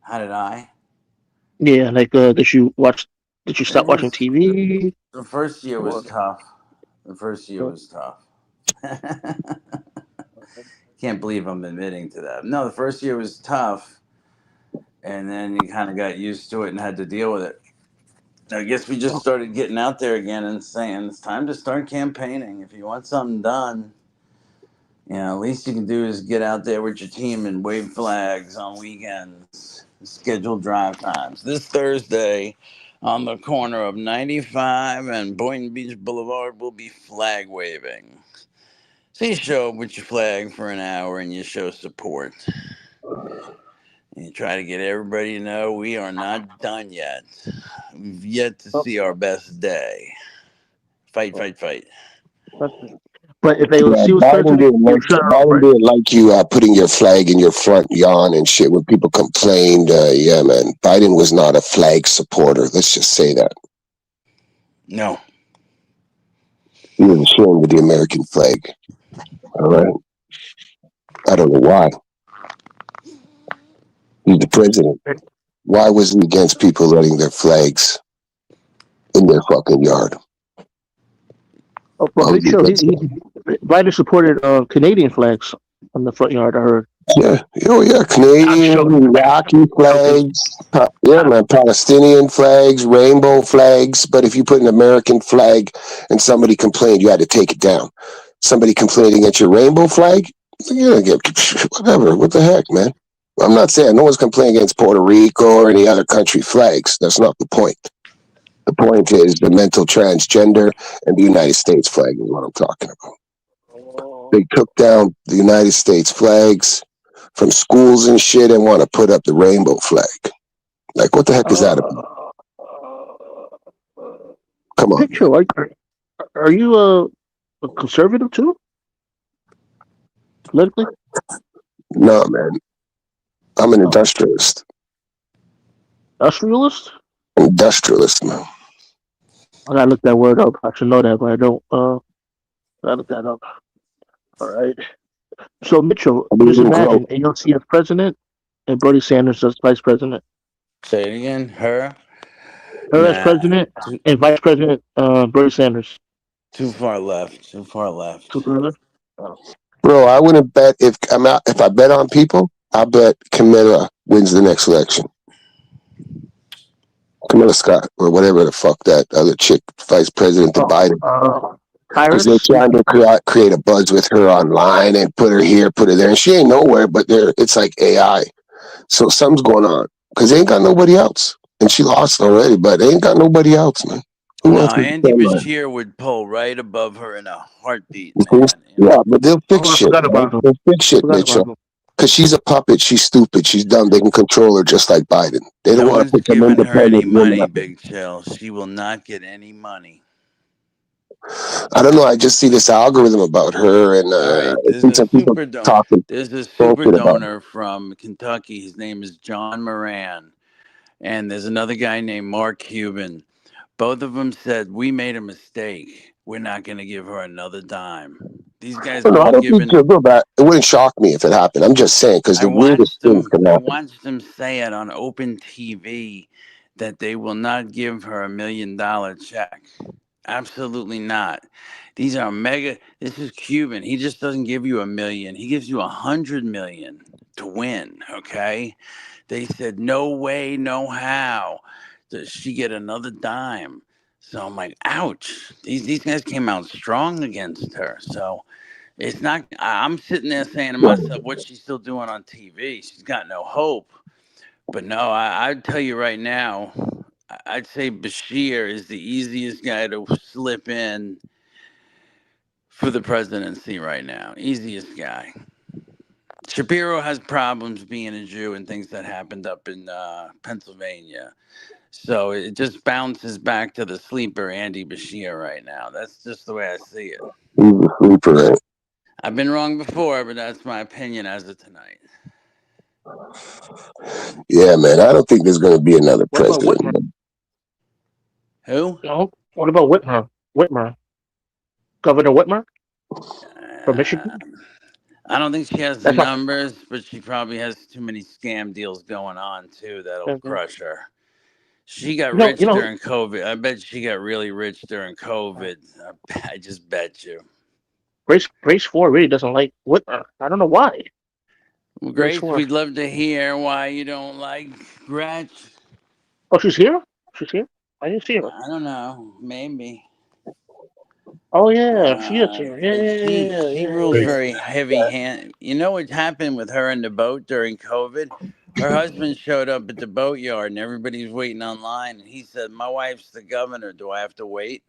How did I? Yeah, like did you watch? Did you It stop watching was TV? the first year was Or, tough. The first year was tough. Can't believe I'm admitting to that. No, the first year was tough, and then you kind of got used to it and had to deal with it. I guess we just started getting out there again and saying it's time to start campaigning. If you want something done, least you can do is get out there with your team and wave flags on weekends, schedule drive times. This Thursday, on the corner of 95 and Boynton Beach Boulevard, will be flag waving. So you show up with your flag for an hour and you show support. And you try to get everybody to know we are not done yet. We've yet to oh, see our best day. Fight, oh, fight, fight. okay. But if Yeah, AOC was president, you shut it off, Biden right? didn't like you putting your flag in your front yawn and shit when people complained. Yeah, man, Biden was not a flag supporter. Let's just say that No. he was ashamed of the American flag. All right, I don't know why. He's the president. Why was he against people letting their flags in their fucking yard? Oh, but Why was Big he Show, against that? Biden supported Canadian flags on the front yard. I heard. Yeah, oh yeah, I'm Canadian, joking. Iraqi Joking. flags. Yeah, man, Palestinian flags, rainbow flags. But if you put an American flag and somebody complained, you had to take it down. Somebody complained against your rainbow flag, yeah, whatever. What the heck, man? I'm not saying no one's complaining against Puerto Rico or any other country flags. That's not the point. The point is the mental transgender and the United States flag is what I'm talking about. They took down the United States flags from schools and shit and want to put up the rainbow flag. Like, what the heck is that about? Uh, Come on, Big man. Show, are you a conservative too, politically? No, man. I'm an Oh, industrialist. industrialist? Industrialist, man. I gotta look that word up. I should know that, but I don't. I gotta look that up. All right. So Mitchell, I just didn't grow. imagine AOC as president and Bernie Sanders as vice president. Say it again. Her? Her as Nah. president Too and vice president Bernie Sanders. too far left. Too far left. Two further. Oh. Bro, I wouldn't bet if I'm out. If I bet on people, I bet Camilla wins the next election. Camilla Scott or whatever the fuck that other chick, vice president to Biden. Because they're Tyrus. trying to create a buzz with her online and put her here, put her there, and she ain't nowhere. But it's like AI. So something's going on because they ain't got nobody else, and she lost already. But they ain't got nobody else, man. Who No, else is Andy online? Bashir would pull right above her in a heartbeat, man. Yeah, but they'll fix Oh, I shit. forgot Man. about him. They'll fix shit, Forgot about Mitchell. him. Because she's a puppet. She's stupid. She's dumb. They can control her just like Biden. They don't No want to one's put some giving her any independent women money, up. Big Chill. She will not get any money. I don't know. I just see this algorithm about her, and All right, I see some people talking there's a super bullshit about her. donor from Kentucky. His name is John Moran, and there's another guy named Mark Cuban. Both of them said we made a mistake. We're not going to give her another dime. These guys I were don't think given. she'll go back. It wouldn't shock me if it happened. I'm just saying because the weirdest things can I happen. watched them say it on open TV that they will not give her $1 million check. Absolutely not. These are mega. This is Cuban. He just doesn't give you $1 million. He gives you $100 million to win. Okay. They said no way, no how does she get another dime. So I'm like, ouch. These guys came out strong against her. So it's not. I'm sitting there saying to myself, what's she still doing on TV? She's got no hope. But no, I'd tell you right now, I'd say Bashir is the easiest guy to slip in for the presidency right now. Easiest guy. Shapiro has problems being a Jew and things that happened up in Pennsylvania. So it just bounces back to the sleeper Andy Bashir right now. That's just the way I see it. He's a sleeper, right? I've been wrong before, but that's my opinion as of tonight. Yeah, man. I don't think there's going to be another What about president. Whitmer? Man. Who? No. What about Whitmer? Whitmer. Governor Whitmer from Michigan. I don't think she has the That's not. numbers, but she probably has too many scam deals going on too that'll crush her. She got rich during COVID. I bet she got really rich during COVID. I just bet you. Grace 4 really doesn't like Whitmer. I don't know why. Well, Grace, we'd love to hear why you don't like Gretch. Oh, she's here? She's here? I didn't see her. I don't know. Maybe. Oh, yeah. She is here. Yeah. She rules very heavy hand. You know what happened with her in the boat during COVID? Her husband showed up at the boatyard and everybody's waiting online. And he said, my wife's the governor. Do I have to wait?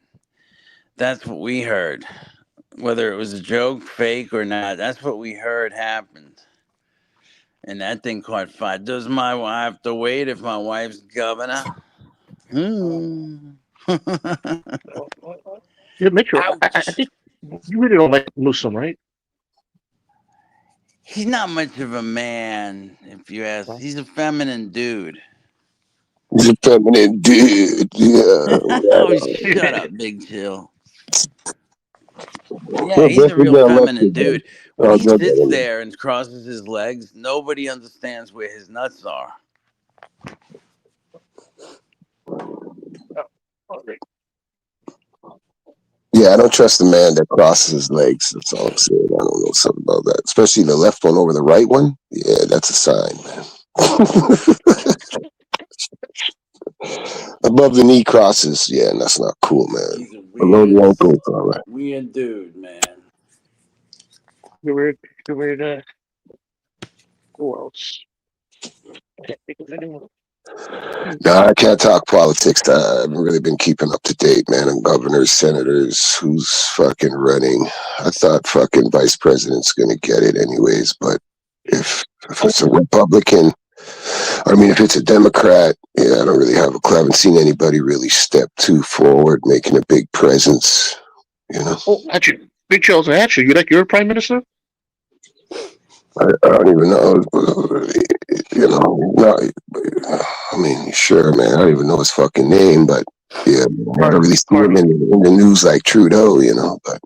That's what we heard. Whether it was a joke, fake, or not, that's what we heard happened. And that thing caught fire. Does my wife have to wait if my wife's governor? Yeah, Mitchell, I think you really don't like Newsom, right? He's not much of a man, if you ask. He's a feminine dude. He's a feminine dude. Yeah. Oh, shut up, Big Chill. Yeah, he's a real feminine dude. When he sits there and crosses his legs, nobody understands where his nuts are. Yeah, I don't trust the man that crosses his legs. That's all I'm saying. I don't know something about that. Especially the left one over the right one. Yeah, that's a sign, man. Above the knee crosses. Yeah, and that's not cool, man. He's a Below the ankle, all right. weird dude, man. You're weird. Who else? I can't think of anyone. No, I can't talk politics. I haven't really been keeping up to date, man. And governors, senators, who's fucking running. I thought fucking vice president's going to get it anyways. But if it's a Republican, if it's a Democrat, yeah, I don't really have a clue. I haven't seen anybody really step too forward, making a big presence, you know. Oh, actually, Big Charles, you like your prime minister? I don't even know, you know. No, sure, man. I don't even know his fucking name, but yeah, I don't really see him in the news like Trudeau, you know. But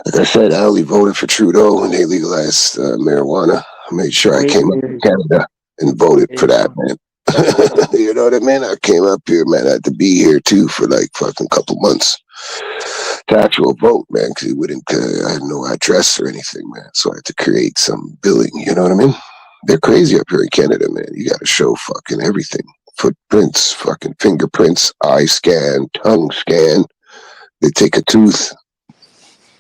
Like I said, I only voted for Trudeau when they legalized marijuana. I made sure I came up to Canada and voted for that, man. You know what I mean? I came up here, man. I had to be here too for like fucking couple months to actual vote, man, because it wouldn't. I had no address or anything, man. So I had to create some billing. You know what I mean? They're crazy up here in Canada, man. You got to show fucking everything: footprints, fucking fingerprints, eye scan, tongue scan. They take a tooth.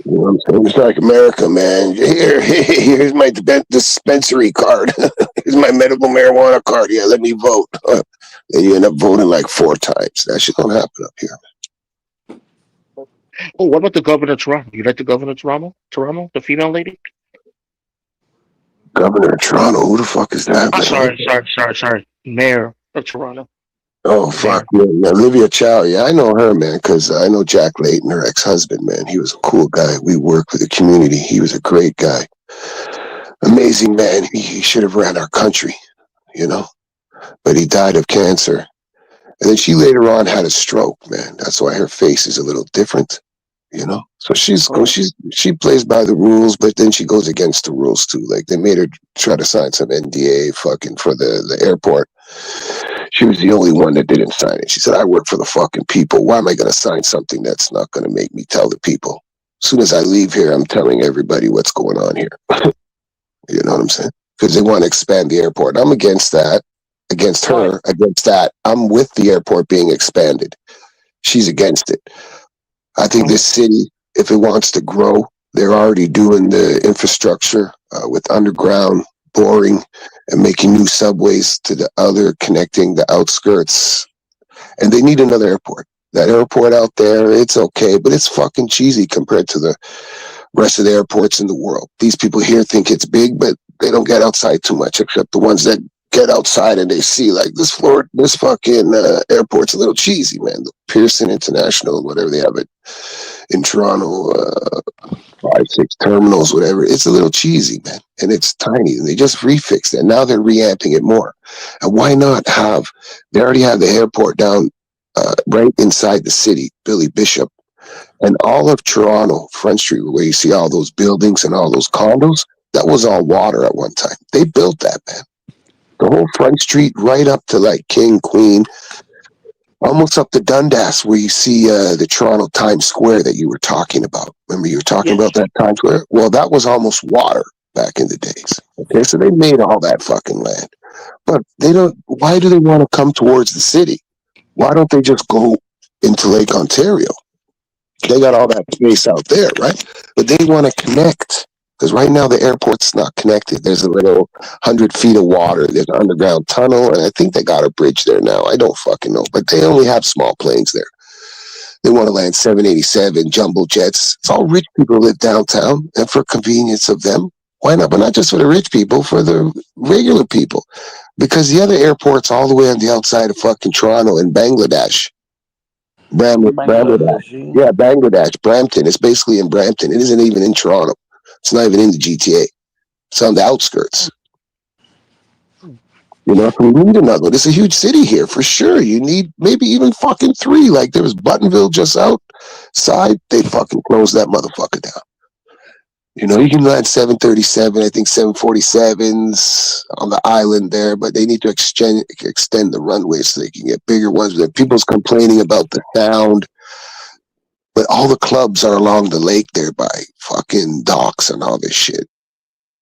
You know what I'm saying? It's like America, man. Here's my dispensary card. Here's my medical marijuana card. Yeah, let me vote. And you end up voting like 4 times. That shit don't happen up here. Oh, what about the governor of Toronto? You like the governor of Toronto? Toronto, the female lady? Governor of Toronto, who the fuck is that, man? Sorry. Mayor of Toronto. Oh, fuck. Yeah, Olivia Chow. Yeah, I know her, man, because I know Jack Layton, her ex-husband, man. He was a cool guy. We worked with the community. He was a great guy. Amazing man. He should have ran our country, you know? But he died of cancer. And then she later on had a stroke, man. That's why her face is a little different, you know? So she plays by the rules, but then she goes against the rules too. Like they made her try to sign some NDA fucking for the airport. She was the only one that didn't sign it. She said, I work for the fucking people. Why am I going to sign something that's not going to make me tell the people? As soon as I leave here, I'm telling everybody what's going on here. You know what I'm saying? Because they want to expand the airport. I'm against that. Against her, against that. I'm with the airport being expanded. She's against it. I think this city, if it wants to grow, they're already doing the infrastructure with underground boring and making new subways to the other, connecting the outskirts. And they need another airport. That airport out there, it's okay, but it's fucking cheesy compared to the rest of the airports in the world. These people here think it's big, but they don't get outside too much, except the ones that get outside and they see like this fucking airport's a little cheesy, man. The Pearson International, whatever they have it in Toronto, 5-6 terminals, whatever. It's a little cheesy, man, and it's tiny. And they just refixed it. Now they're reamping it more. And why not have? They already have the airport down right inside the city, Billy Bishop, and all of Toronto, Front Street, where you see all those buildings and all those condos. That was all water at one time. They built that, man. The whole Front Street, right up to like King, Queen, almost up to Dundas, where you see the Toronto Times Square that you were talking about. Remember you were talking about that Times Square? Well, that was almost water back in the days. Okay, so they made all that fucking land. But they don't, why do they want to come towards the city? Why don't they just go into Lake Ontario? They got all that space out there, right? But they want to connect. Because right now the airport's not connected. There's a little 100 feet of water. There's an underground tunnel, and I think they got a bridge there now. I don't fucking know. But they only have small planes there. They want to land 787, jumbo jets. It's all rich people live downtown, and for convenience of them, why not? But not just for the rich people, for the regular people. Because the other airport's all the way on the outside of fucking Toronto in Bangladesh. Bangladesh. Yeah, Bangladesh, Brampton. It's basically in Brampton. It isn't even in Toronto. It's not even in the GTA. It's on the outskirts. You know, we need another one. It's a huge city here for sure. You need maybe even fucking 3. Like there was Buttonville just outside. They fucking closed that motherfucker down. You know, you can land 737, I think 747s on the island there, but they need to extend the runway so they can get bigger ones. People's complaining about the sound. But all the clubs are along the lake there by fucking docks and all this shit.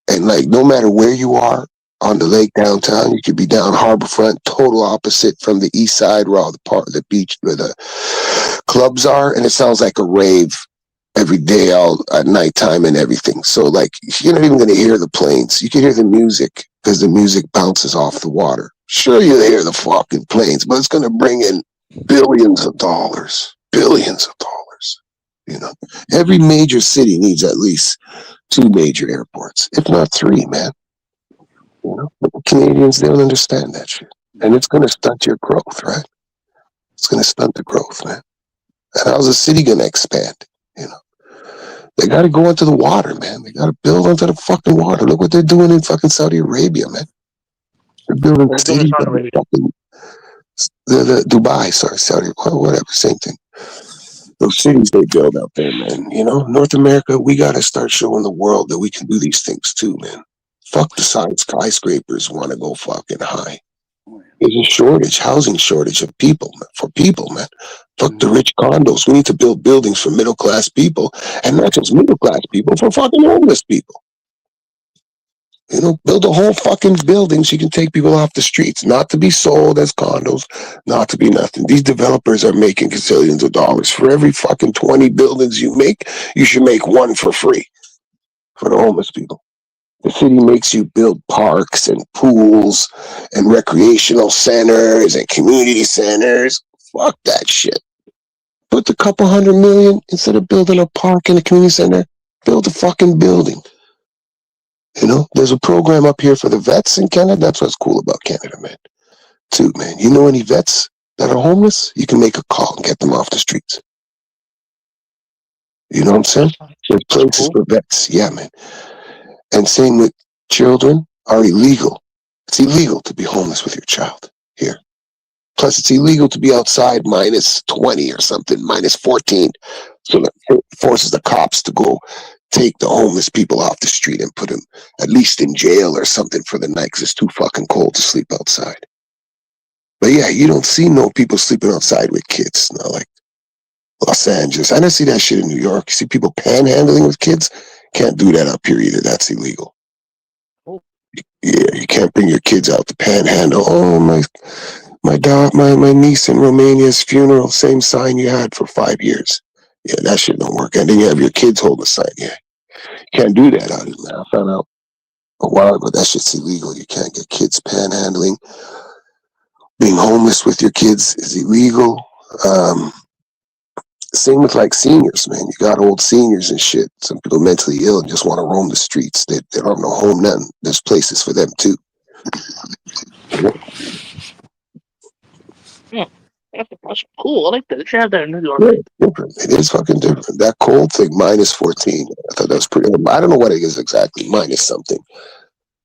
And like, no matter where you are on the lake downtown, you could be down Harborfront, total opposite from the east side where all the beach, where the clubs are. And it sounds like a rave every day, all at nighttime and everything. So like, you're not even going to hear the planes. You can hear the music because the music bounces off the water. Sure, you'll hear the fucking planes, but it's going to bring in billions of dollars. You know, every major city needs at least 2 major airports, if not 3, man. You know, but the Canadians, they don't understand that shit. And it's going to stunt your growth, right? It's going to stunt the growth, man. And how's the city going to expand? You know, they got to go into the water, man. They got to build onto the fucking water. Look what they're doing in fucking Saudi Arabia, man. They're building cities. The Dubai, sorry, Saudi, whatever, same thing. Those cities they build out there, man. You know, North America, we got to start showing the world that we can do these things too, man. Fuck the science skyscrapers want to go fucking high. There's a shortage, housing shortage of people, man, for people, man. Fuck the rich condos. We need to build buildings for middle class people, and not just middle class people, for fucking homeless people. You know, build a whole fucking building so you can take people off the streets, not to be sold as condos, not to be nothing. These developers are making gazillions of dollars. For every fucking 20 buildings you make, you should make one for free for the homeless people. The city makes you build parks and pools and recreational centers and community centers. Fuck that shit. Put a couple $100 million instead of building a park and a community center. Build a fucking building. You know, there's a program up here for the vets in Canada. That's what's cool about Canada, man. Too, man. You know any vets that are homeless? You can make a call and get them off the streets. You know what I'm saying? There's places for vets. Yeah, man. And same with children are illegal. It's illegal to be homeless with your child here. Plus, it's illegal to be outside minus 20 or something, minus 14. So that forces the cops to go take the homeless people off the street and put them at least in jail or something for the night because it's too fucking cold to sleep outside. But yeah, you don't see no people sleeping outside with kids, not like Los Angeles. I don't see that shit in New York. You see people panhandling with kids? Can't do that up here either. That's illegal. Yeah, you can't bring your kids out to panhandle. Oh, my niece in Romania's funeral, same sign you had for 5 years. Yeah, that shit don't work. And then you have your kids hold the sign. Yeah, you can't do that out here, man. I found out a while ago that shit's illegal. You can't get kids panhandling. Being homeless with your kids is illegal. Same with like seniors, man. You got old seniors and shit. Some people mentally ill and just want to roam the streets. They don't have no home, none. There's places for them too. Yeah, that's cool. I like that. They should have that in New York. Yeah, different. It is fucking different. That cold thing, minus 14. I thought that was pretty. I don't know what it is exactly, minus something.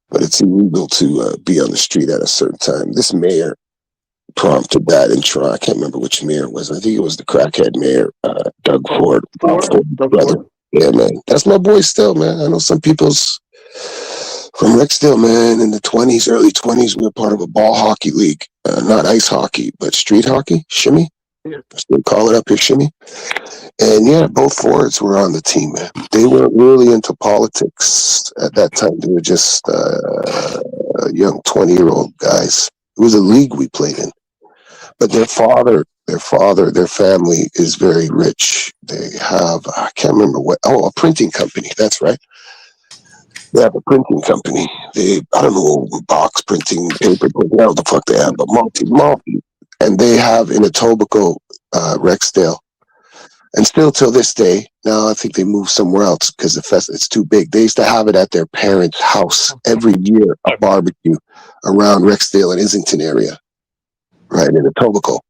But it's illegal to be on the street at a certain time. This mayor prompted that in Toronto. I can't remember which mayor it was. I think it was the crackhead mayor, Doug Ford. Brother. Yeah, man. That's my boy still, man. I know some people's from Rexdale, man, in the 20s, early 20s, we were part of a ball hockey league. Not ice hockey, but street hockey, shimmy. Yeah. Still call it up here, shimmy. And yeah, both Fords were on the team, man. They weren't really into politics at that time. They were just young 20-year-old guys. It was a league we played in. But their family is very rich. They have, I can't remember what, a printing company. That's right. They have a printing company. I don't know, box printing, paper printing, I don't know what the fuck they have, but multi. And they have in Etobicoke, Rexdale, and still till this day, now I think they moved somewhere else because it's too big. They used to have it at their parents' house every year, a barbecue around Rexdale and Islington area, right in Etobicoke.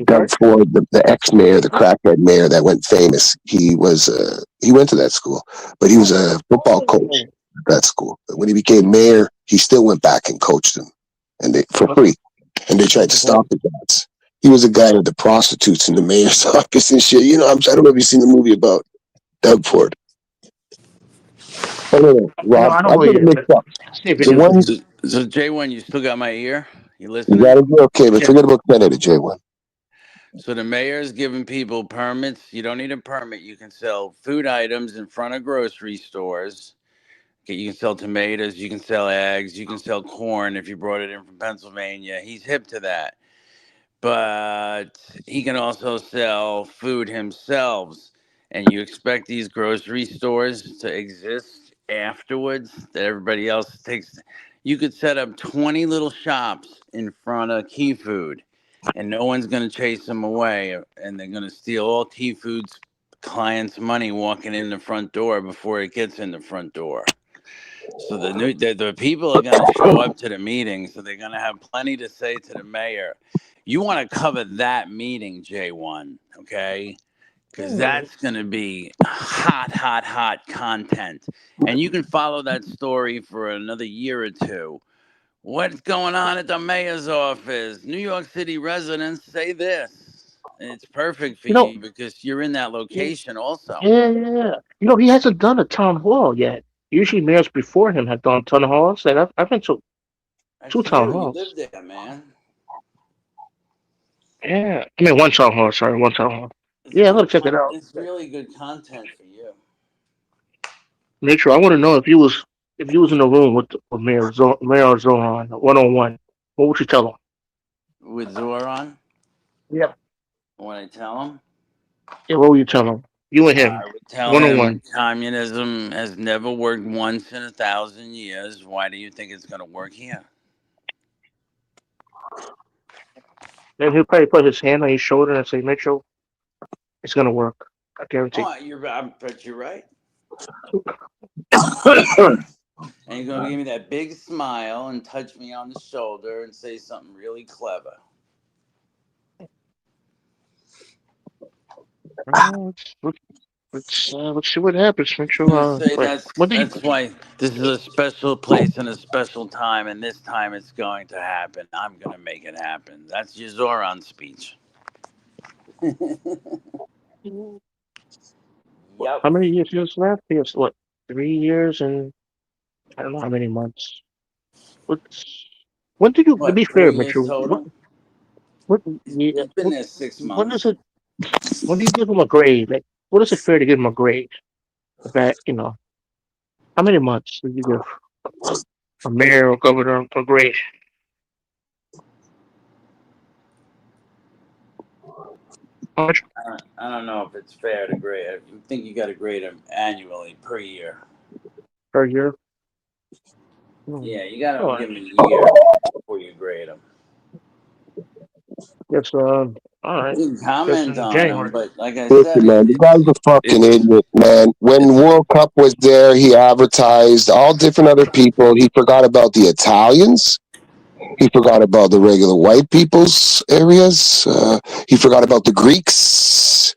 Doug Ford, the ex-mayor, the crackhead mayor that went famous, he went to that school, but he was a football coach at that school. But when he became mayor, he still went back and coached them, and for free. And they tried to stop the guys. He was a guy with the prostitutes in the mayor's office and shit. You know, I don't know if you've seen the movie about Doug Ford. I don't know, Rob. I don't I'm mix up. So J1, you still got my ear? You You listening? gotta be okay, but forget about Canada, J1. So the mayor is giving people permits. You don't need a permit. You can sell food items in front of grocery stores. Okay, you can sell tomatoes. You can sell eggs. You can sell corn if you brought it in from Pennsylvania. He's hip to that. But he can also sell food himself. And you expect these grocery stores to exist afterwards that everybody else takes. You could set up 20 little shops in front of Key Food, and no one's going to chase them away, and they're going to steal all Key Food's clients' money walking in the front door before it gets in the front door. So the people are going to show up to the meeting, so they're going to have plenty to say to the mayor. You want to cover that meeting, J1, okay? Because that's going to be hot content. And you can follow that story for another year or two. What's going on at the mayor's office? New York City residents say this. It's perfect for You know, you because you're in that location also. yeah. He hasn't done a town hall yet. Usually mayors before him have done town halls. Like I've been to That's two town true. You halls. live there, man. Yeah, I mean one town hall. Sorry, one town hall. It's Yeah, I'm good. gonna check it out. It's really good content for you. Make sure. I want to know if you was in the room with Mayor Zohan 1 on 1. What would you tell him? With Zoran, Yeah. when I tell him, Yeah, what would you tell him? You and him I would tell 1 on 1. him communism has never worked once in 1,000 years. Why do you think it's going to work here? Then he'll probably put his hand on your shoulder and say, Mitchell, it's gonna work. I guarantee. Oh, I bet you're right. Right. And he's going to give me that big smile and touch me on the shoulder and say something really clever. Let's see what happens, Mitchell. I'm gonna say Wait, what do you? that's why this is a special place and a special time, and this time it's going to happen. I'm gonna make it happen. That's your Zoran speech. Yep. How many years he has left? He has what? 3 years and I don't know how many months. What's when did you? To What? be Four fair, years Mitchell. total. What? Yeah, He's been there 6 months. when is it? When do you give him a grade? Like, what is it fair to give him a grade? That how many months do you give a mayor or governor a grade? How much I don't know if it's fair to grade. I think you got to grade him annually per year. per year? Yeah, you got All to right. give him a year before you grade him. Guess. All right. You can Guess comment in on him, January. but like I Listen, said, man, the guy's a fucking it's idiot, man. When it's World Cup was there, he advertised all different other people. He forgot about the Italians. He forgot about the regular white people's areas. He forgot about the Greeks.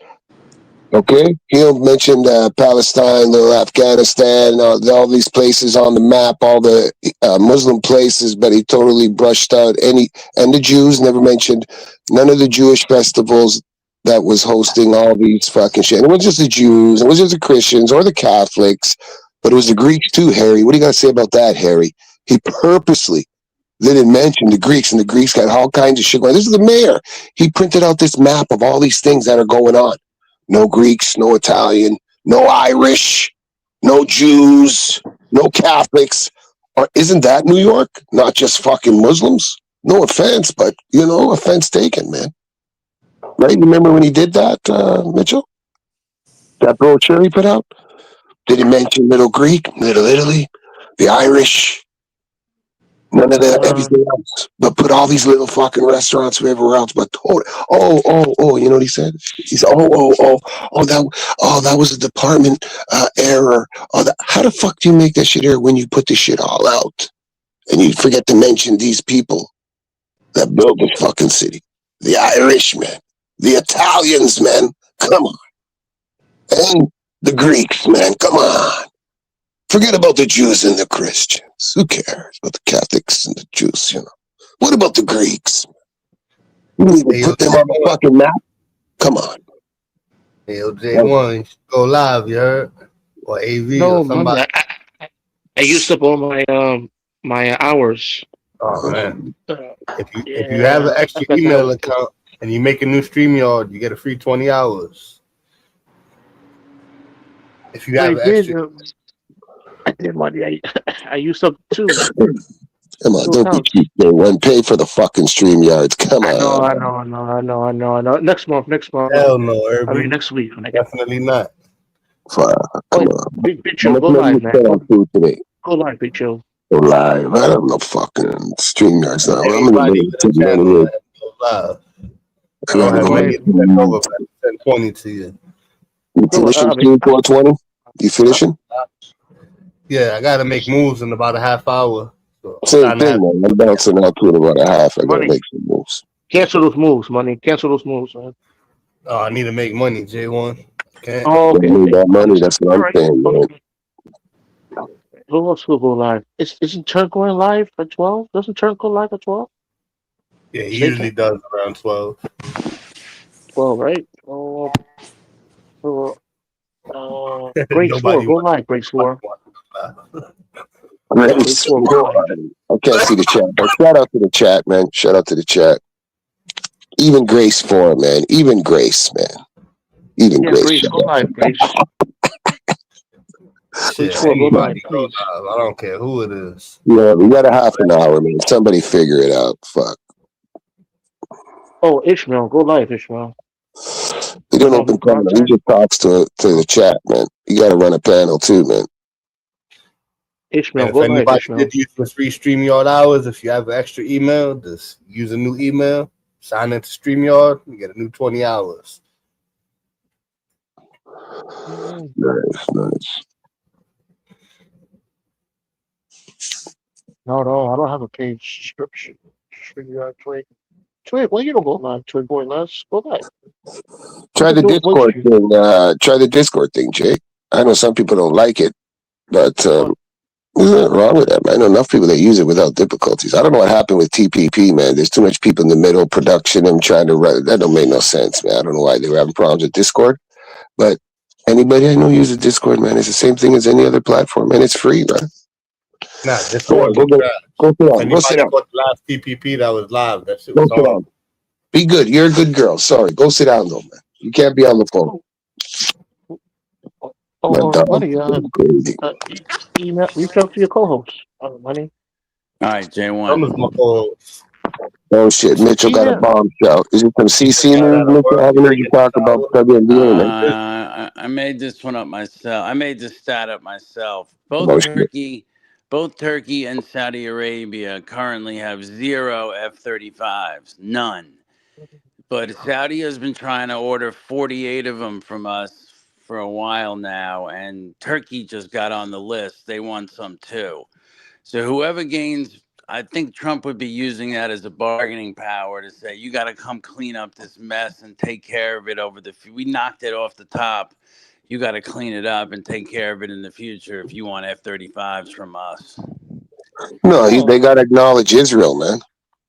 Okay, he mentioned Palestine, little Afghanistan, all these places on the map, all the Muslim places, but he totally brushed out and the Jews. Never mentioned none of the Jewish festivals that was hosting all these fucking shit. And it wasn't just the Jews, it was just the Christians or the Catholics, but it was the Greeks too. Harry, what do you got to say about that, Harry? He purposely didn't mention the Greeks, and the Greeks got all kinds of shit going. This is the mayor. He printed out this map of all these things that are going on. No Greeks, no Italian, no Irish, no Jews, no Catholics. Or isn't that New York? Not just fucking Muslims? No offense, but offense taken, man. Right? Remember when he did that, Mitchell? That brochure he put out? Did he mention Little Greek, Little Italy, the Irish? None of that, Uh, everything else. But put all these little fucking restaurants everywhere else. But you know what he said? He said, that was a department error. How the fuck do you make that shit error when you put the shit all out and you forget to mention these people that built this fucking city? The Irish, man. The Italians, man. Come on. And the Greeks, man. Come on. Forget about the Jews and the Christians. Who cares about the Catholics and the Jews, What about the Greeks? You didn't even Hey, put them on the fucking map? Come on. Hey, J1, you should go live, you heard? Or AV or no, money. somebody. I used up all my hours. Oh man. Uh, If you have an yeah, I extra got that. email account and you make a new StreamYard, you get a free 20 hours. If you I have an did. extra I did money. I used up Come on, two don't be accounts. cheap, J1. Pay for the fucking stream yards. Come I know. on. I know. Next month. hell no, I mean Irby. next week when I get. Definitely not. Fuck, Oh, come on. Big How Chill, much go money live, you man. spend on food today? Go live, Big Chill. Go live. I don't know fucking stream yards now. I'm in the Anybody middle of with a putting channel, money man, in. go live. I I don't gotta have go money Wait, to send over, but I send 20 to you. You go. finishing stream 420? You finishing? Yeah, I gotta make moves in about a half hour. So I'm Same trying to thing, have man. I'm bouncing out to in about a half. I gotta Money. make some moves. Cancel those moves, money. Cancel those moves, man. I need to make money, J1. Can't. Oh, Gotta make okay. that money. Understood. That's what All I'm right. saying, man. Okay. Who else will go live? Isn't Turk going live at 12? Doesn't Turk go live at 12? Yeah, he Same usually time? does around 12. 12, right? Grace 4, Nobody go wants. live, Grace 4. Grace Grace. 4, go live. I can't see the chat, but shout out to the chat, man. Shout out to the chat. Even Grace 4, man. Even Grace, man. Even Yeah, Grace. Grace, go live, Grace. Grace Shit, 4, go live, anybody go please. live. I don't care who it is. Yeah, we got a half an hour, man. Somebody figure it out. Fuck. Oh, Ishmael, go live, Ishmael. We don't No new open panel. We content? just talks to the chat, man. You got to run a panel too, man. Ishmael, And go if live, anybody Ishmael. did use the free StreamYard hours, if you have an extra email, just use a new email, sign into StreamYard, you get a new 20 hours. Nice, nice. No, I don't have a page description. Twig. Twig, why you don't go live, Twig Boy Les? Go live. Try the Do a voice Discord stream. thing. Try the Discord thing, Jake. I know some people don't like it, but there's nothing wrong with that, man. I know enough people that use it without difficulties. I don't know what happened with TPP, man. There's too much people in the middle, production, and trying to run. That don't make no sense, man. I don't know why they were having problems with Discord, but anybody I know uses Discord, man. It's the same thing as any other platform, and it's free, man. Nah, Go Discord on, was trash. go sit If down. Go anybody sit down. got the last TPP that was live, that shit Go was sit horrible. down. Be good. You're a good girl. Sorry. Go sit down, though, man. You can't be on the phone. My dog Money, is crazy. reach out to your co-host, Money. All right, Some is J1. my calls. Oh shit, Mitchell got a Email. bombshell. Is it some The CC guy news, that I Mitchell? work, I haven't you heard think you it's talk about sour? WNBA, man. I made this one up myself. I made this stat up myself. Oh shit. Both Turkey and Saudi Arabia currently have 0 F-35s, none. But Saudi has been trying to order 48 of them from us for a while now, and Turkey just got on the list. They want some too. So whoever gains, I think Trump would be using that as a bargaining power to say, you got to come clean up this mess and take care of it we knocked it off the top. You got to clean it up and take care of it in the future if you want F-35s from us. No, they got to acknowledge Israel, man.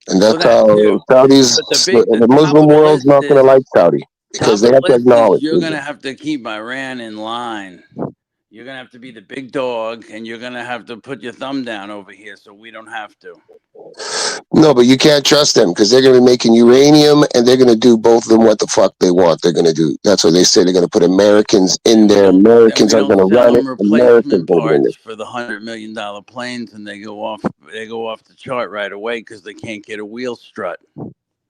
And that's how That too. Saudis, But the top Muslim of the world's list not going to like Saudi because top they of the have to list is acknowledge you're going to Israel. have to keep Iran in line. You're going to have to be the big dog, and you're going to have to put your thumb down over here so we don't have to. No, but you can't trust them because they're going to be making uranium and they're going to do both of them what the fuck they want. They're going to do. That's what they say. They're going to put Americans in there. Americans are going to Sell run it. them Americans replacement are going to parts for the $100 million planes, and they go off the chart right away because they can't get a wheel strut.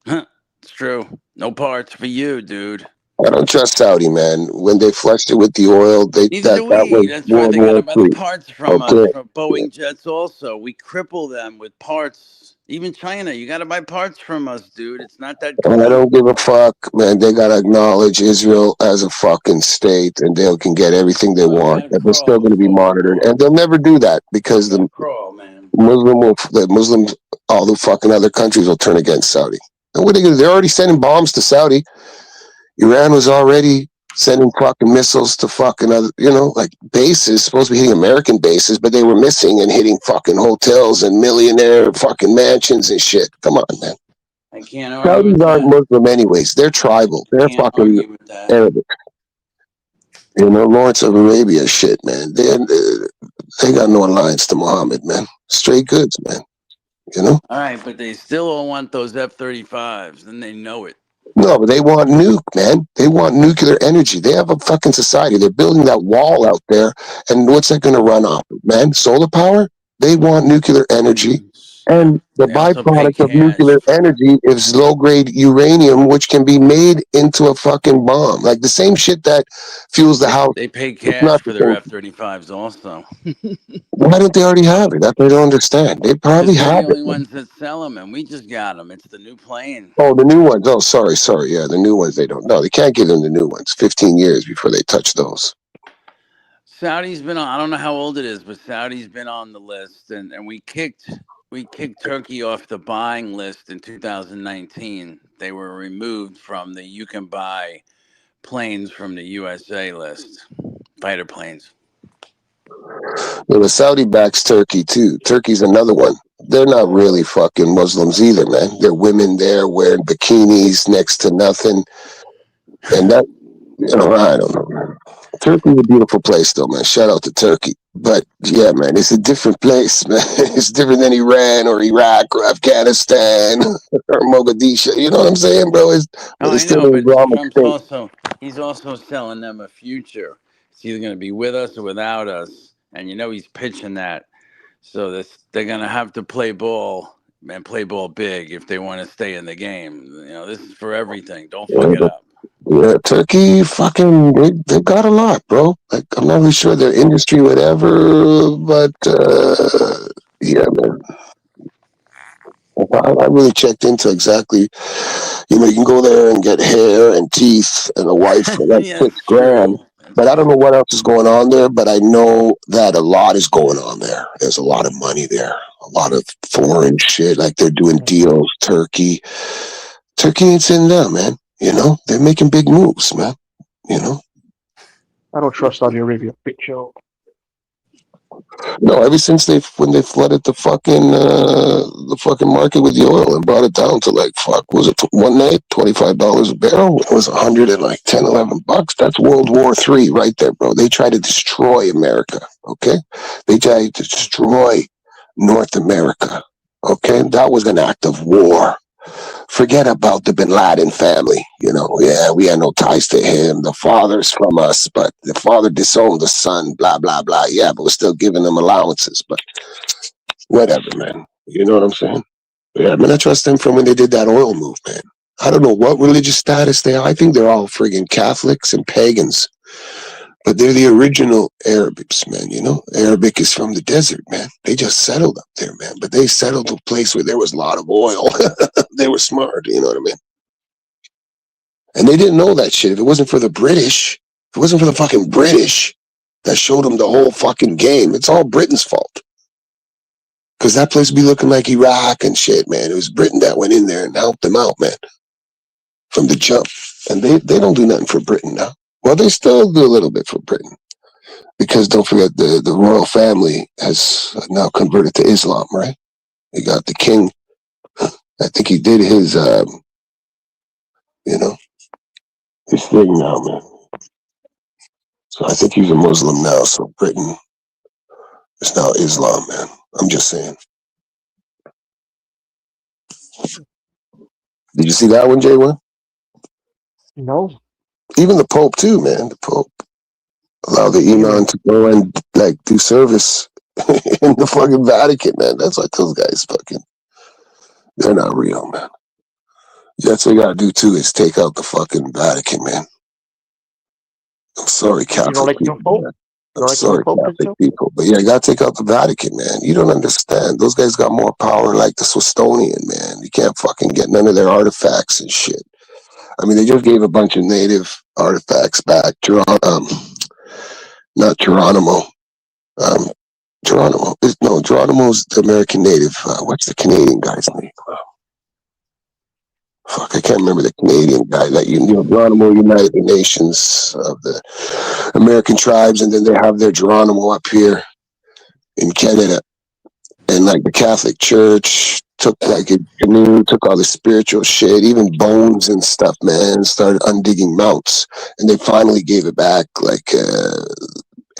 It's true. No parts for you, dude. I don't trust Saudi, man. When they flushed it with the oil, Neither do that we. was That's why World they got War to buy the III. parts from us, Okay. from Boeing jets also. We cripple them with parts. Even China, you got to buy parts from us, dude. It's not that And I clean. don't give a fuck, man. They gotta acknowledge Israel as a fucking state, and they can get everything they want. And they're still going to be monitored, and they'll never do that because the Muslims, all the fucking other countries will turn against Saudi. And what are they going to do? They're already sending bombs to Saudi. Iran was already sending fucking missiles to fucking other, like bases, supposed to be hitting American bases, but they were missing and hitting fucking hotels and millionaire fucking mansions and shit. Come on, man. I can't argue with Saudis aren't that. Muslim anyways. They're tribal. They're Can't fucking argue with that. Arabic. Lawrence of Arabia shit, man. They got no alliance to Muhammad, man. Straight goods, man. All right, but they still don't want those F-35s, and they know it. No, but they want nuke, man. They want nuclear energy. They have a fucking society. They're building that wall out there, and what's that going to run off of, man? Solar power? They want nuclear energy. And the byproduct of nuclear energy is low-grade uranium, which can be made into a fucking bomb. Like the same shit that fuels the house. They pay cash for their F-35s also. Why don't they already have it? That I don't understand. They probably They're have the it. only ones that sell them, and we just got them. It's the new plane. Oh, the new ones. Oh, sorry. Yeah, the new ones, they don't. No, they can't give them the new ones. 15 years before they touch those. Saudi's been on, I don't know how old it is, but Saudi's been on the list, and we kicked Turkey off the buying list in 2019. They were removed from the you can buy planes from the USA list, fighter planes. Well, the Saudi backs Turkey too. Turkey's another one. They're not really fucking Muslims either, man. They're women there wearing bikinis next to nothing. And that, I don't know, man. Turkey's a beautiful place, though, man. Shout out to Turkey. But yeah, man, it's a different place, man. It's different than Iran or Iraq or Afghanistan or Mogadishu. You know what I'm saying, bro? Oh, But it's I still know, an but Islamic state. he's also selling them a future. It's either going to be with us or without us, and he's pitching that. So they're going to have to play ball and play ball big if they want to stay in the game. This is for everything. Don't fuck Yeah, it up. yeah, Turkey, fucking, they got a lot, bro. Like, I'm not really sure their industry, whatever, but yeah, man. I really checked into exactly. You can go there and get hair and teeth and a wife for like Yeah, six that's grand. true. But That's I don't know true. what else is going on there. But I know that a lot is going on there. There's a lot of money there. A lot of foreign shit. Like they're doing deals. Turkey ain't sitting down, man. They're making big moves, man. You know. I don't trust Saudi Arabia. Big show. No, ever since when they flooded the fucking market with the oil and brought it down to like was it one night $25 a barrel? It was 100 and like 10, $11. That's World War III right there, bro. They tried to destroy America. Okay, they tried to destroy North America. Okay, that was an act of war. Forget about the Bin Laden family. Yeah, we had no ties to him. The father's from us, but the father disowned the son, blah, blah, blah. Yeah, but we're still giving them allowances. But whatever, man. You know what I'm saying? Yeah, I mean, I trust them from when they did that oil move, man. I don't know what religious status they are. I think they're all friggin' Catholics and pagans. But they're the original Arabics, man. Arabic is from the desert, man. They just settled up there, man. But they settled to a place where there was a lot of oil. They were smart, you know what I mean? And they didn't know that shit. If it wasn't for the British, if it wasn't for the fucking British that showed them the whole fucking game, it's all Britain's fault. Because that place would be looking like Iraq and shit, man. It was Britain that went in there and helped them out, man, from the jump. And they don't do nothing for Britain now. Well, they still do a little bit for Britain. Because don't forget, the royal family has now converted to Islam, right? They got the king. I think he did his, his thing now, man. So I think he's a Muslim now. So Britain is now Islam, man. I'm just saying. Did you see that one, J1? No. Even the Pope too, man. The Pope allowed the imam to go and like do service in the fucking Vatican, man. That's like those guys fucking. They're not real, man. That's what you gotta do too, is take out the fucking Vatican, man. I'm sorry, You don't Catholic like the new people, Pope? man. You I'm don't like the new sorry, Pope, Catholic Pinto? people. But yeah, you gotta take out the Vatican, man. You don't understand. Those guys got more power like the Swistonian, man. You can't fucking get none of their artifacts and shit. I mean, they just gave a bunch of native artifacts back. Not Geronimo. Geronimo's the American native. What's the Canadian guy's name? Fuck, I can't remember the Canadian guy. That Geronimo United the Nations of the American tribes, and then they have their Geronimo up here in Canada. And like the Catholic Church took like a canoe, took all the spiritual shit, even bones and stuff, man, started undigging mounts. And they finally gave it back like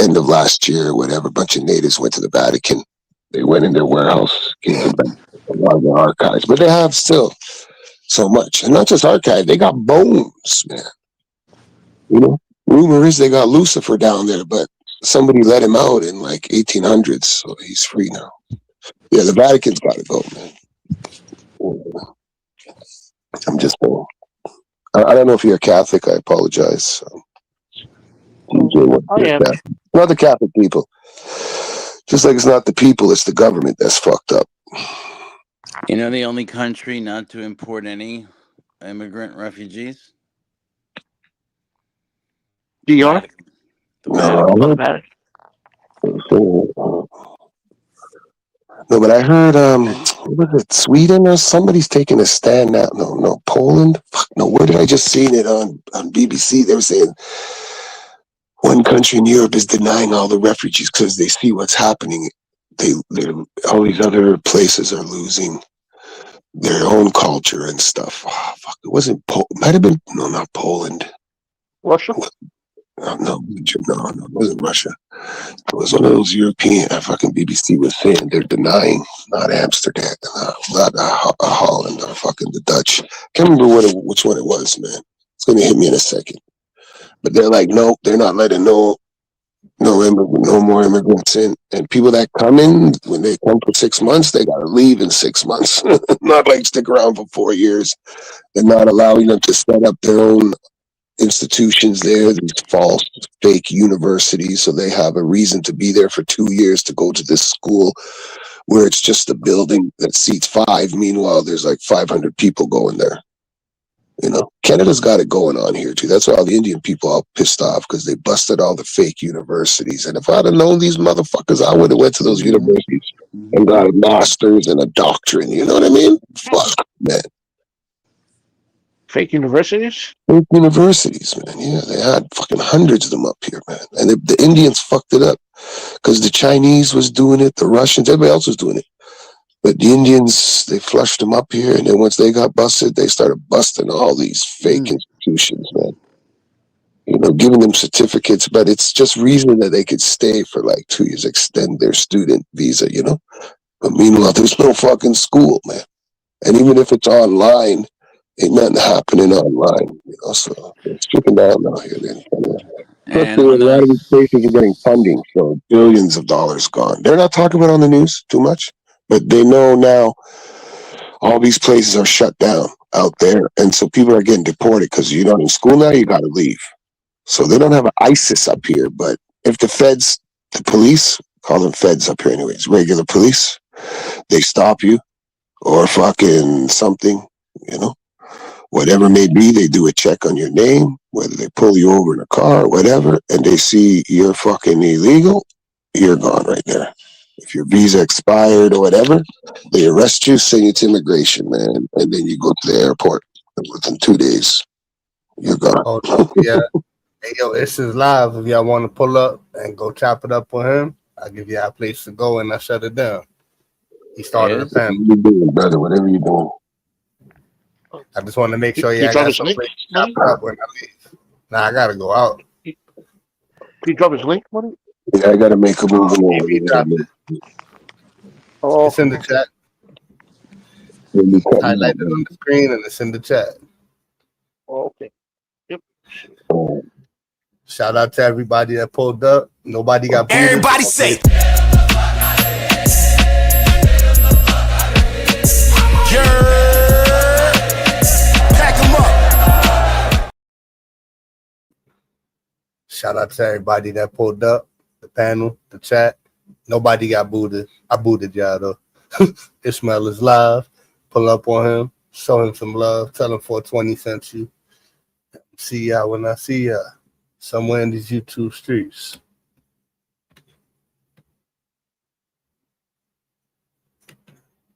end of last year or whatever. A bunch of natives went to the Vatican. They went in their warehouse, gave them back a lot of their archives. But they have still so much. And not just archive, they got bones, man. Rumor is they got Lucifer down there, but somebody let him out in like 1800s, so he's free now. Yeah, the Vatican's got to go, man. I'm just saying. I don't know if you're a Catholic. I apologize. I am. Not the Catholic people. Just like it's not the people, it's the government that's fucked up. The only country not to import any immigrant refugees? DR? The Vatican. No, no, but I heard, what was it, Sweden or somebody's taking a stand now? No, Poland? Fuck, no, where did I just seen it on BBC? They were saying one country in Europe is denying all the refugees because they see what's happening. All these other places are losing their own culture and stuff. Oh, fuck, it wasn't might have been, no, not Poland. Russia? No, it wasn't Russia. It was one of those European. Fucking BBC was saying they're denying, not Amsterdam, not Holland, or fucking the Dutch. Can't remember which one it was, man. It's gonna hit me in a second. But they're like, nope, they're not letting no more immigrants in. And people that come in, when they come for 6 months, they gotta leave in 6 months. Not like stick around for 4 years. They're not allowing them to set up their own institutions there, these false fake universities, so they have a reason to be there for 2 years to go to this school where it's just a building that seats 5. Meanwhile, there's like 500 people going there. Canada's got it going on here too. That's why all the Indian people are all pissed off, because they busted all the fake universities. And if I'd have known these motherfuckers, I would have went to those universities and got a master's and a doctorate. You know what I mean? Fuck, man. Fake universities? Fake universities, man. Yeah, they had fucking hundreds of them up here, man. And the Indians fucked it up because the Chinese was doing it, the Russians, everybody else was doing it. But the Indians, they flushed them up here, and then once they got busted, they started busting all these fake institutions, man. Giving them certificates, but it's just reason that they could stay for like 2 years, extend their student visa, But meanwhile, there's no fucking school, man. And even if it's online, ain't nothing happening online, so it's trickling down now here. Plus, a lot of these places are getting funding, so billions of dollars gone. They're not talking about it on the news too much, but they know now all these places are shut down out there, and so people are getting deported because you're not in school now, you got to leave. So they don't have an ISIS up here, but if the police, call them feds up here anyways, regular police, they stop you or fucking something, whatever may be, they do a check on your name, whether they pull you over in a car or whatever, and they see you're fucking illegal, you're gone right there. If your visa expired or whatever, they arrest you, send you to immigration, man, and then you go to the airport. And within 2 days, you're gone. Oh, yeah. Hey, yo, this is live. If y'all want to pull up and go chop it up with him, I'll give you a place to go and I shut it down. He started a panel. What you doing, brother? Whatever you doing. I just want to make sure I got some place to chop it up when I leave. Nah, I gotta go out. Can you drop his link, buddy? Yeah, I gotta make a move. Oh, it's in the chat. Highlight it on the screen and it's in the chat. Oh, okay. Yep. Shout out to everybody that pulled up. Nobody got booted. Everybody say. Shout out to everybody that pulled up, the panel, the chat. Nobody got booted. I booted y'all though. Ishmael is live. Pull up on him. Show him some love. Tell him 420 sent you. See y'all when I see y'all. Somewhere in these YouTube streets.